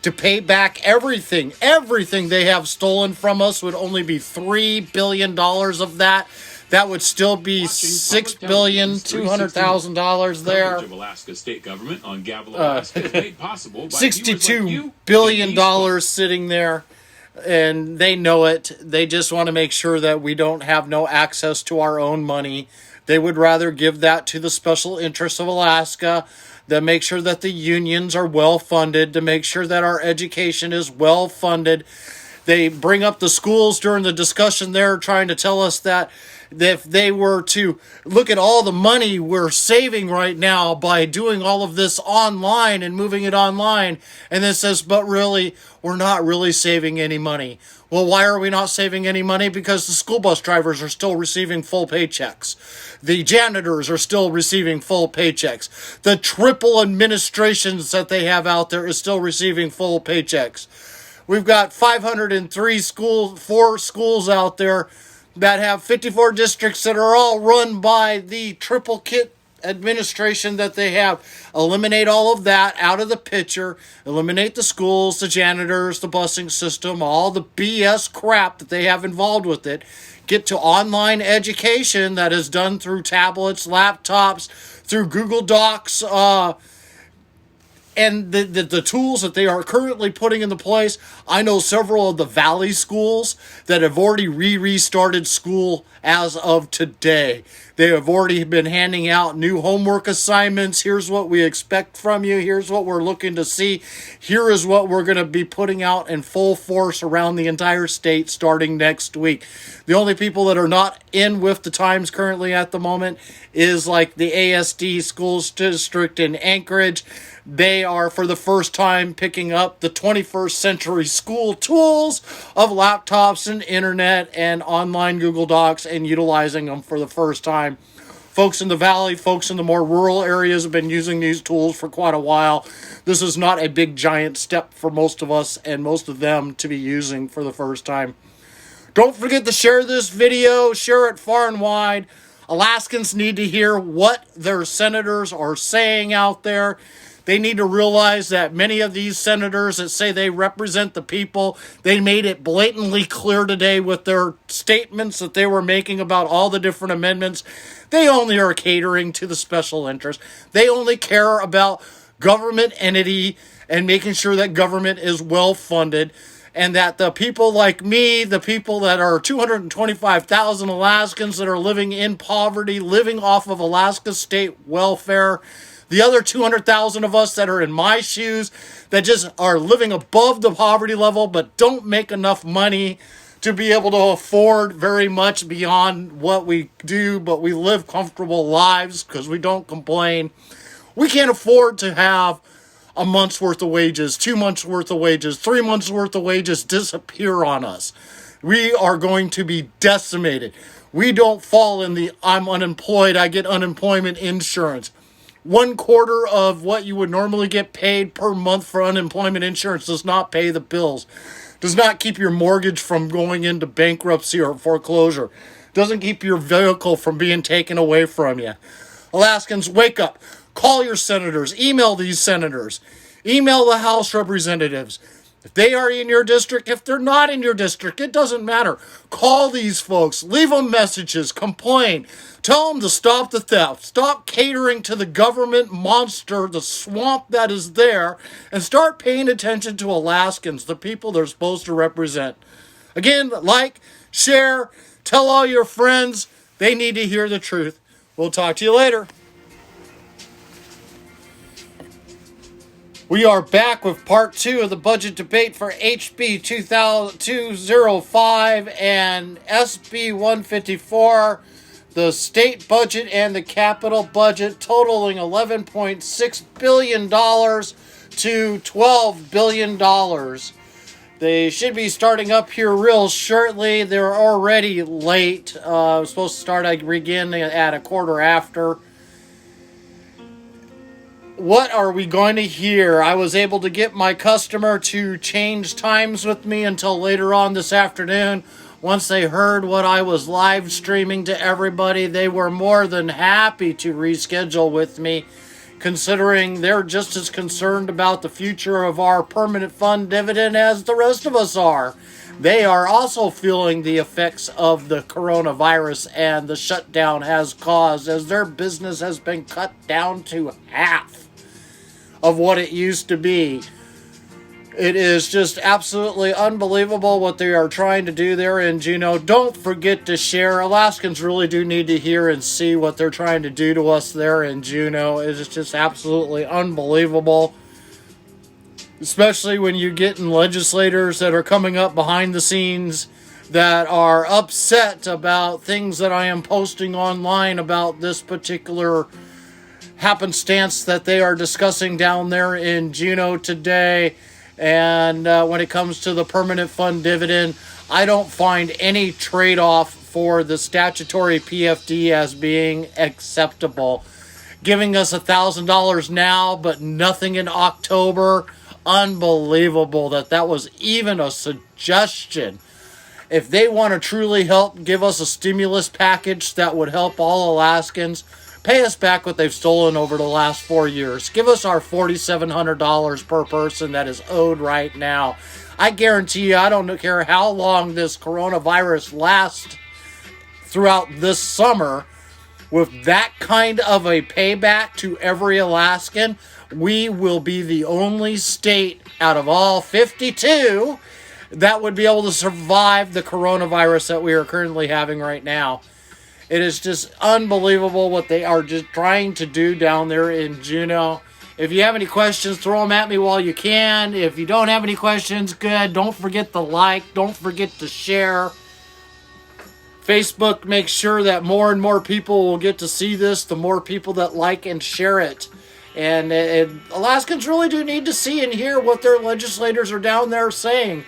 To pay back everything they have stolen from us would only be $3 billion of that. That would still be $6,200,000 there. Of Alaska state government on Gavel, Alaska is made possible by $62 billion sitting there. And they know it. They just want to make sure that we don't have no access to our own money. They would rather give that to the special interests of Alaska, to make sure that the unions are well funded, to make sure that our education is well funded. They bring up the schools during the discussion there, trying to tell us that if they were to look at all the money we're saving right now by doing all of this online and moving it online, and then says, but really, we're not really saving any money. Well, why are we not saving any money? Because the school bus drivers are still receiving full paychecks. The janitors are still receiving full paychecks. The triple administrations that they have out there is still receiving full paychecks. We've got 504 schools out there that have 54 districts that are all run by the triple kit administration that they have. Eliminate all of that out of the picture. Eliminate the schools, the janitors, the busing system, all the BS crap that they have involved with it. Get to online education that is done through tablets, laptops, through Google Docs, and the tools that they are currently putting into place. I know several of the Valley schools that have already restarted school as of today. They have already been handing out new homework assignments. Here's what we expect from you. Here's what we're looking to see. Here is what we're going to be putting out in full force around the entire state starting next week. The only people that are not in with the times currently at the moment is like the ASD Schools District in Anchorage. They are, for the first time, picking up the 21st century school tools of laptops and internet and online Google Docs and utilizing them for the first time. Folks in the Valley, folks in the more rural areas have been using these tools for quite a while. This is not a big, giant step for most of us and most of them to be using for the first time. Don't forget to share this video. Share it far and wide. Alaskans need to hear what their senators are saying out there. They need to realize that many of these senators that say they represent the people, they made it blatantly clear today with their statements that they were making about all the different amendments. They only are catering to the special interest. They only care about government entity and making sure that government is well funded, and that the people like me, the people that are 225,000 Alaskans that are living in poverty, living off of Alaska state welfare, the other 200,000 of us that are in my shoes, that just are living above the poverty level but don't make enough money to be able to afford very much beyond what we do, but we live comfortable lives because we don't complain. We can't afford to have a month's worth of wages, 2 months worth of wages, 3 months worth of wages disappear on us. We are going to be decimated. We don't fall in the I'm unemployed, I get unemployment insurance. 1/4 of what you would normally get paid per month for unemployment insurance does not pay the bills. Does not keep your mortgage from going into bankruptcy or foreclosure. Doesn't keep your vehicle from being taken away from you. Alaskans, wake up. Call your senators. Email these senators. Email the House representatives. If they are in your district, if they're not in your district, it doesn't matter. Call these folks. Leave them messages. Complain. Tell them to stop the theft. Stop catering to the government monster, the swamp that is there, and start paying attention to Alaskans, the people they're supposed to represent. Again, like, share, tell all your friends. They need to hear the truth. We'll talk to you later. We are back with part 2 of the budget debate for HB205 and SB154, the state budget and the capital budget, totaling $11.6 billion to $12 billion. They should be starting up here real shortly. They're already late. Supposed to start again at 1/4 after. what are we going to hear? I was able to get my customer to change times with me until later on this afternoon. Once they heard what I was live streaming to everybody, they were more than happy to reschedule with me, considering they're just as concerned about the future of our permanent fund dividend as the rest of us are. They are also feeling the effects of the coronavirus and the shutdown has caused, as their business has been cut down to half of what it used to be. It is just absolutely unbelievable what they are trying to do there in Juneau. Don't forget to share. Alaskans really do need to hear and see what they're trying to do to us there in Juneau. It is just absolutely unbelievable. Especially when you get in legislators that are coming up behind the scenes that are upset about things that I am posting online about this particular happenstance that they are discussing down there in Juneau today. And when it comes to the permanent fund dividend, I don't find any trade-off for the statutory PFD as being acceptable. Giving us $1,000 now, but nothing in October. Unbelievable that was even a suggestion. If they want to truly help give us a stimulus package that would help all Alaskans, pay us back what they've stolen over the last 4 years. Give us our $4,700 per person that is owed right now. I guarantee you, I don't care how long this coronavirus lasts throughout this summer, with that kind of a payback to every Alaskan, we will be the only state out of all 52 that would be able to survive the coronavirus that we are currently having right now. It is just unbelievable what they are just trying to do down there in Juneau. If you have any questions, throw them at me while you can. If you don't have any questions, good. Don't forget to like. Don't forget to share. Facebook makes sure that more and more people will get to see this, the more people that like and share it. And Alaskans really do need to see and hear what their legislators are down there saying.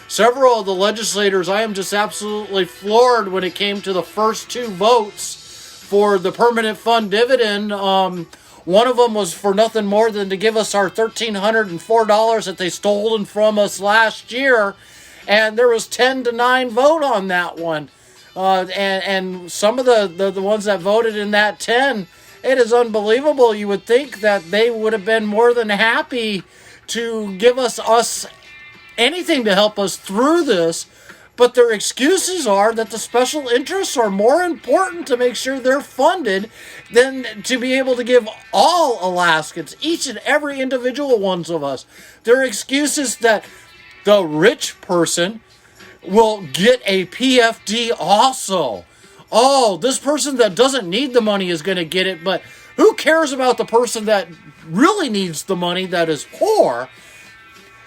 Several of the legislators, I am just absolutely floored when it came to the first two votes for the permanent fund dividend. One of them was for nothing more than to give us our $1,304 that they stolen from us last year. And there was 10-9 vote on that one. And some of the ones that voted in that 10, it is unbelievable. You would think that they would have been more than happy to give us anything to help us through this, but their excuses are that the special interests are more important to make sure they're funded than to be able to give all Alaskans, each and every individual ones of us. Their excuses that the rich person will get a PFD also. Oh, this person that doesn't need the money is going to get it, but who cares about the person that really needs the money that is poor?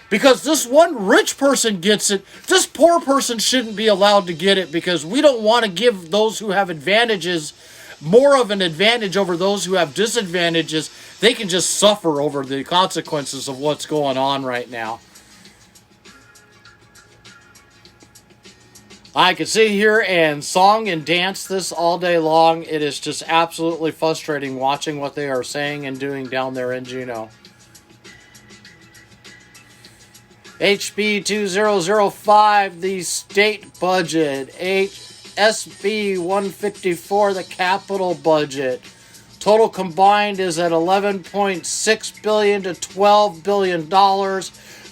Because this one rich person gets it, this poor person shouldn't be allowed to get it, because we don't want to give those who have advantages more of an advantage over those who have disadvantages. They can just suffer over the consequences of what's going on right now. I could sit here and song and dance this all day long. It is just absolutely frustrating watching what they are saying and doing down there in Juneau. HB205, the state budget. SB154, the capital budget. Total combined is at $11.6 billion to $12 billion.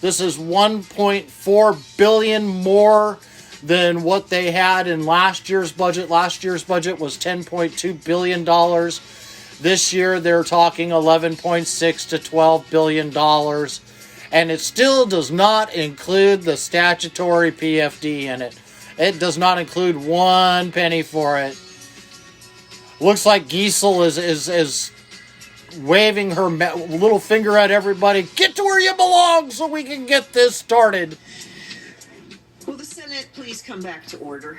This is $1.4 billion more than what they had in last year's budget. Last year's budget was $10.2 billion. This year they're talking $11.6 to $12 billion. And it still does not include the statutory PFD in it. It does not include 1 penny for it. Looks like Giesel is waving her little finger at everybody. Get to where you belong so we can get this started. Will the Senate please come back to order?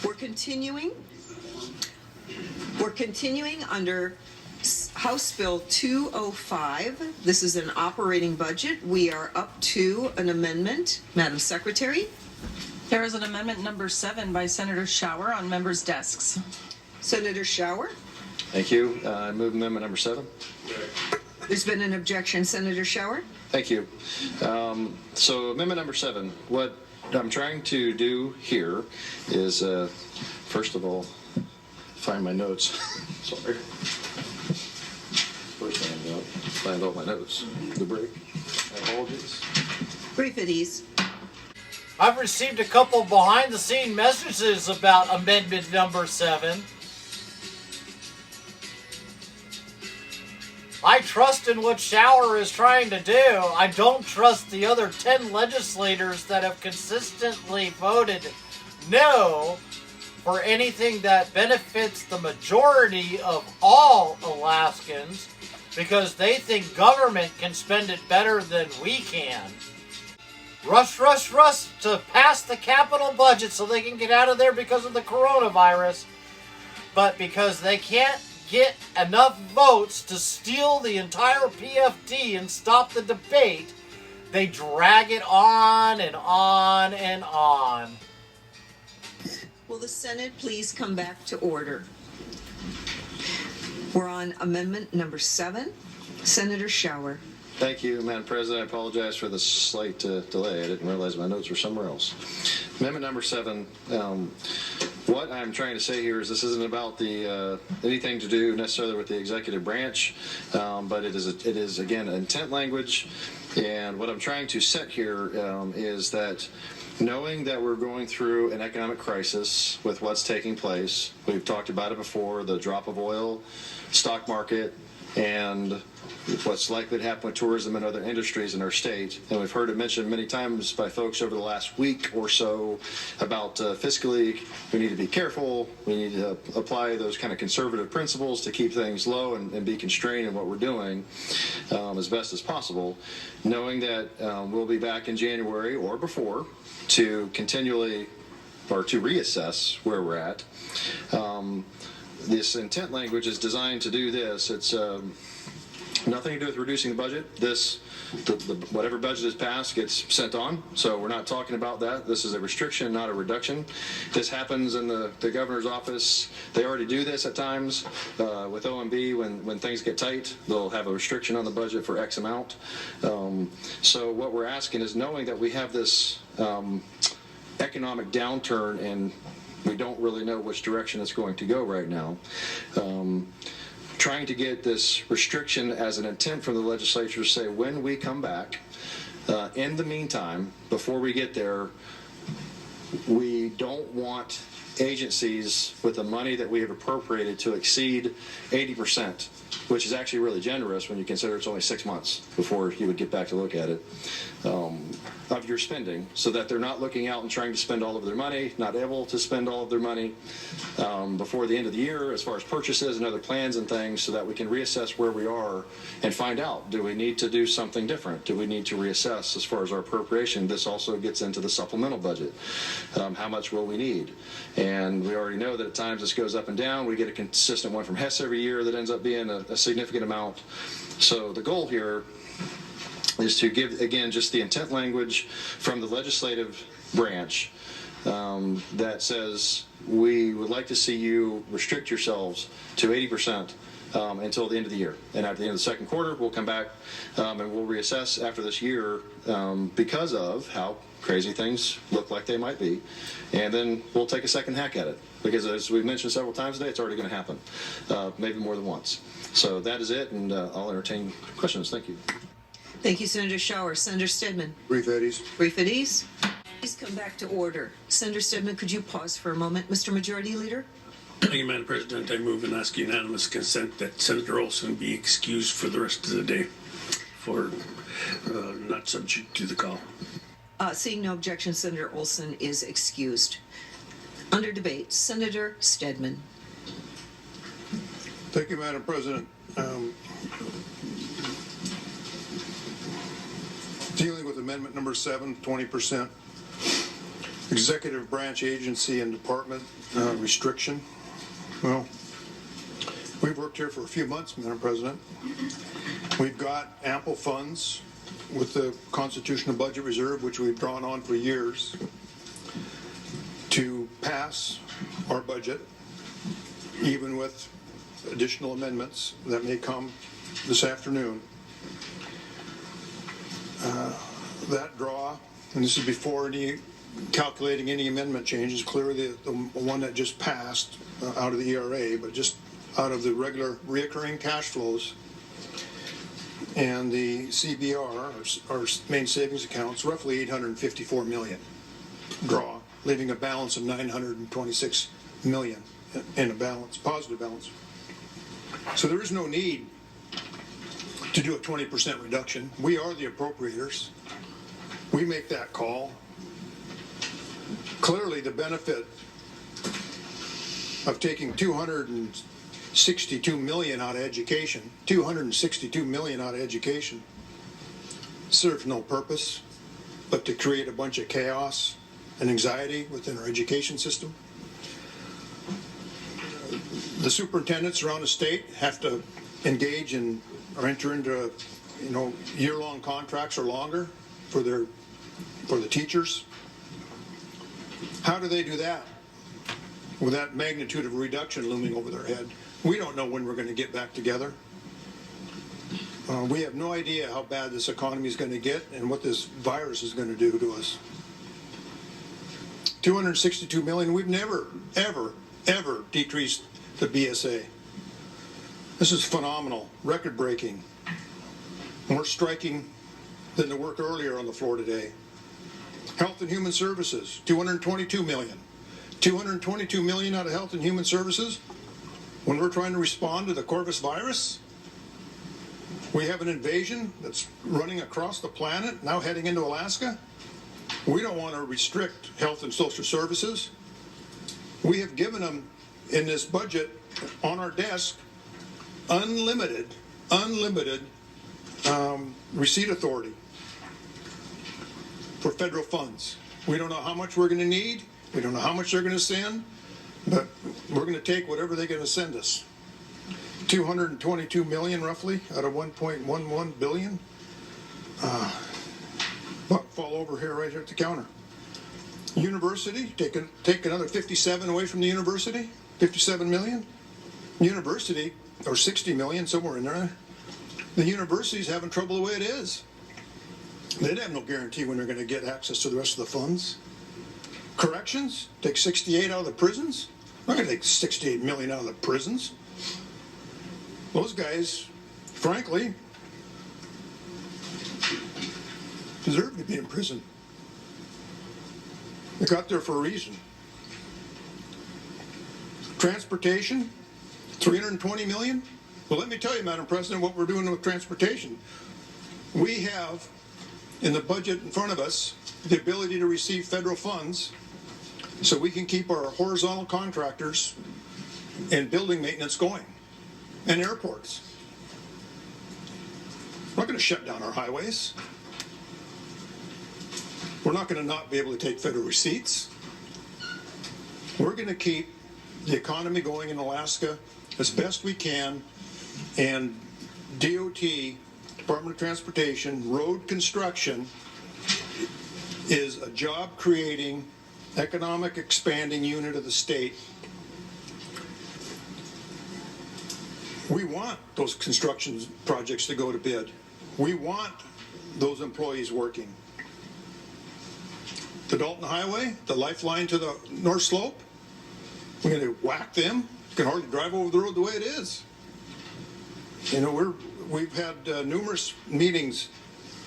We're continuing under House Bill 205. This is an operating budget. We are up to an amendment. Madam Secretary? There is an amendment number 7 by Senator Schauer on members' desks. Senator Schauer? Thank you. I move amendment number 7. There's been an objection. Senator Shower? Thank you. So amendment number 7, what I'm trying to do here is, first of all, find my notes. Sorry. First find all my notes. The break. Apologies. Brief at ease. I've received a couple behind-the-scene messages about amendment number 7. I trust in what Shower is trying to do. I don't trust the other 10 legislators that have consistently voted no for anything that benefits the majority of all Alaskans because they think government can spend it better than we can. Rush, rush, rush to pass the capital budget so they can get out of there because of the coronavirus. But because they can't get enough votes to steal the entire PFD and stop the debate, they drag it on and on and on. Will the Senate please come back to order? We're on amendment number 7. Senator Shower. Thank you, Madam President. I apologize for the slight delay. I didn't realize my notes were somewhere else. Amendment number 7. What I'm trying to say here is this isn't about the anything to do necessarily with the executive branch, but it is again intent language. And what I'm trying to set here is that knowing that we're going through an economic crisis with what's taking place, we've talked about it before, the drop of oil, stock market, and what's likely to happen with tourism and other industries in our state. And we've heard it mentioned many times by folks over the last week or so about fiscally, we need to be careful. We need to apply those kind of conservative principles to keep things low and be constrained in what we're doing as best as possible, knowing that we'll be back in January or before to continually or to reassess where we're at. This intent language is designed to do this. It's nothing to do with reducing the budget. Whatever budget is passed gets sent on, so we're not talking about that. This is a restriction, not a reduction. This happens in the governor's office. They already do this at times with OMB when things get tight. They'll have a restriction on the budget for X amount. So what we're asking is, knowing that we have this economic downturn and we don't really know which direction it's going to go right now, trying to get this restriction as an intent from the legislature to say, when we come back, in the meantime, before we get there, we don't want agencies with the money that we have appropriated to exceed 80%, which is actually really generous when you consider it's only 6 months before you would get back to look at it, of your spending, so that they're not looking out and trying to spend all of their money, not able to spend all of their money before the end of the year as far as purchases and other plans and things, so that we can reassess where we are and find out, do we need to do something different? Do we need to reassess as far as our appropriation? This also gets into the supplemental budget. How much will we need? And we already know that at times this goes up and down. We get a consistent one from Hess every year that ends up being a significant amount. So the goal here is to give, again, just the intent language from the legislative branch that says we would like to see you restrict yourselves to 80% until the end of the year. And at the end of the second quarter, we'll come back and we'll reassess after this year because of how crazy things look like they might be. And then we'll take a second hack at it. Because as we've mentioned several times today, it's already going to happen, maybe more than once. So that is it, and I'll entertain questions. Thank you. Thank you, Senator Shower. Senator Stedman. Brief at ease. Brief at ease. Please come back to order. Senator Stedman, could you pause for a moment? Mr. Majority Leader? Thank you, Madam President. I move and ask unanimous consent that Senator Olson be excused for the rest of the day for not subject to the call. Seeing no objection, Senator Olson is excused. Under debate, Senator Stedman. Thank you, Madam President. Dealing with amendment number 7, 20%. Executive branch agency and department restriction. Well, we've worked here for a few months, Madam President. We've got ample funds with the Constitutional Budget Reserve, which we've drawn on for years, to pass our budget, even with additional amendments that may come this afternoon. That draw, and this is before calculating any amendment changes, clearly the one that just passed out of the ERA, but just out of the regular reoccurring cash flows, and the CBR, our main savings accounts, roughly 854 million draw, leaving a balance of 926 million in a balance, positive balance. So there is no need to do a 20% reduction. We are the appropriators. We make that call. Clearly the benefit of taking 262 million out of education, 262 million out of education, serves no purpose but to create a bunch of chaos and anxiety within our education system. The superintendents around the state have to engage in or enter into, year-long contracts or longer for the teachers. How do they do that with that magnitude of reduction looming over their head? We don't know when we're going to get back together. We have no idea how bad this economy is going to get and what this virus is going to do to us. 262 million, we've never, ever, ever decreased the BSA. This is phenomenal, record-breaking. More striking than the work earlier on the floor today. Health and Human Services, 222 million. 222 million out of Health and Human Services when we're trying to respond to the Corvus virus. We have an invasion that's running across the planet, now heading into Alaska. We don't want to restrict health and social services. We have given them in this budget on our desk unlimited receipt authority for federal funds. We don't know how much we're going to need. We don't know how much they're going to send, but we're going to take whatever they're going to send us. 222 million roughly out of 1.11 billion. Fall over here right here at the counter. University, take another 57 away from the university, 57 million. University, or 60 million, somewhere in there. The university's having trouble the way it is. They'd have no guarantee when they're going to get access to the rest of the funds. Corrections, take 68 out of the prisons. We're not going to take 68 million out of the prisons. Those guys, frankly, deserve to be in prison. They got there for a reason. Transportation, 320 million. Well, let me tell you, Madam President, what we're doing with transportation. We have, in the budget in front of us, the ability to receive federal funds so we can keep our horizontal contractors and building maintenance going, and airports. We're not going to shut down our highways. We're not going to not be able to take federal receipts. We're going to keep the economy going in Alaska as best we can, and DOT, Department of Transportation, road construction is a job-creating, economic expanding unit of the state. We want those construction projects to go to bid. We want those employees working. The Dalton Highway, the lifeline to the North Slope, we're going to whack them. You can hardly drive over the road the way it is. We've had numerous meetings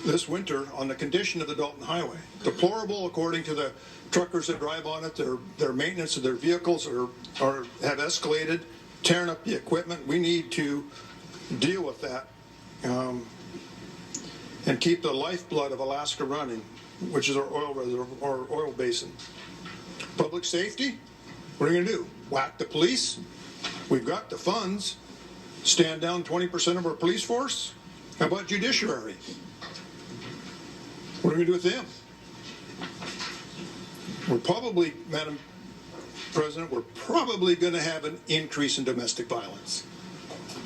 this winter on the condition of the Dalton Highway. Deplorable, according to the truckers that drive on it. Their maintenance of their vehicles have escalated, tearing up the equipment. We need to deal with that and keep the lifeblood of Alaska running, which is our oil basin. Public safety, what are we going to do? Whack the police? We've got the funds. Stand down 20% of our police force? How about judiciary? What are we going to do with them? We're probably, Madam President, we're probably going to have an increase in domestic violence.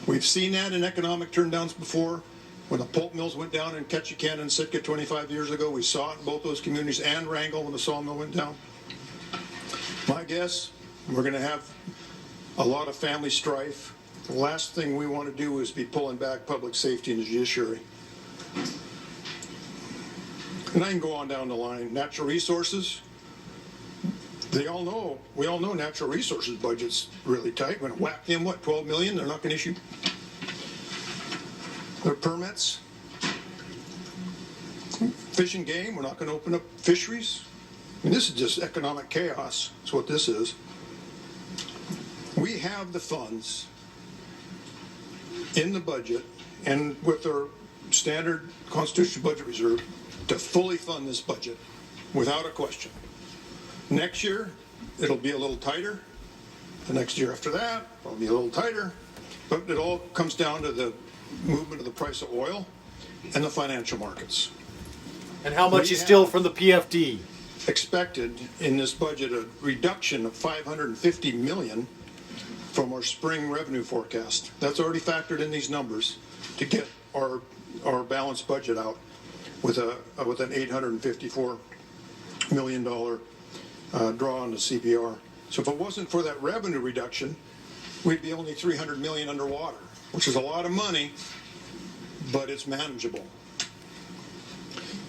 We've seen that in economic turndowns before. When the pulp mills went down in Ketchikan and Sitka 25 years ago, we saw it in both those communities, and Wrangell when the sawmill went down. My guess, we're going to have a lot of family strife, The last thing we want to do is be pulling back public safety and the judiciary. And I can go on down the line. Natural resources, we all know natural resources budget's really tight. We're going to whack them, what, 12 million? They're not going to issue their permits. Fish and game, we're not going to open up fisheries. I mean, this is just economic chaos. That's what this is. We have the funds in the budget and with our standard constitutional budget reserve to fully fund this budget without a question. Next year, it'll be a little tighter. The next year after that, it'll be a little tighter. But it all comes down to the movement of the price of oil and the financial markets. And how much you steal from the PFD? Expected in this budget a reduction of $550 million from our spring revenue forecast. That's already factored in these numbers to get our balanced budget out with an $854 million draw on the CPR. So if it wasn't for that revenue reduction, we'd be only $300 million underwater, which is a lot of money, but it's manageable.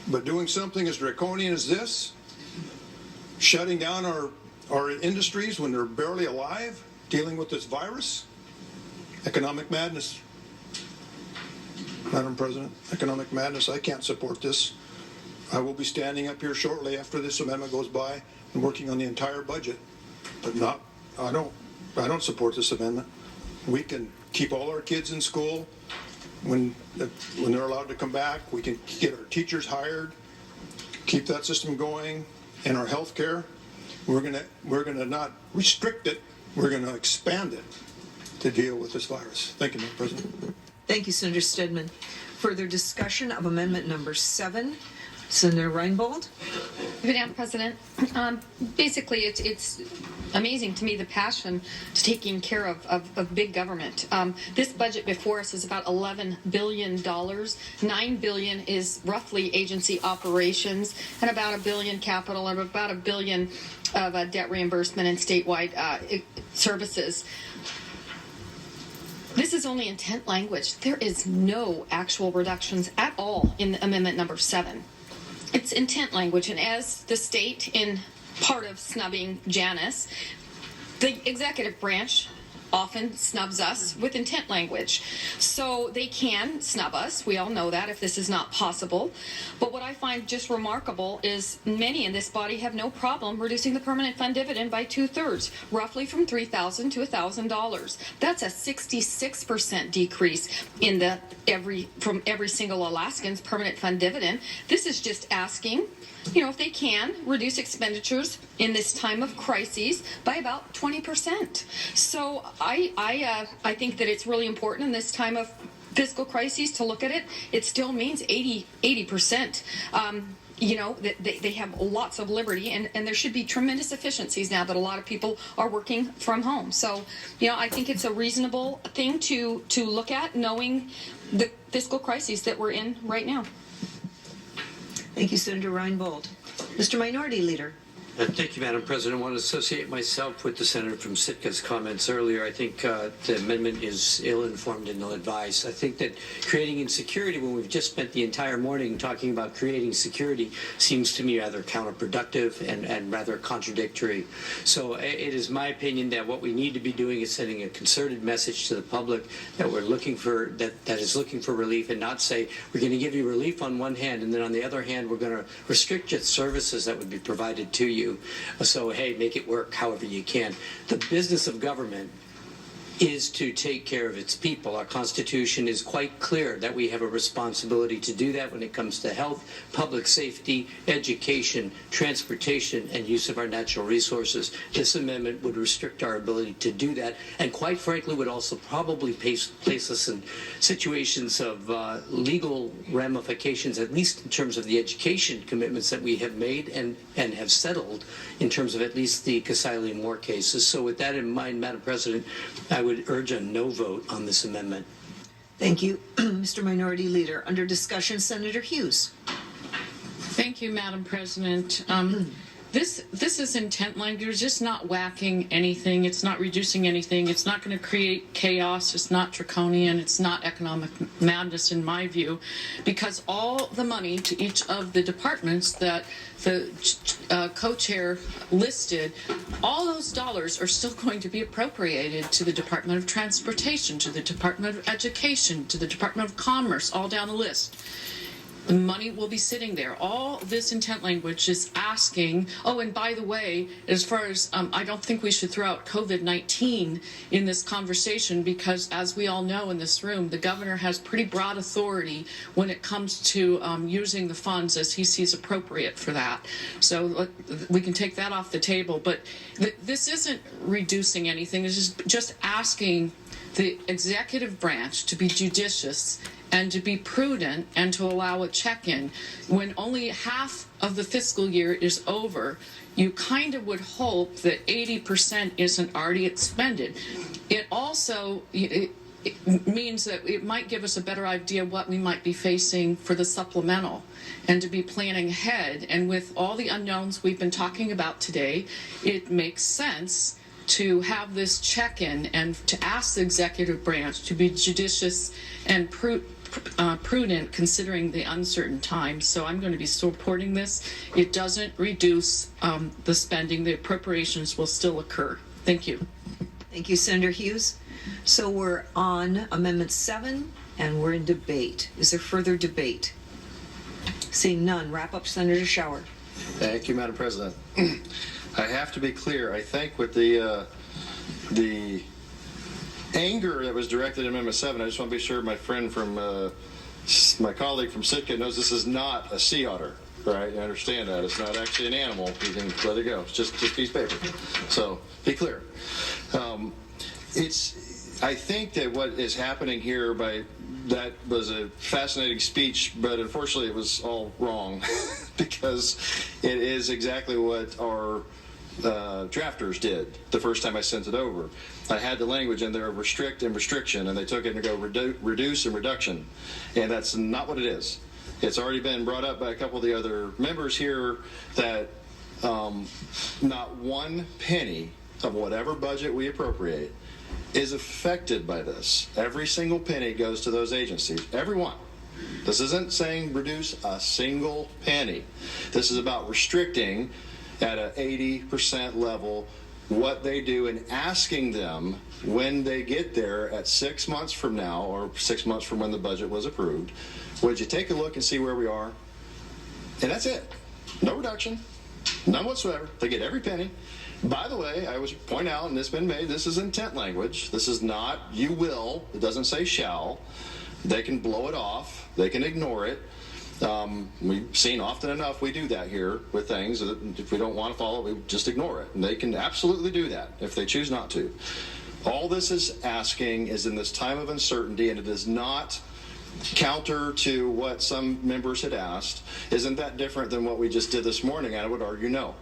But doing something as draconian as this, shutting down our industries when they're barely alive, dealing with this virus, economic madness. Madam President, economic madness. I can't support this. I will be standing up here shortly after this amendment goes by and working on the entire budget. But I don't support this amendment. We can keep all our kids in school when they're allowed to come back. We can get our teachers hired, keep that system going, and our health care. We're gonna not restrict it. We're gonna expand it to deal with this virus. Thank you, Madam President. Thank you, Senator Stedman. Further discussion of amendment number 7. Senator Reinbold. Madam President, basically it's amazing to me the passion to taking care of big government. This budget before us is about $11 billion. $9 billion is roughly agency operations, and about $1 billion capital, and about $1 billion of debt reimbursement and statewide services. This is only intent language. There is no actual reductions at all in amendment number 7. It's intent language, and as the state, in part of snubbing Janice, the executive branch often snubs us with intent language. So they can snub us. We all know that if this is not possible. But what I find just remarkable is many in this body have no problem reducing the permanent fund dividend by 2/3, roughly from $3,000 to $1,000. That's a 66% decrease in from every single Alaskan's permanent fund dividend. This is just asking, if they can, reduce expenditures in this time of crises by about 20%. So I think that it's really important in this time of fiscal crises to look at it. It still means 80%. They have lots of liberty, and there should be tremendous efficiencies now that a lot of people are working from home. So, I think it's a reasonable thing to look at, knowing the fiscal crises that we're in right now. Thank you, Senator Reinbold. Mr. Minority Leader. Thank you, Madam President. I want to associate myself with the senator from Sitka's comments earlier. I think the amendment is ill-informed and ill-advised. I think that creating insecurity when we've just spent the entire morning talking about creating security seems to me rather counterproductive and rather contradictory. So it is my opinion that what we need to be doing is sending a concerted message to the public that we're looking for, that is looking for relief, and not say we're going to give you relief on one hand and then on the other hand we're going to restrict your services that would be provided to you. So, hey, make it work however you can. The business of government is to take care of its people. Our Constitution is quite clear that we have a responsibility to do that when it comes to health, public safety, education, transportation, and use of our natural resources. This amendment would restrict our ability to do that, and quite frankly would also probably place us in situations of legal ramifications, at least in terms of the education commitments that we have made and have settled in terms of at least the Casile and Moore cases. So with that in mind, Madam President, I would urge a no vote on this amendment. Thank you, Mr. Minority Leader. Under discussion, Senator Hughes. Thank you, Madam President. this is intent language. It's just not whacking anything. It's not reducing anything. It's not going to create chaos. It's not draconian. It's not economic madness in my view, because all the money to each of the departments that the co-chair listed, all those dollars are still going to be appropriated to the Department of Transportation, to the Department of Education, to the Department of Commerce, all down the list. The money will be sitting there. All this intent language is asking, oh, and by the way, as far as, I don't think we should throw out COVID-19 in this conversation, because as we all know in this room, the governor has pretty broad authority when it comes to using the funds as he sees appropriate for that. So we can take that off the table, but this isn't reducing anything. It's just asking the executive branch to be judicious and to be prudent and to allow a check-in. When only half of the fiscal year is over, you kind of would hope that 80% isn't already expended. It also it means that it might give us a better idea of what we might be facing for the supplemental and to be planning ahead. And with all the unknowns we've been talking about today, it makes sense to have this check-in and to ask the executive branch to be judicious and prudent considering the uncertain times. So I'm going to be supporting this. It doesn't reduce the spending. The appropriations will still occur. Thank you. Thank you, Senator Hughes. So we're on Amendment 7 and we're in debate. Is there further debate? Seeing none, wrap up, Senator Shower. Thank you, Madam President. I have to be clear. I think with the anger that was directed at Amendment 7, I just want to be sure my friend from, my colleague from Sitka knows this is not a sea otter, right? You understand that. It's not actually an animal. You can let it go. It's just a piece of paper. So be clear. I think that what is happening here that was a fascinating speech, but unfortunately it was all wrong because it is exactly what our drafters did the first time I sent it over. I had the language in there of restrict and restriction, and they took it and go reduce and reduction, and that's not what it is. It's already been brought up by a couple of the other members here that not one penny of whatever budget we appropriate is affected by this. Every single penny goes to those agencies. Every one. This isn't saying reduce a single penny. This is about restricting at an 80% level what they do and asking them when they get there at 6 months from now or 6 months from when the budget was approved, would you take a look and see where we are? And that's it. No reduction. None whatsoever. They get every penny. By the way, I would point out, and it's been made, this is intent language. This is not you will. It doesn't say shall. They can blow it off. They can ignore it. We've seen often enough we do that here with things. If we don't want to follow it, we just ignore it. And they can absolutely do that if they choose not to. All this is asking is in this time of uncertainty, and it is not counter to what some members had asked. Isn't that different than what we just did this morning? I would argue no.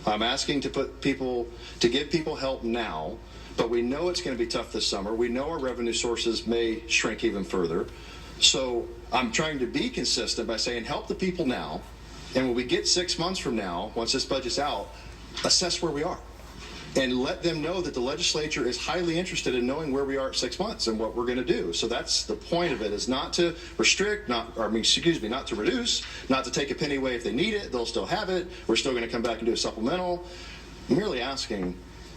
I'm asking to give people help now, but we know it's going to be tough this summer. We know our revenue sources may shrink even further. So I'm trying to be consistent by saying help the people now, and when we get 6 months from now, once this budget's out, assess where we are. And let them know that the legislature is highly interested in knowing where we are at 6 months and what we're going to do. So that's the point of it, is not to restrict, not to reduce, not to take a penny away if they need it. They'll still have it. We're still going to come back and do a supplemental. I'm merely asking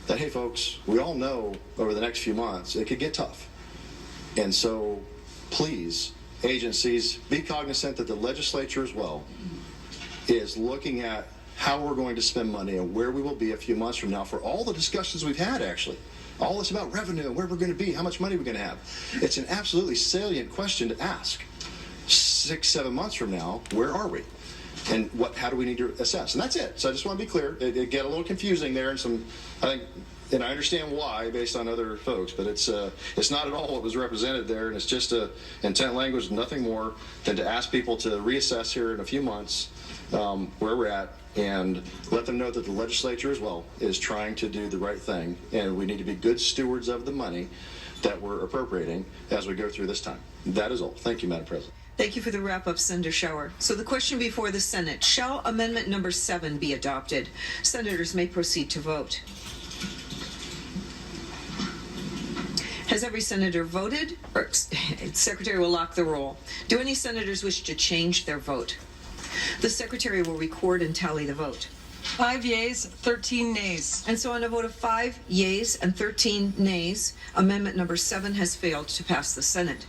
that, hey, folks, we all know over the next few months it could get tough. And so please, agencies, be cognizant that the legislature as well is looking at how we're going to spend money and where we will be a few months from now for all the discussions we've had, actually. All this about revenue and where we're going to be, how much money we're going to have. It's an absolutely salient question to ask. 6, 7 months from now, where are we? And how do we need to assess? And that's it. So I just want to be clear. It get a little confusing there, and I understand why based on other folks, but it's not at all what was represented there, and it's just a intent language, nothing more than to ask people to reassess here in a few months where we're at, and let them know that the legislature as well is trying to do the right thing, and we need to be good stewards of the money that we're appropriating as we go through this time. That is all. Thank you, Madam President. Thank you for the wrap-up, Senator Shower. So the question before the Senate, shall Amendment number 7 be adopted? Senators may proceed to vote. Has every senator voted? Or, Secretary will lock the roll. Do any senators wish to change their vote? The Secretary will record and tally the vote. 5 yeas, 13 nays. And so on a vote of 5 yeas and 13 nays, Amendment number 7 has failed to pass the Senate.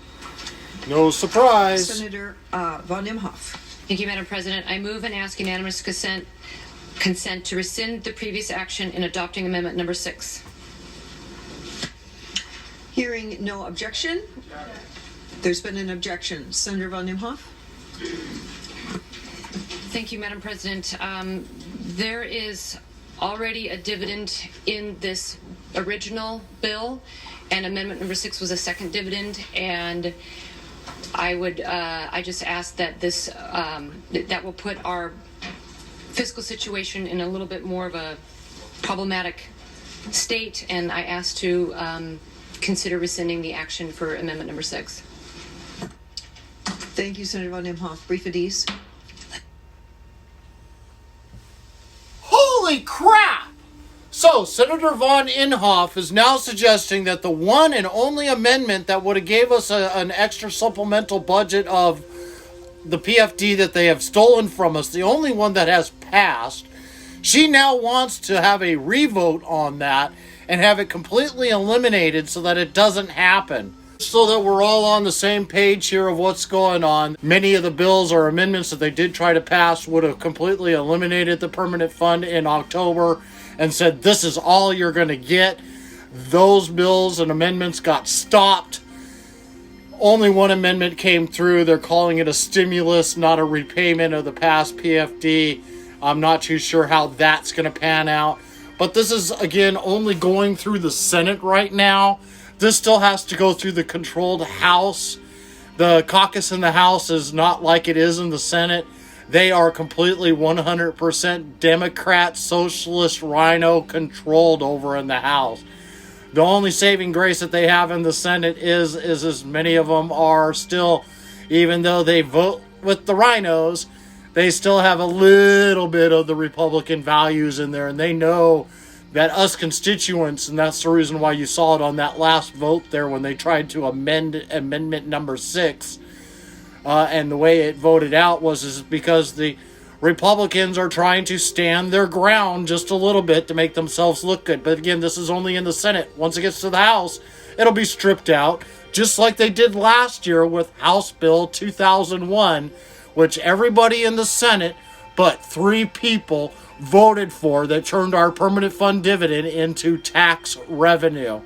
No surprise. Senator Von Imhof. Thank you, Madam President. I move and ask unanimous consent to rescind the previous action in adopting Amendment number 6. Hearing no objection, there's been an objection. Senator Von Imhof. Thank you, Madam President. There is already a dividend in this original bill, and Amendment number 6 was a second dividend, and I just ask that this that will put our fiscal situation in a little bit more of a problematic state, and I ask to consider rescinding the action for Amendment number 6. Thank you, Senator Von Imhof. Briefadese. Holy crap! So, Senator Von Imhof is now suggesting that the one and only amendment that would have gave us an extra supplemental budget of the PFD that they have stolen from us, the only one that has passed, she now wants to have a revote on that and have it completely eliminated so that it doesn't happen. So that we're all on the same page here of what's going on. Many of the bills or amendments that they did try to pass would have completely eliminated the permanent fund in October and said, this is all you're going to get. Those bills and amendments got stopped. Only one amendment came through. They're calling it a stimulus, not a repayment of the past PFD. I'm not too sure how that's going to pan out. But this is, again, only going through the Senate right now. This still has to go through the controlled House. The caucus in the House is not like it is in the Senate. They are completely 100% Democrat, Socialist, Rino controlled over in the House. The only saving grace that they have in the Senate is as many of them are still, even though they vote with the Rhinos, they still have a little bit of the Republican values in there, and they know that us constituents, and that's the reason why you saw it on that last vote there when they tried to amend Amendment number 6, and the way it voted out is because the Republicans are trying to stand their ground just a little bit to make themselves look good. But again, this is only in the Senate. Once it gets to the House, it'll be stripped out, just like they did last year with House Bill 2001, which everybody in the Senate but 3 people voted for, that turned our permanent fund dividend into tax revenue.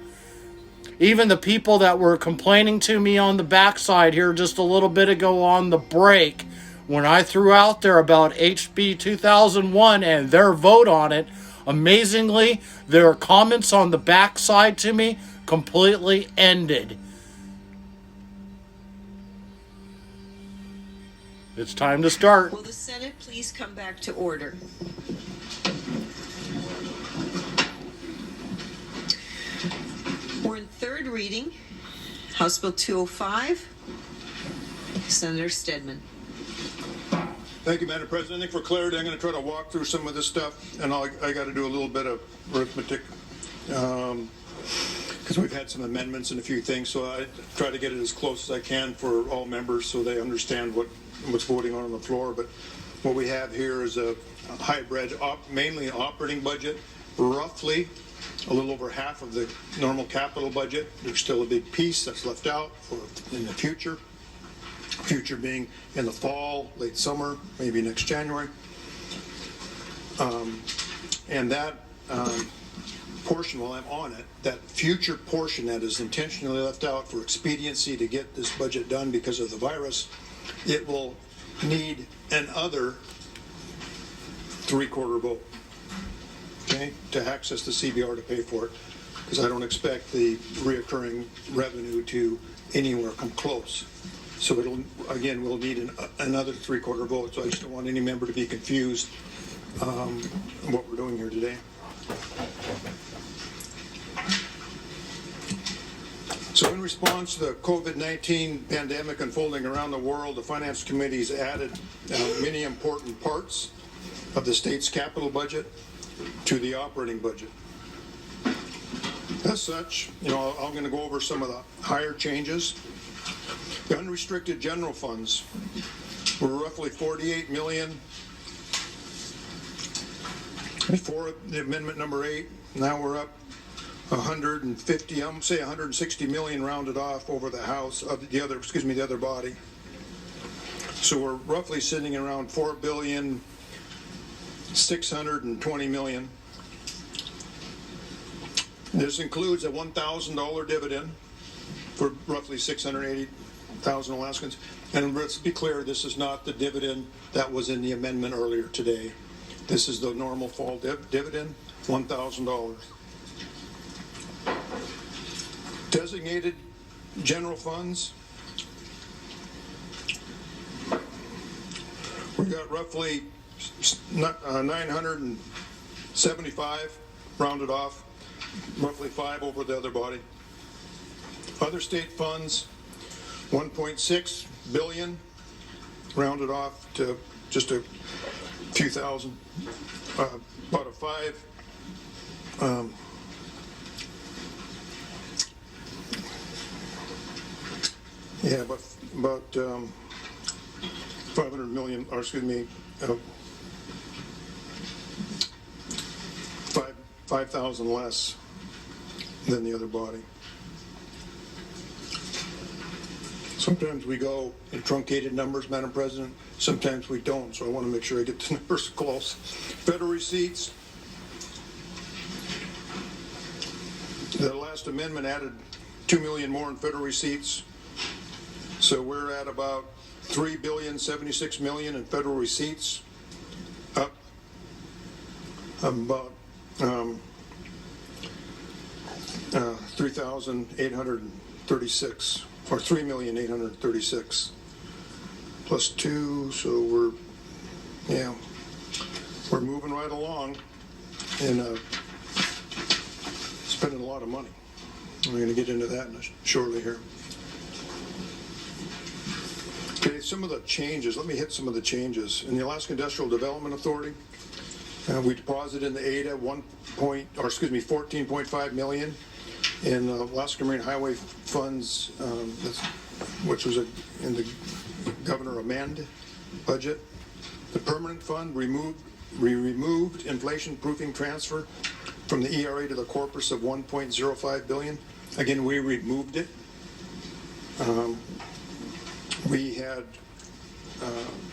Even the people that were complaining to me on the backside here just a little bit ago on the break, when I threw out there about HB 2001 and their vote on it, amazingly, their comments on the backside to me completely ended. It's time to start. Will the Senate please come back to order? We're in third reading. House Bill 205. Senator Stedman. Thank you, Madam President. I think for clarity, I'm going to try to walk through some of this stuff, and I got to do a little bit of arithmetic because we've had some amendments and a few things, so I try to get it as close as I can for all members so they understand what's voting on the floor. But what we have here is a hybrid, mainly an operating budget, roughly a little over half of the normal capital budget. There's still a big piece that's left out for in the future. Future being in the fall, late summer, maybe next January. And that portion, while I'm on it, that future portion that is intentionally left out for expediency to get this budget done because of the virus, it will need another 3/4 vote, okay, to access the CBR to pay for it, because I don't expect the reoccurring revenue to anywhere come close. So we'll need another 3/4 vote. So I just don't want any member to be confused what we're doing here today. So in response to the COVID-19 pandemic unfolding around the world, the Finance Committee's added many important parts of the state's capital budget to the operating budget. As such, I'm going to go over some of the higher changes. The unrestricted general funds were roughly $48 million before the amendment number 8. Now we're up 150, I'm say 160 million rounded off over the House of the other body. So we're roughly sitting around $4,620,000,000. This includes a $1,000 dividend for roughly 680,000 Alaskans. And let's be clear, this is not the dividend that was in the amendment earlier today. This is the normal fall dividend, $1,000. Designated general funds, we got roughly 975 rounded off, roughly 5 over the other body. Other state funds, 1.6 billion, rounded off to just a few thousand, about a 5. Yeah, about 500 million, or excuse me, 5,000 less than the other body. Sometimes we go in truncated numbers, Madam President. Sometimes we don't, so I want to make sure I get the numbers close. Federal receipts. The last amendment added 2 million more in federal receipts. So we're at about $3,076,000,000 in federal receipts, up about 3,836, or 3,836 plus 2. So we're moving right along and spending a lot of money. We're going to get into that shortly here. Okay, some of the changes. Let me hit some of the changes. In the Alaska Industrial Development Authority, we deposited in the ADA 14.5 million in Alaska Marine Highway funds, which was in the Governor amend budget. The permanent fund we removed inflation proofing transfer from the ERA to the corpus of 1.05 billion. Again, we removed it. We had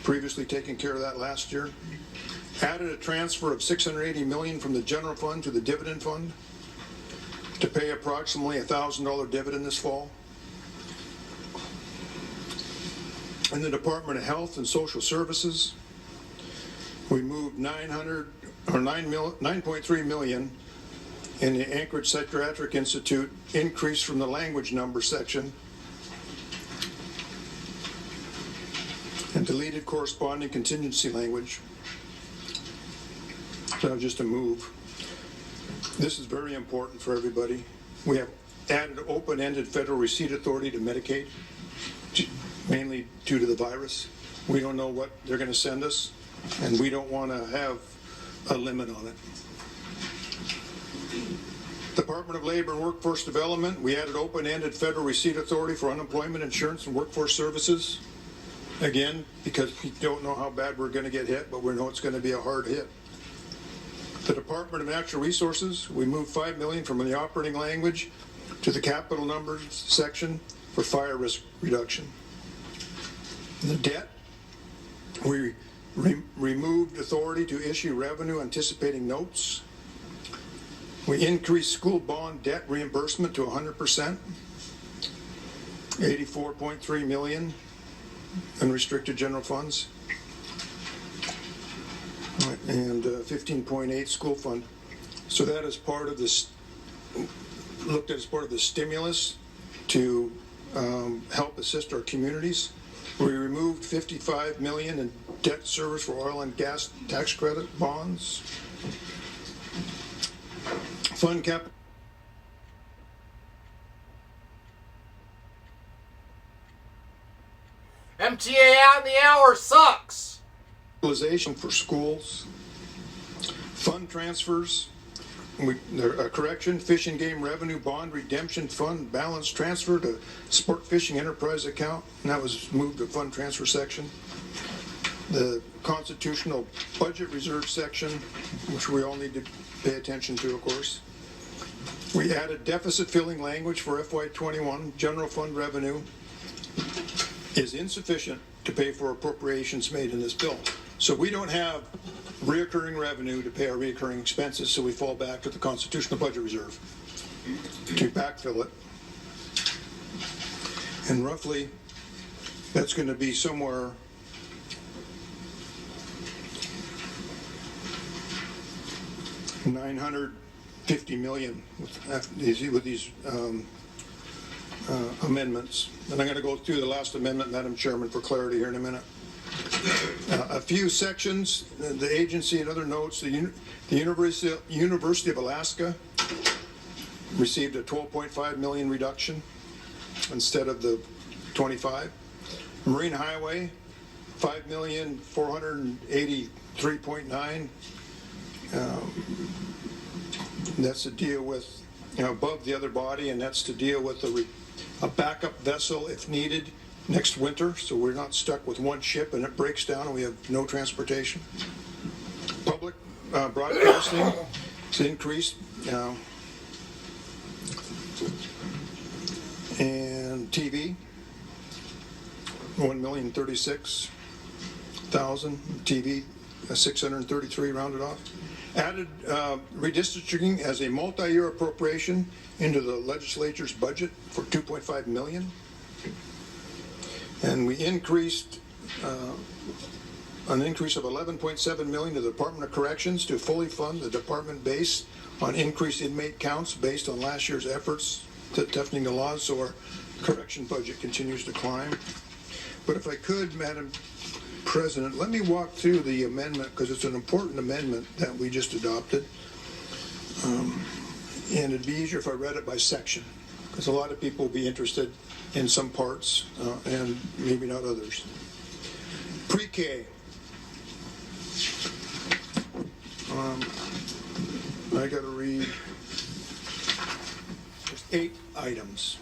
previously taken care of that last year. Added a transfer of 680 million from the general fund to the dividend fund to pay approximately $1,000 dividend this fall. In the Department of Health and Social Services, we moved 9.3 million in the Anchorage Psychiatric Institute, increase from the language number section, and deleted corresponding contingency language. So just a move. This is very important for everybody. We have added open-ended federal receipt authority to Medicaid, mainly due to the virus. We don't know what they're going to send us, and we don't want to have a limit on it. Department of Labor and Workforce Development, we added open-ended federal receipt authority for unemployment insurance and workforce services. Again, because we don't know how bad we're going to get hit, but we know it's going to be a hard hit. The Department of Natural Resources, we moved $5 million from the operating language to the capital numbers section for fire risk reduction. The debt, we removed authority to issue revenue anticipating notes. We increased school bond debt reimbursement to 100%, 84.3 million. Unrestricted general funds, and 15.8 school fund. So that is part of this, looked at as part of the stimulus to help assist our communities. We removed 55 million in debt service for oil and gas tax credit bonds. Fund capital MTA on the hour sucks. Utilization for schools, fund transfers, correction, fish and game revenue bond redemption fund balance transfer to sport fishing enterprise account, and that was moved to fund transfer section. The constitutional budget reserve section, which we all need to pay attention to, of course. We added deficit filling language for FY21. General fund revenue is insufficient to pay for appropriations made in this bill. So we don't have reoccurring revenue to pay our reoccurring expenses, so we fall back to the constitutional budget reserve to backfill it. And roughly, that's going to be somewhere $950 million with these amendments. And I'm going to go through the last amendment, Madam Chairman, for clarity here in a minute. A few sections, the agency and other notes. The University of Alaska received a $12.5 million reduction instead of the 25. Marine Highway, $5,483,900. That's to deal with, above the other body, and that's to deal with a backup vessel if needed next winter, so we're not stuck with one ship and it breaks down and we have no transportation. Public broadcasting is increased, and TV, $1,036,000. TV, 633 rounded off. Added redistricting as a multi-year appropriation into the legislature's budget for $2.5 million. And we increased an increase of $11.7 million to the Department of Corrections to fully fund the department based on increased inmate counts based on last year's efforts to toughening the laws, so our correction budget continues to climb. But if I could, Madam President, let me walk through the amendment, because it's an important amendment that we just adopted. And it'd be easier if I read it by section, because a lot of people will be interested in some parts and maybe not others. Pre-K. I got to read just 8 items.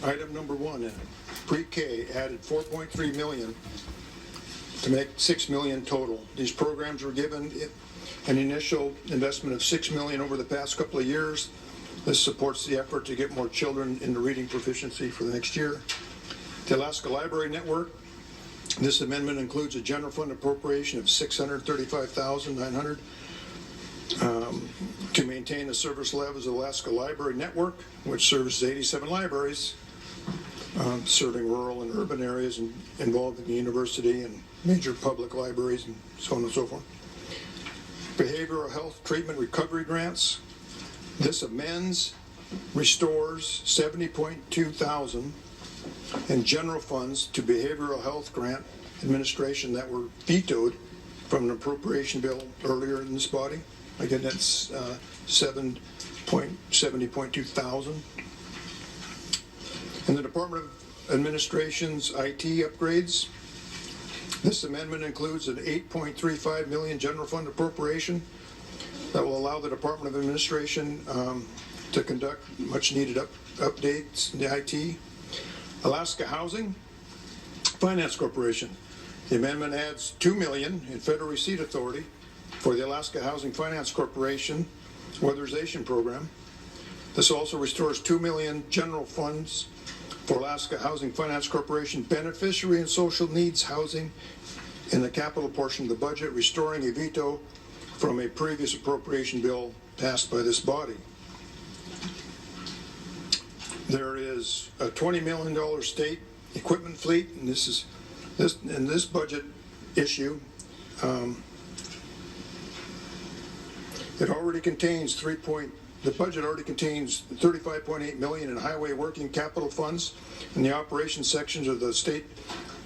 Item number 1 in it. Pre-K added $4.3 million to make $6 million total. These programs were given an initial investment of $6 million over the past couple of years. This supports the effort to get more children into reading proficiency for the next year. The Alaska Library Network. This amendment includes a general fund appropriation of $635,900 to maintain the service levels of the Alaska Library Network, which serves 87 libraries, serving rural and urban areas and involved in the university and major public libraries and so on and so forth. Behavioral health treatment recovery grants. This amends, restores $70,200 in general funds to behavioral health grant administration that were vetoed from an appropriation bill earlier in this body. Again, that's $70,200. In the Department of Administration's IT upgrades, this amendment includes an $8.35 million general fund appropriation that will allow the Department of Administration to conduct much needed updates in the IT. Alaska Housing Finance Corporation. The amendment adds $2 million in federal receipt authority for the Alaska Housing Finance Corporation weatherization program. This also restores $2 million general funds for Alaska Housing Finance Corporation beneficiary and social needs housing in the capital portion of the budget, restoring a veto from a previous appropriation bill passed by this body. There is a $20 million state equipment fleet, and this budget issue. It already contains the budget already contains $35.8 million in highway working capital funds in the operations sections of the state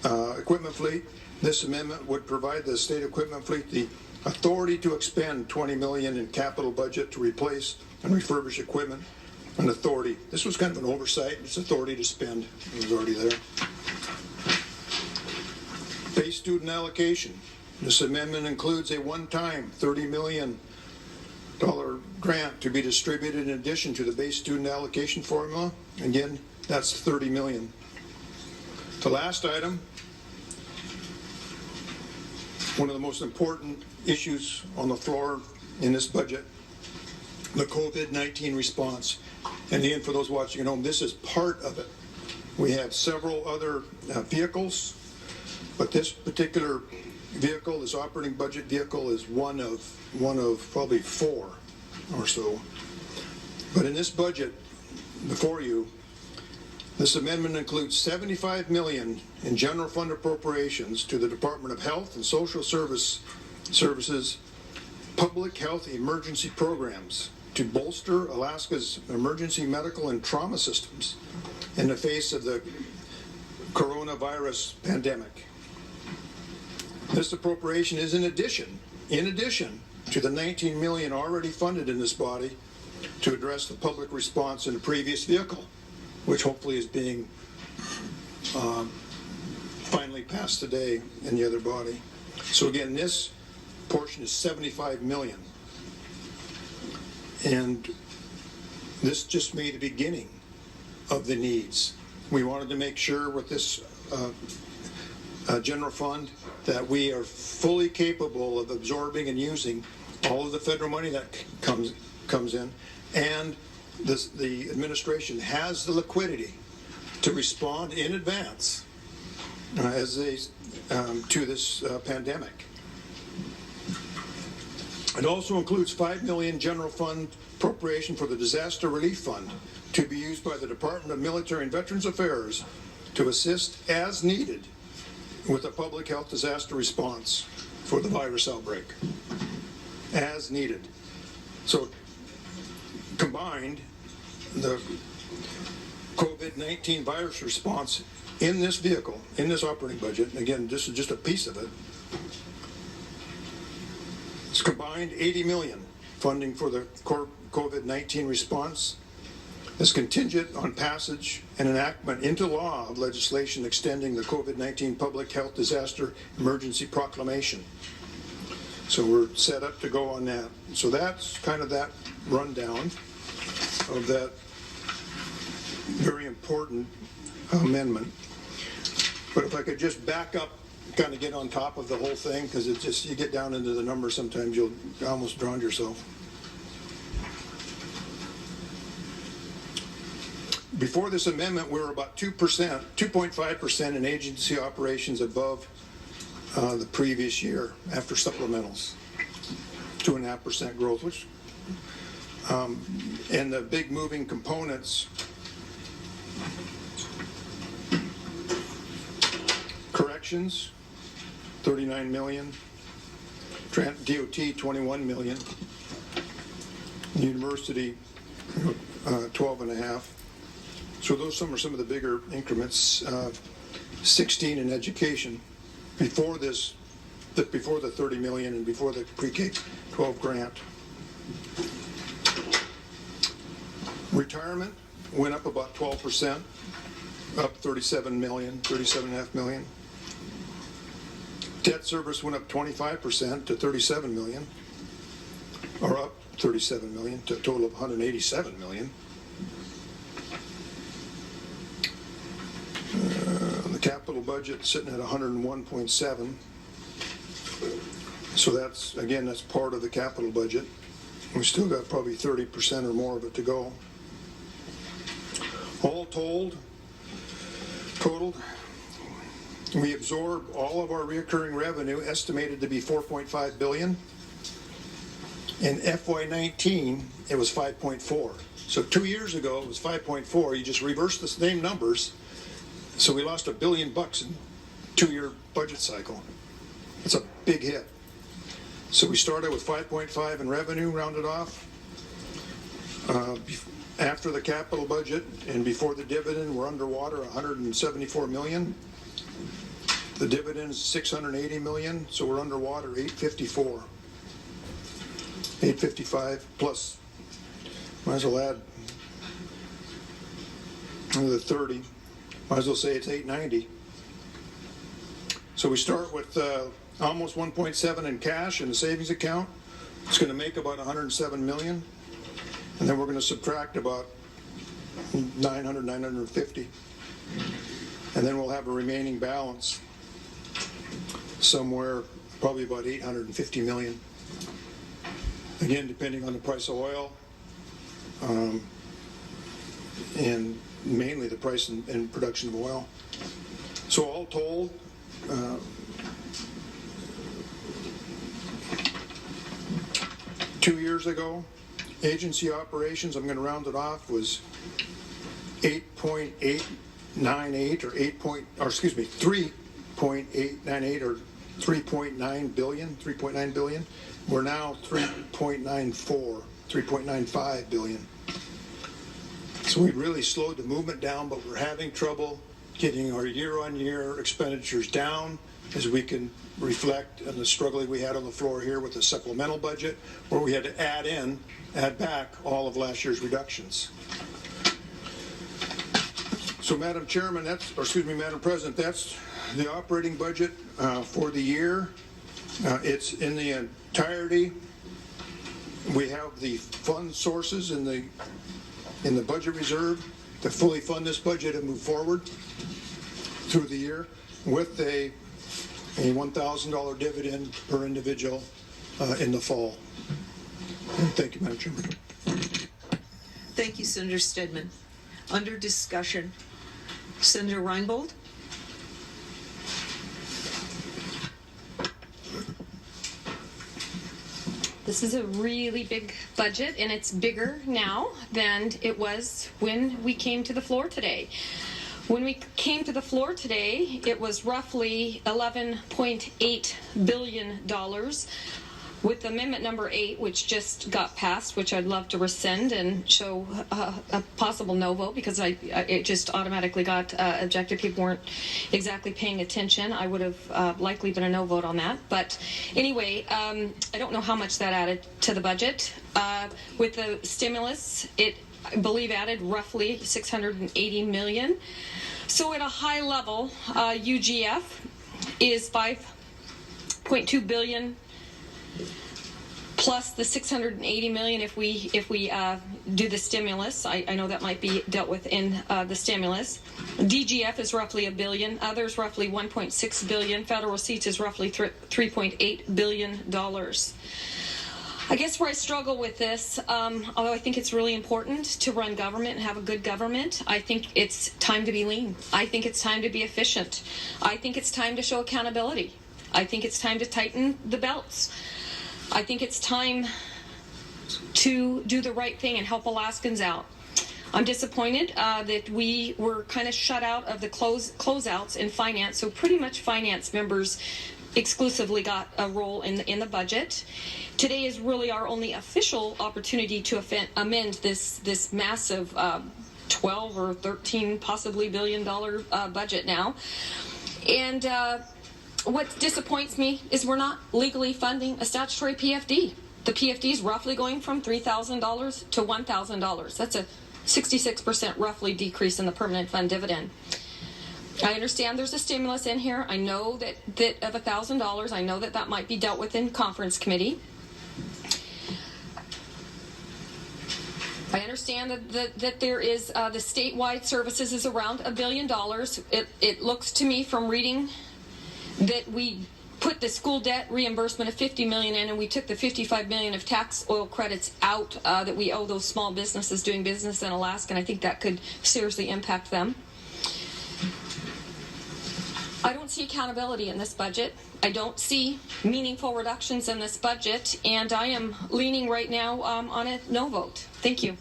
equipment fleet. This amendment would provide the state equipment fleet the authority to expend $20 million in capital budget to replace and refurbish equipment. An authority. This was kind of an oversight. It's authority to spend. It was already there. base student allocation. This amendment includes a one-time $30 million grant to be distributed in addition to the base student allocation formula. Again, that's $30 million. The last item, one of the most important issues on the floor in this budget, the COVID-19 response. And again, for those watching at home, this is part of it. We have several other vehicles, but this particular vehicle, this operating budget vehicle, is one of probably four or so. But in this budget before you, this amendment includes $75 million in general fund appropriations to the Department of Health and Social Services public health emergency programs to bolster Alaska's emergency medical and trauma systems in the face of the coronavirus pandemic. This appropriation is in addition to the $19 million already funded in this body to address the public response in the previous vehicle, which hopefully is being finally passed today in the other body. So again, this portion is $75 million. And this just made the beginning of the needs. We wanted to make sure with this general fund that we are fully capable of absorbing and using all of the federal money that comes in, and the administration has the liquidity to respond in advance to this pandemic. It also includes $5 million general fund appropriation for the Disaster Relief Fund to be used by the Department of Military and Veterans Affairs to assist as needed with a public health disaster response for the virus outbreak. As needed. So combined, the COVID-19 virus response in this vehicle, in this operating budget, and again, this is just a piece of it, it's combined $80 million funding for the COVID-19 response is contingent on passage and enactment into law of legislation extending the COVID-19 Public Health Disaster Emergency Proclamation. So we're set up to go on that. So that's kind of that rundown of that very important amendment. But if I could just back up, kind of get on top of the whole thing, because it's just, you get down into the numbers, sometimes you'll almost drown yourself. Before this amendment, we were about 2.5% in agency operations above the previous year after supplementals. 2.5% growth, which, and the big moving components, corrections, $39 million, DOT, $21 million, university, 12.5. So those are some of the bigger increments. 16 in education before this, before the $30 million and before the pre-K 12 grant. Retirement went up about 12%, up 37.5 million. Debt service went up 25% to 37 million, or up 37 million to a total of 187 million. The capital budget sitting at 101.7. So that's, again, that's part of the capital budget. We still got probably 30% or more of it to go. All totaled, we absorbed all of our recurring revenue, estimated to be $4.5 billion. In FY19, it was 5.4. So 2 years ago, it was 5.4. You just reverse the same numbers. So we lost $1 billion in 2-year budget cycle. It's a big hit. So we started with 5.5 in revenue, rounded off. After the capital budget and before the dividend, we're underwater $174 million. The dividend is $680 million, so we're underwater $854. $855 plus, might as well add another 30. Might as well say it's $890. So So we start with almost 1.7 in cash in the savings account. It's going to make about 107 million. And then we're going to subtract about 900, 950. And then we'll have a remaining balance somewhere probably about 850 million. Again, depending on the price of oil, and mainly the price and production of oil. So all told, 2 years ago, agency operations, I'm going to round it off, was 3.898 or 3.898 or 3.9 billion. We're now 3.95 billion. So we really slowed the movement down, but we're having trouble getting our year-on-year expenditures down, as we can reflect on the struggle we had on the floor here with the supplemental budget, where we had to add back all of last year's reductions. So, Madam President, that's the operating budget for the year. It's in the entirety. We have the fund sources in the budget reserve to fully fund this budget and move forward through the year with a $1,000 dividend per individual in the fall. Thank you, Madam Chairman. Thank you, Senator Stedman. Under discussion, Senator Reinbold. This is a really big budget, and it's bigger now than it was when we came to the floor today. When we came to the floor today, it was roughly $11.8 billion. With Amendment number 8, which just got passed, which I'd love to rescind and show a possible no vote, because it just automatically got objected. People weren't exactly paying attention. I would have likely been a no vote on that. But anyway, I don't know how much that added to the budget. With the stimulus, it, I believe, added roughly $680 million. So at a high level, UGF is $5.2 billion. Plus the $680 million if we do the stimulus. I know that might be dealt with in the stimulus. DGF is roughly $1 billion. Others roughly $1.6 billion. Federal receipts is roughly $3.8 billion. I guess where I struggle with this, although I think it's really important to run government and have a good government, I think it's time to be lean. I think it's time to be efficient. I think it's time to show accountability. I think it's time to tighten the belts. I think it's time to do the right thing and help Alaskans out. I'm disappointed that we were kind of shut out of the closeouts in finance, so pretty much finance members exclusively got a role in the budget. Today is really our only official opportunity to amend this massive 12 or 13 possibly $1 billion budget now. And what disappoints me is we're not legally funding a statutory PFD. The PFD is roughly going from $3,000 to $1,000. That's a 66% roughly decrease in the permanent fund dividend. I understand there's a stimulus in here. I know that of $1,000, I know that might be dealt with in conference committee. I understand that there is the statewide services is around $1 billion. It looks to me from reading that we put the school debt reimbursement of $50 million in, and we took the $55 million of tax oil credits out that we owe those small businesses doing business in Alaska, and I think that could seriously impact them. I don't see accountability in this budget. I don't see meaningful reductions in this budget, and I am leaning right now on a no vote. Thank you.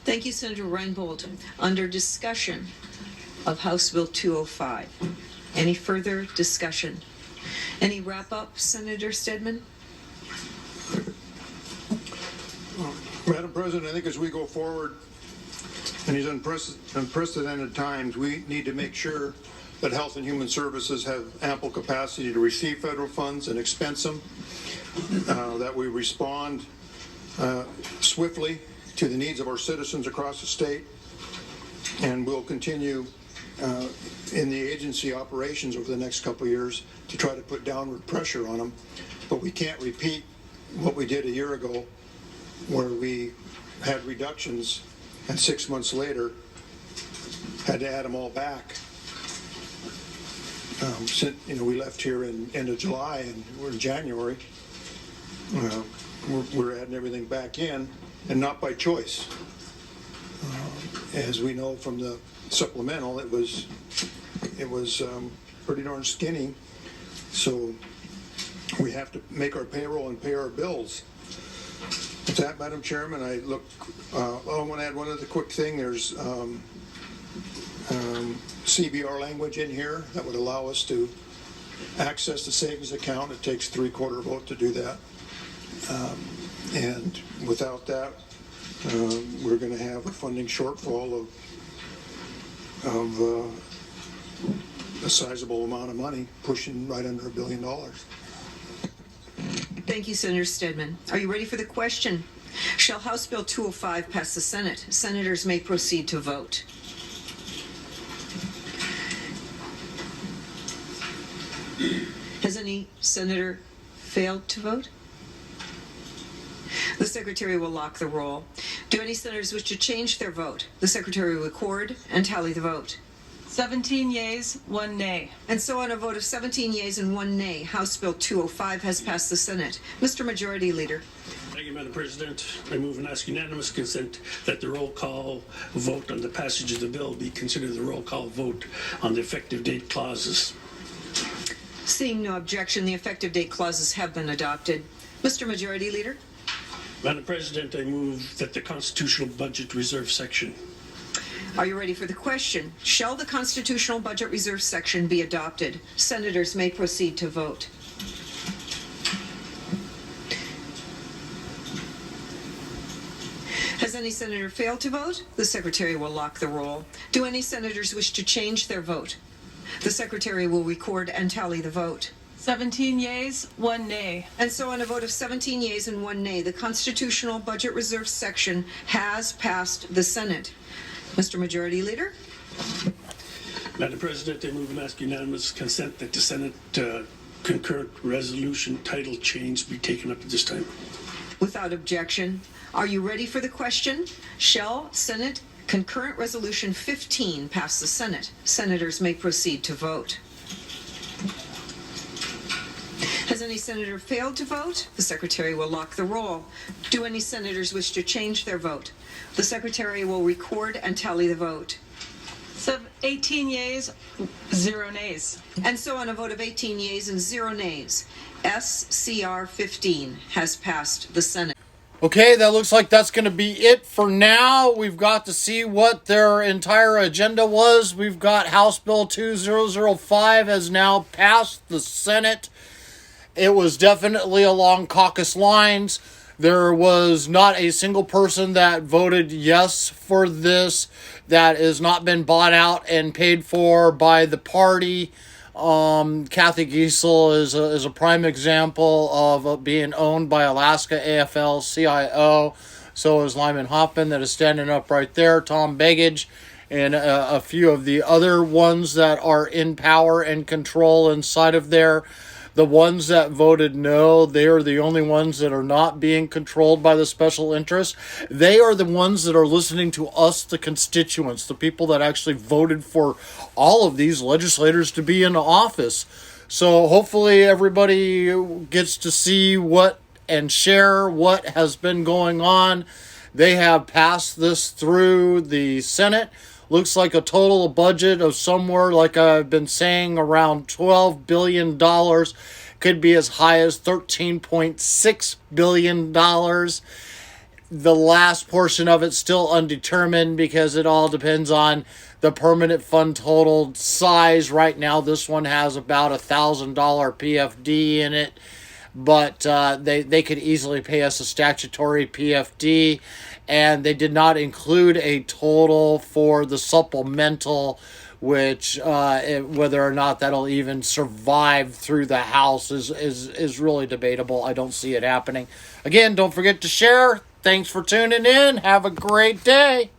Thank you, Senator Reinbold. Under discussion of House Bill 205. Any further discussion? Any wrap-up, Senator Stedman? Madam President, I think as we go forward in these unprecedented times, we need to make sure that Health and Human Services have ample capacity to receive federal funds and expense them, that we respond swiftly to the needs of our citizens across the state, and we'll continue in in the agency operations over the next couple of years to try to put downward pressure on them. But we can't repeat what we did a year ago, where we had reductions and 6 months later had to add them all back. Since we left here in end of July and we're in January, we're adding everything back in, and not by choice. As we know from the supplemental, it was pretty darn skinny, so we have to make our payroll and pay our bills. With that, Madam Chairman, I want to add one other quick thing. There's CBR language in here that would allow us to access the savings account. It takes 3/4 vote to do that. And without that, we're going to have a funding shortfall of a sizable amount of money, pushing right under $1 billion. Thank you, Senator Stedman. Are you ready for the question? Shall House Bill 205 pass the Senate? Senators may proceed to vote. Has any senator failed to vote? The Secretary will lock the roll. Do any senators wish to change their vote? The Secretary will record and tally the vote. 17 yeas, 1 nay. And so on a vote of 17 yeas and 1 nay, House Bill 205 has passed the Senate. Mr. Majority Leader. Thank you, Madam President. I move and ask unanimous consent that the roll call vote on the passage of the bill be considered the roll call vote on the effective date clauses. Seeing no objection, the effective date clauses have been adopted. Mr. Majority Leader. Madam President, I move that the Constitutional Budget Reserve section. Are you ready for the question? Shall the Constitutional Budget Reserve section be adopted? Senators may proceed to vote. Has any senator failed to vote? The Secretary will lock the roll. Do any senators wish to change their vote? The Secretary will record and tally the vote. 17 yeas, 1 nay. And so on a vote of 17 yeas and 1 nay, the Constitutional Budget Reserve section has passed the Senate. Mr. Majority Leader. Madam President, I move and ask unanimous consent that the Senate concurrent resolution title change be taken up at this time. Without objection. Are you ready for the question? Shall Senate Concurrent Resolution 15 pass the Senate? Senators may proceed to vote. Has any senator failed to vote? The Secretary will lock the roll. Do any senators wish to change their vote? The Secretary will record and tally the vote. 18 yeas, 0 nays. And so on a vote of 18 yeas and 0 nays, SCR 15 has passed the Senate. Okay, that looks like that's going to be it for now. We've got to see what their entire agenda was. We've got House Bill 2005 has now passed the Senate. It was definitely along caucus lines. There was not a single person that voted yes for this that has not been bought out and paid for by the party. Kathy Giesel is a prime example of being owned by Alaska AFL-CIO. So is Lyman Hoffman that is standing up right there, Tom Begich, and a few of the other ones that are in power and control inside of there. The ones that voted no, they are the only ones that are not being controlled by the special interests. They are the ones that are listening to us, the constituents, the people that actually voted for all of these legislators to be in office. So hopefully everybody gets to see what and share what has been going on. They have passed this through the Senate. Looks like a total budget of somewhere, like I've been saying, around $12 billion. Could be as high as $13.6 billion. The last portion of it's still undetermined because it all depends on the permanent fund total size. Right now, this one has about $1,000 PFD in it. But they could easily pay us a statutory PFD. And they did not include a total for the supplemental, which whether or not that'll even survive through the House is really debatable. I don't see it happening. Again, don't forget to share. Thanks for tuning in. Have a great day.